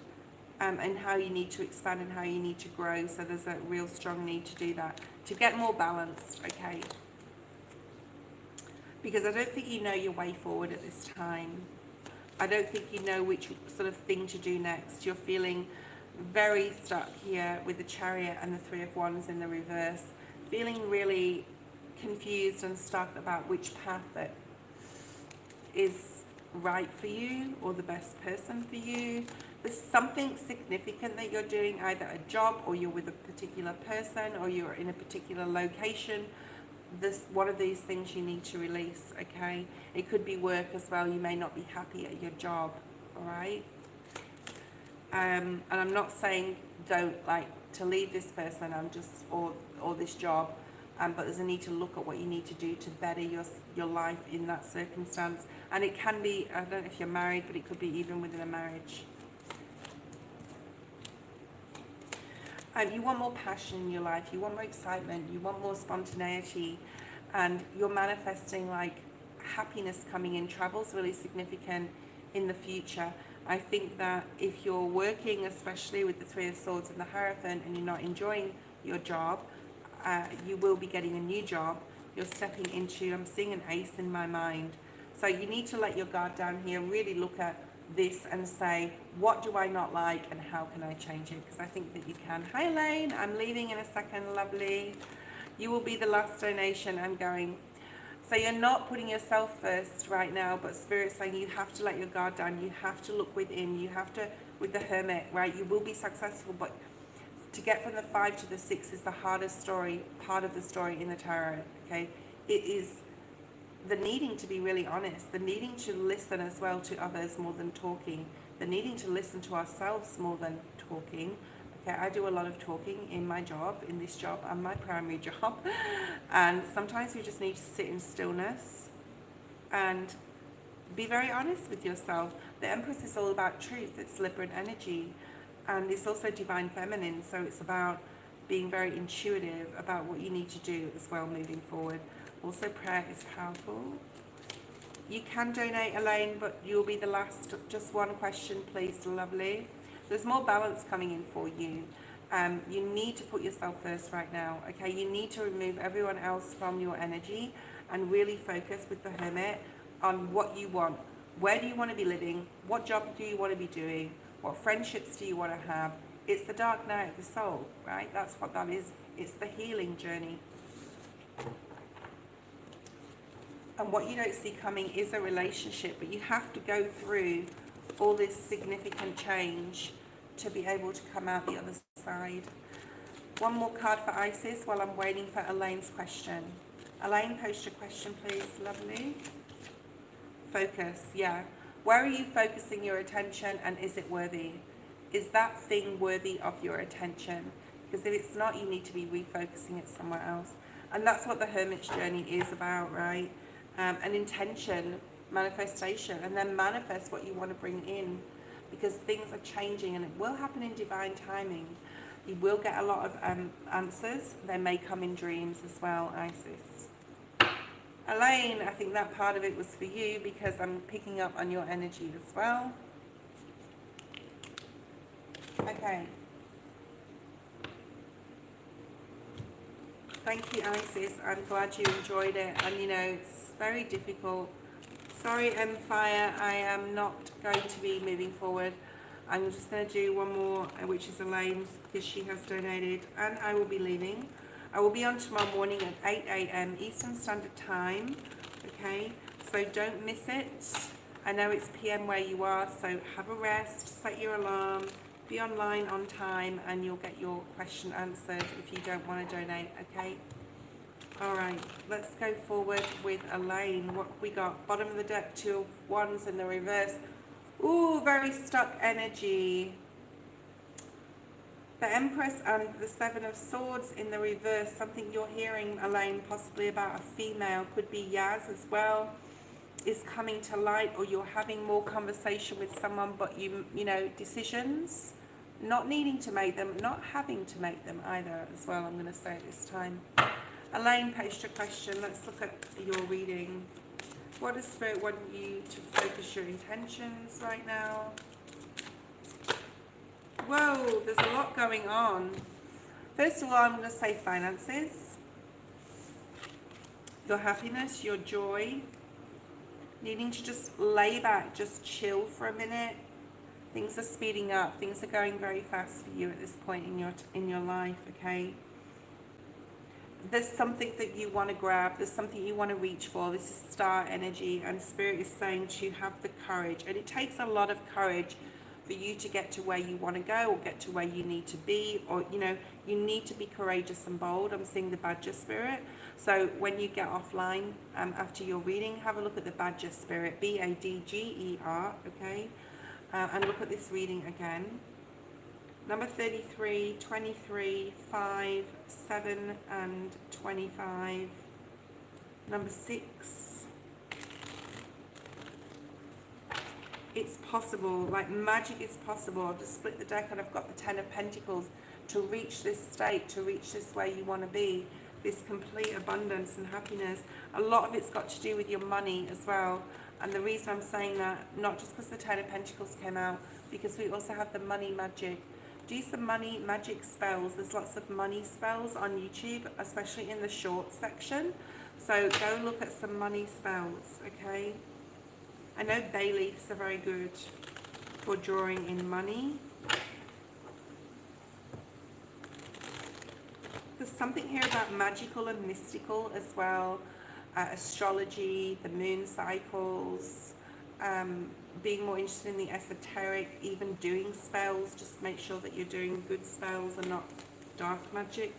and how you need to expand and how you need to grow. So there's a real strong need to do that, to get more balanced, okay? Because I don't think you know your way forward at this time. I don't think you know which sort of thing to do next. You're feeling very stuck here with the Chariot and the Three of Wands in the reverse, feeling really confused and stuck about which path that is right for you or the best person for you. There's something significant that you're doing, either a job, or you're with a particular person, or you're in a particular location. This one of these things you need to release, okay? It could be work as well. You may not be happy at your job, all right? And I'm not saying don't like to leave this person, or this job, but there's a need to look at what you need to do to better your life in that circumstance. And it can be, I don't know if you're married, but it could be even within a marriage. You want more passion in your life, you want more excitement, you want more spontaneity, and you're manifesting like happiness coming in. Travel's really significant in the future. I think that if you're working, especially with the Three of Swords and the Hierophant, and you're not enjoying your job, you will be getting a new job. You're stepping into, I'm seeing an ace in my mind. So you need to let your guard down here, really look at this and say, what do I not like and how can I change it? Because I think that you can. Hi Elain, I'm leaving in a second, lovely. You will be the last donation. I'm going. So you're not putting yourself first right now, but Spirit's saying you have to let your guard down. You have to look within. You have to, with the Hermit, right? You will be successful, but to get from the 5 to the 6 is the hardest part of the story in the tarot, okay? It is the needing to be really honest, the needing to listen as well to others more than talking, the needing to listen to ourselves more than talking. Okay, I do a lot of talking in my job, in this job, and my primary job, and sometimes we just need to sit in stillness and be very honest with yourself. The Empress is all about truth, it's Libran energy, and it's also divine feminine, so it's about being very intuitive about what you need to do as well moving forward. Also, prayer is powerful. You can donate, Elaine, but you'll be the last. Just one question, please, lovely. There's more balance coming in for you. You need to put yourself first right now, okay? You need to remove everyone else from your energy and really focus with the Hermit on what you want. Where do you want to be living? What job do you want to be doing? What friendships do you want to have? It's the dark night of the soul, right? That's what that is. It's the healing journey. And what you don't see coming is a relationship, but you have to go through all this significant change to be able to come out the other side. One more card for Isis while I'm waiting for Elaine's question. Elaine, post your question, please, lovely. Focus, yeah. Where are you focusing your attention, and is it worthy? Is that thing worthy of your attention? Because if it's not, you need to be refocusing it somewhere else. And that's what the Hermit's journey is about, right? An intention, manifestation, and then manifest what you want to bring in, because things are changing and it will happen in divine timing. You will get a lot of answers. They may come in dreams as well, Isis. Elaine, I think that part of it was for you because I'm picking up on your energy as well. Okay. Thank you, Isis. I'm glad you enjoyed it. And you know, it's very difficult. Sorry, Fire, I am not going to be moving forward. I'm just going to do one more, which is Elaine's, because she has donated, and I will be leaving. I will be on tomorrow morning at 8 a.m. Eastern Standard Time, okay? So don't miss it. I know it's PM where you are, so have a rest, set your alarm, be online on time, and you'll get your question answered if you don't want to donate, okay? All right, let's go forward with Elaine. What we got? Bottom of the deck, 2 of Wands in the reverse. Ooh, very stuck energy. The Empress and the Seven of Swords in the reverse, something you're hearing, Elain, possibly about a female, could be Yaz as well, is coming to light, or you're having more conversation with someone, but you know, decisions, not needing to make them, not having to make them either as well, I'm going to say at this time. Elain posed a question. Let's look at your reading. What does Spirit want you to focus your intentions right now? Whoa, there's a lot going on. First of all, I'm going to say finances, your happiness, your joy, needing to just lay back, just chill for a minute. Things are speeding up. Things are going very fast for you at this point in your life, okay? There's something that you want to grab. There's something you want to reach for. This is star energy, and Spirit is saying to have the courage. And it takes a lot of courage for you to get to where you want to go, or get to where you need to be, or, you know, you need to be courageous and bold. I'm seeing the Badger Spirit. So when you get offline after your reading, have a look at the Badger Spirit, Badger, okay? And look at this reading again. Number 33, 23, 5, 7, and 25. Number 6. It's possible, like magic is possible. I've just split the deck and I've got the Ten of Pentacles. To reach this state, to reach this where you want to be, this complete abundance and happiness. A lot of it's got to do with your money as well. And the reason I'm saying that, not just because the Ten of Pentacles came out, because we also have the money magic. Do some money magic spells. There's lots of money spells on YouTube, especially in the short section. So go look at some money spells, okay? I know bay leaves are very good for drawing in money. There's something here about magical and mystical as well. Astrology, the moon cycles, being more interested in the esoteric, even doing spells. Just make sure that you're doing good spells and not dark magic.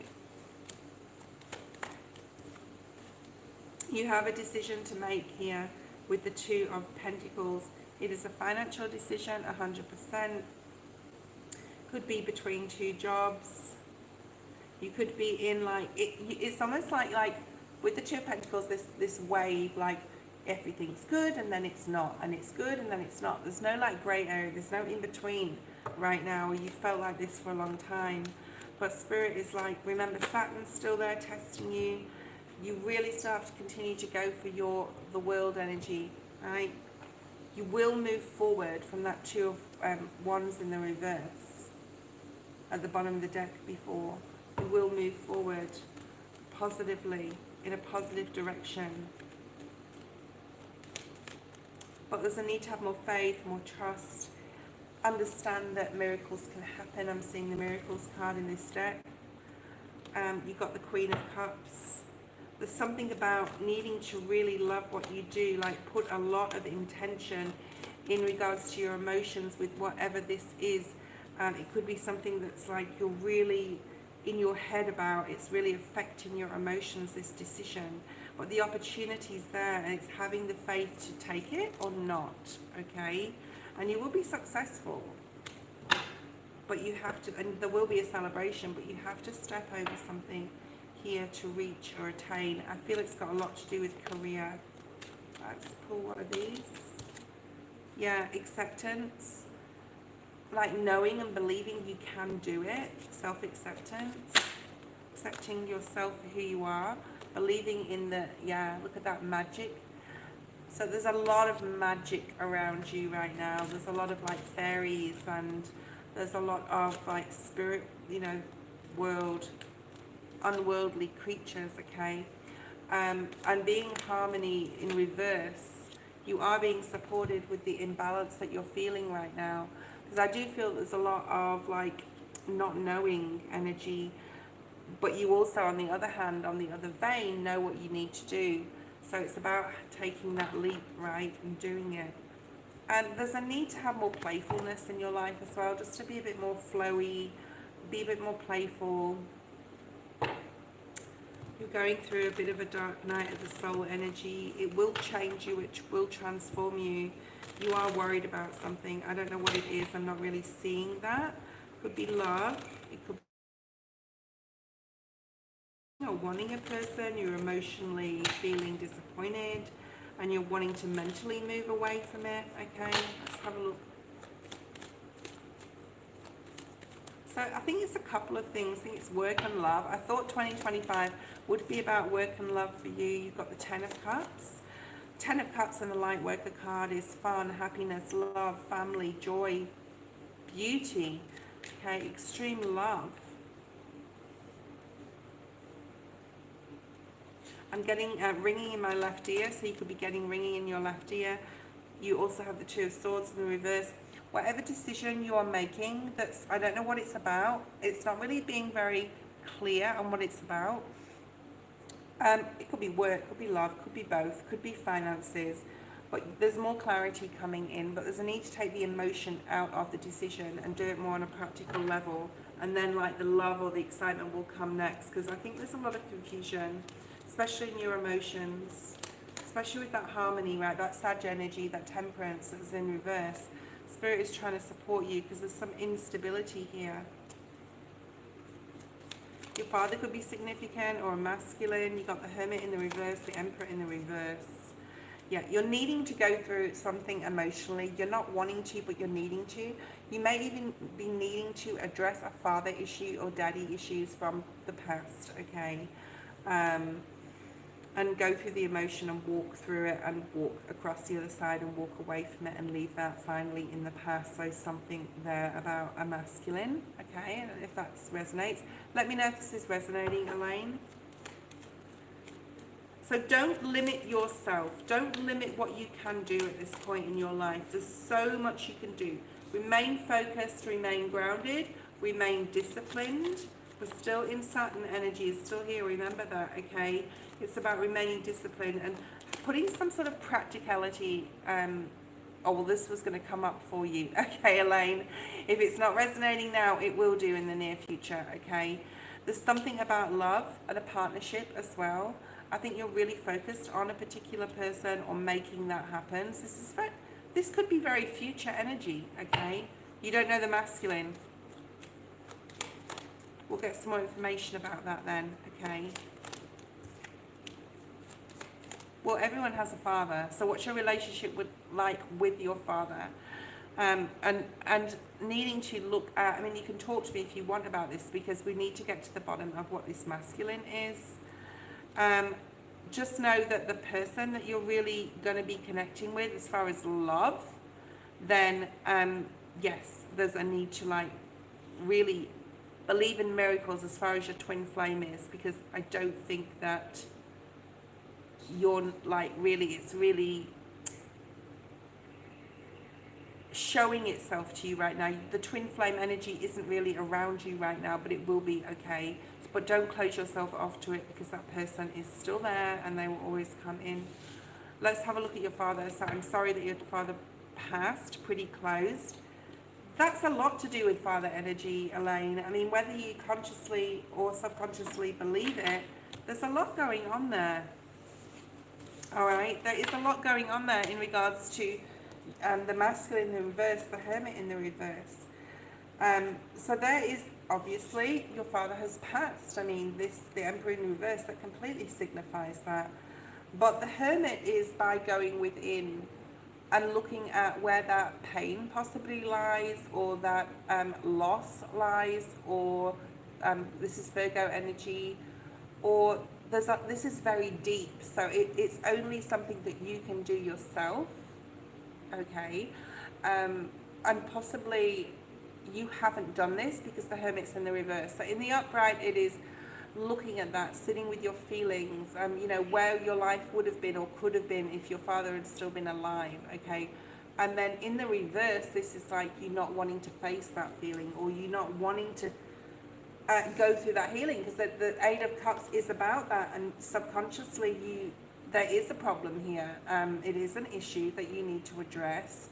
You have a decision to make here with the Two of Pentacles. It is a financial decision, 100%. Could be between two jobs. You could be in like, it's almost like with the Two of Pentacles, this wave, like everything's good and then it's not, and it's good and then it's not. There's no like grey area, there's no in between right now. You felt like this for a long time, but Spirit is like, remember, Saturn's still there testing you. You really still have to continue to go for the world energy, right? You will move forward from that Two of Wands in the reverse at the bottom of the deck before. You will move forward positively, in a positive direction. But there's a need to have more faith, more trust, understand that miracles can happen. I'm seeing the miracles card in this deck. You've got the Queen of Cups. There's something about needing to really love what you do, like put a lot of intention in regards to your emotions with whatever this is. It could be something that's like you're really in your head about, it's really affecting your emotions, this decision. But the opportunity's there, and it's having the faith to take it or not, okay? And you will be successful. But you have to, and there will be a celebration, but you have to step over something here to reach or attain. I feel it's got a lot to do with career. Let's pull one of these. Yeah, acceptance. Like knowing and believing you can do it. Self-acceptance. Accepting yourself for who you are. Believing in the, yeah, look at that magic. So there's a lot of magic around you right now. There's a lot of like fairies, and there's a lot of like spirit, you know, world, unworldly creatures, okay? And being harmony in reverse, you are being supported with the imbalance that you're feeling right now. Because I do feel there's a lot of like not knowing energy, but you also, on the other hand, on the other vein, know what you need to do. So it's about taking that leap, right, and doing it. And there's a need to have more playfulness in your life as well, just to be a bit more flowy, be a bit more playful. You're going through a bit of a dark night of the soul energy. It will change you, it will transform you. You are worried about something. I don't know what it is. I'm not really seeing that. Could be love. It could be you're wanting a person, you're emotionally feeling disappointed, and you're wanting to mentally move away from it. Okay, let's have a look. So I think it's a couple of things. I think it's work and love. I thought 2025 would be about work and love for you. You've got the Ten of Cups. Ten of Cups and the Light Worker card is fun, happiness, love, family, joy, beauty. Okay, extreme love. I'm getting ringing in my left ear, so you could be getting ringing in your left ear. You also have the Two of Swords in the reverse. Whatever decision you are making, I don't know what it's about. It's not really being very clear on what it's about. It could be work, could be love, could be both, could be finances. But there's more clarity coming in, but there's a need to take the emotion out of the decision and do it more on a practical level. And then like the love or the excitement will come next, because I think there's a lot of confusion, especially in your emotions, especially with that harmony, right? That Sag energy, that temperance that's in reverse. Spirit is trying to support you because there's some instability here. Your father could be significant or masculine. You got the Hermit in the reverse, the Emperor in the reverse. Yeah, you're needing to go through something emotionally. You're not wanting to, but you're needing to. You may even be needing to address a father issue or daddy issues from the past, okay? And go through the emotion and walk through it and walk across the other side and walk away from it and leave that finally in the past. So something there about a masculine, okay? And if that resonates, let me know if this is resonating, Elain. So don't limit yourself. Don't limit what you can do at this point in your life. There's so much you can do. Remain focused, remain grounded, remain disciplined. We're still in Saturn energy, is still here, remember that, okay? It's about remaining disciplined and putting some sort of practicality. Oh, well, this was going to come up for you. Okay, Elain. If it's not resonating now, it will do in the near future, okay? There's something about love and a partnership as well. I think you're really focused on a particular person or making that happen. So this could be very future energy, okay? You don't know the masculine. We'll get some more information about that then, okay? Well, everyone has a father. So what's your relationship like with your father? And needing to look at, I mean, you can talk to me if you want about this, because we need to get to the bottom of what this masculine is. Just know that the person that you're really going to be connecting with as far as love, then yes, there's a need to like really believe in miracles as far as your twin flame is, because I don't think that you're like it's really showing itself to you right now. The twin flame energy isn't really around you right now, but it will be, okay? But don't close yourself off to it, because that person is still there and they will always come in. Let's have a look at your father. So I'm sorry that your father passed, pretty closed. That's a lot to do with father energy, Elain. I mean, whether you consciously or subconsciously believe it, there's a lot going on there. All right, there is a lot going on there in regards to the masculine in the reverse, the Hermit in the reverse. So there is, obviously, your father has passed. I mean, the Emperor in the reverse, that completely signifies that. But the Hermit is by going within and looking at where that pain possibly lies, or that loss lies, or this is Virgo energy, or this is very deep. So it's only something that you can do yourself, okay? And possibly you haven't done this because the Hermit's in the reverse. So in the upright, it is looking at that, sitting with your feelings, you know, where your life would have been or could have been if your father had still been alive, okay? And then in the reverse, this is like you not wanting to face that feeling, or you not wanting to go through that healing, because the Eight of Cups is about that, and subconsciously there is a problem here. It is an issue that you need to address,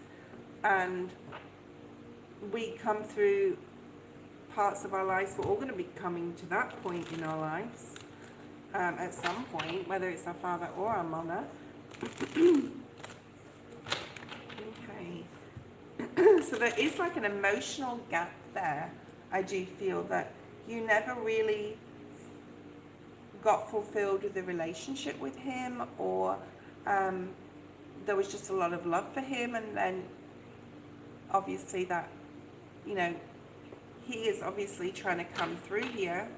and we come through parts of our lives. We're all going to be coming to that point in our lives at some point, whether it's our father or our mother. Okay. So there is like an emotional gap there. I do feel that you never really got fulfilled with the relationship with him, or there was just a lot of love for him, and then obviously that, you know, he is obviously trying to come through here.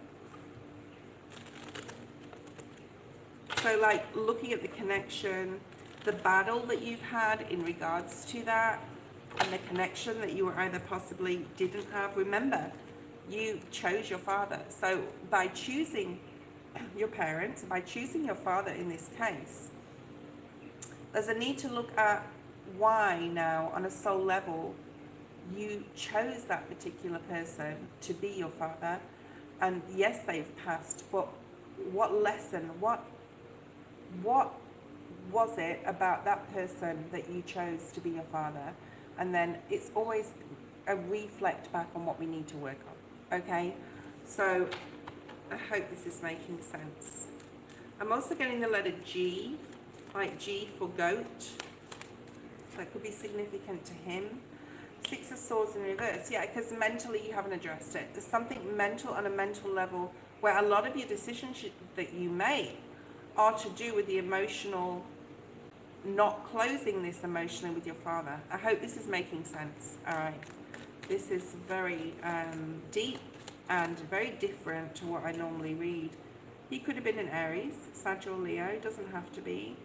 So like looking at the connection, the battle that you've had in regards to that, and the connection that you were either possibly didn't have. Remember, you chose your father. So by choosing your parents, by choosing your father in this case, there's a need to look at why now on a soul level you chose that particular person to be your father. And yes, they've passed, but what lesson, what was it about that person that you chose to be your father? And then it's always a reflect back on what we need to work on. Okay, so I hope this is making sense. I'm also getting the letter G, like G for goat. That could be significant to him. Six of Swords in reverse. Yeah, because mentally you haven't addressed it. There's something mental on a mental level where a lot of your decisions that you make are to do with the emotional, not closing this emotionally with your father. I hope this is making sense. All right. This is very deep and very different to what I normally read. He could have been an Aries, Sag or Leo, doesn't have to be.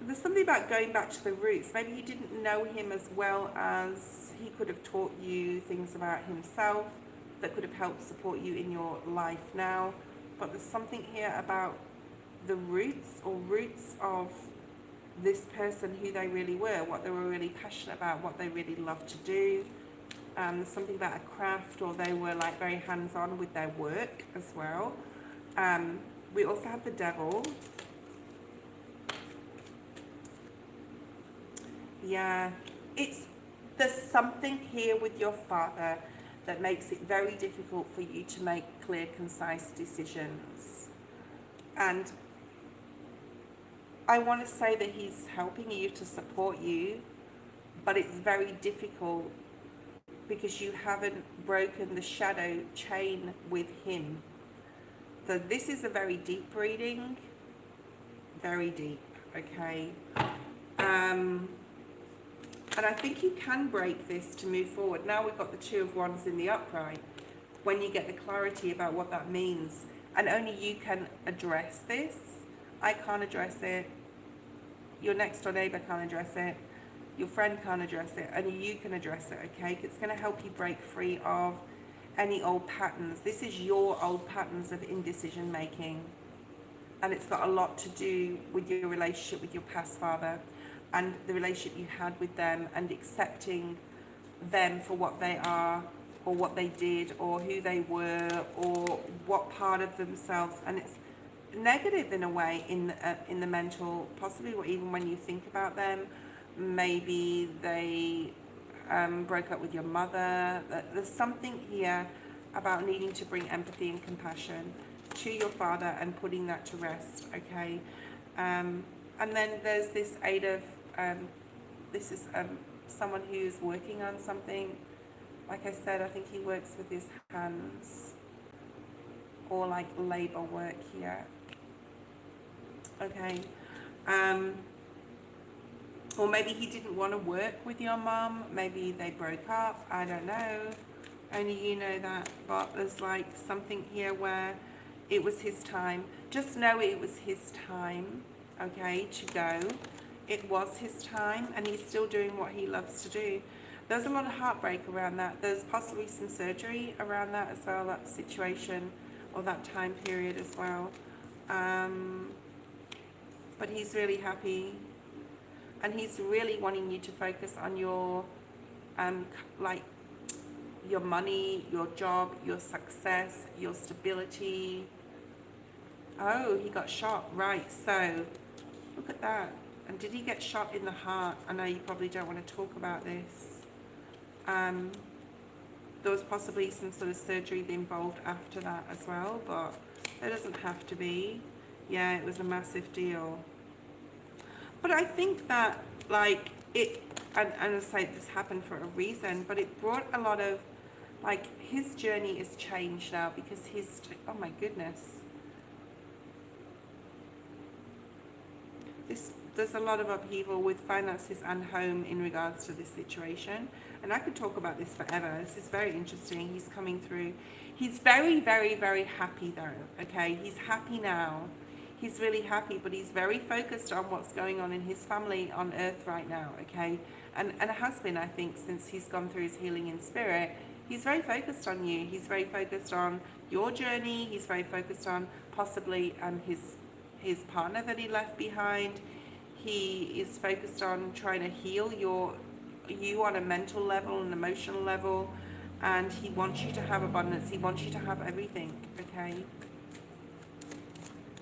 There's something about going back to the roots. Maybe you didn't know him as well as he could have taught you things about himself that could have helped support you in your life now. But there's something here about the roots of this person, who they really were, what they were really passionate about, what they really loved to do. There's something about a craft, or they were like very hands-on with their work as well. We also have the Devil. Yeah, there's something here with your father that makes it very difficult for you to make clear, concise decisions. And I want to say that he's helping you to support you, but it's very difficult because you haven't broken the shadow chain with him. So this is a very deep reading, very deep, okay? And I think you can break this to move forward. Now we've got the Two of Wands in the upright. When you get the clarity about what that means, and only you can address this. I can't address it. Your next door neighbor can't address it. Your friend can't address it. Only you can address it, okay? It's going to help you break free of any old patterns. This is your old patterns of indecision making. And it's got a lot to do with your relationship with your past father and the relationship you had with them, and accepting them for what they are, or what they did, or who they were, or what part of themselves. And it's negative in a way in the mental, possibly, or even when you think about them. Maybe they broke up with your mother. There's something here about needing to bring empathy and compassion to your father and putting that to rest, okay? And then there's this Eight of, this is someone who's working on something. Like I said, I think he works with his hands, or like labor work here, okay? Or maybe he didn't want to work with your mom. Maybe they broke up. I don't know. Only you know that. But there's like something here where it was his time. Just know it was his time, okay, to go. It was his time, and he's still doing what he loves to do. There's a lot of heartbreak around that. There's possibly some surgery around that as well, that situation, or that time period as well. But he's really happy. And he's really wanting you to focus on your, like, your money, your job, your success, your stability. Oh, he got shot. Right, so look at that. And did he get shot in the heart? I know you probably don't want to talk about this. There was possibly some sort of surgery involved after that as well, but there doesn't have to be. Yeah, it was a massive deal. But I think that, like, and I say this happened for a reason, but it brought a lot of Like, his journey is changed now because oh my goodness. There's a lot of upheaval with finances and home in regards to this situation. And I could talk about this forever. This is very interesting. He's coming through. He's very, very, very happy though, okay? He's happy now. He's really happy, but he's very focused on what's going on in his family on earth right now, okay? And has been, I think, since he's gone through his healing in spirit. He's very focused on you. He's very focused on your journey. He's very focused on possibly his partner that he left behind. He is focused on trying to heal you on a mental level, an emotional level, and he wants you to have abundance. He wants you to have everything, okay?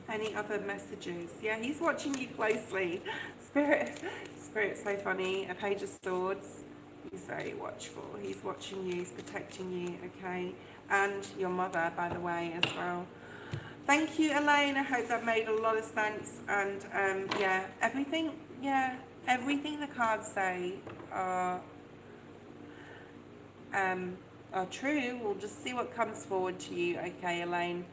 Any other messages? Yeah, he's watching you closely. Spirit's so funny. A page of swords. He's very watchful. He's watching you. He's protecting you, okay? And your mother, by the way, as well. Thank you, Elain. I hope that made a lot of sense. And yeah, everything the cards say are true. We'll just see what comes forward to you, okay, Elain?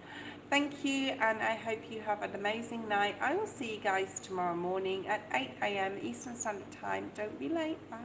Thank you, and I hope you have an amazing night. I will see you guys tomorrow morning at 8 a.m. Eastern Standard Time. Don't be late. Bye.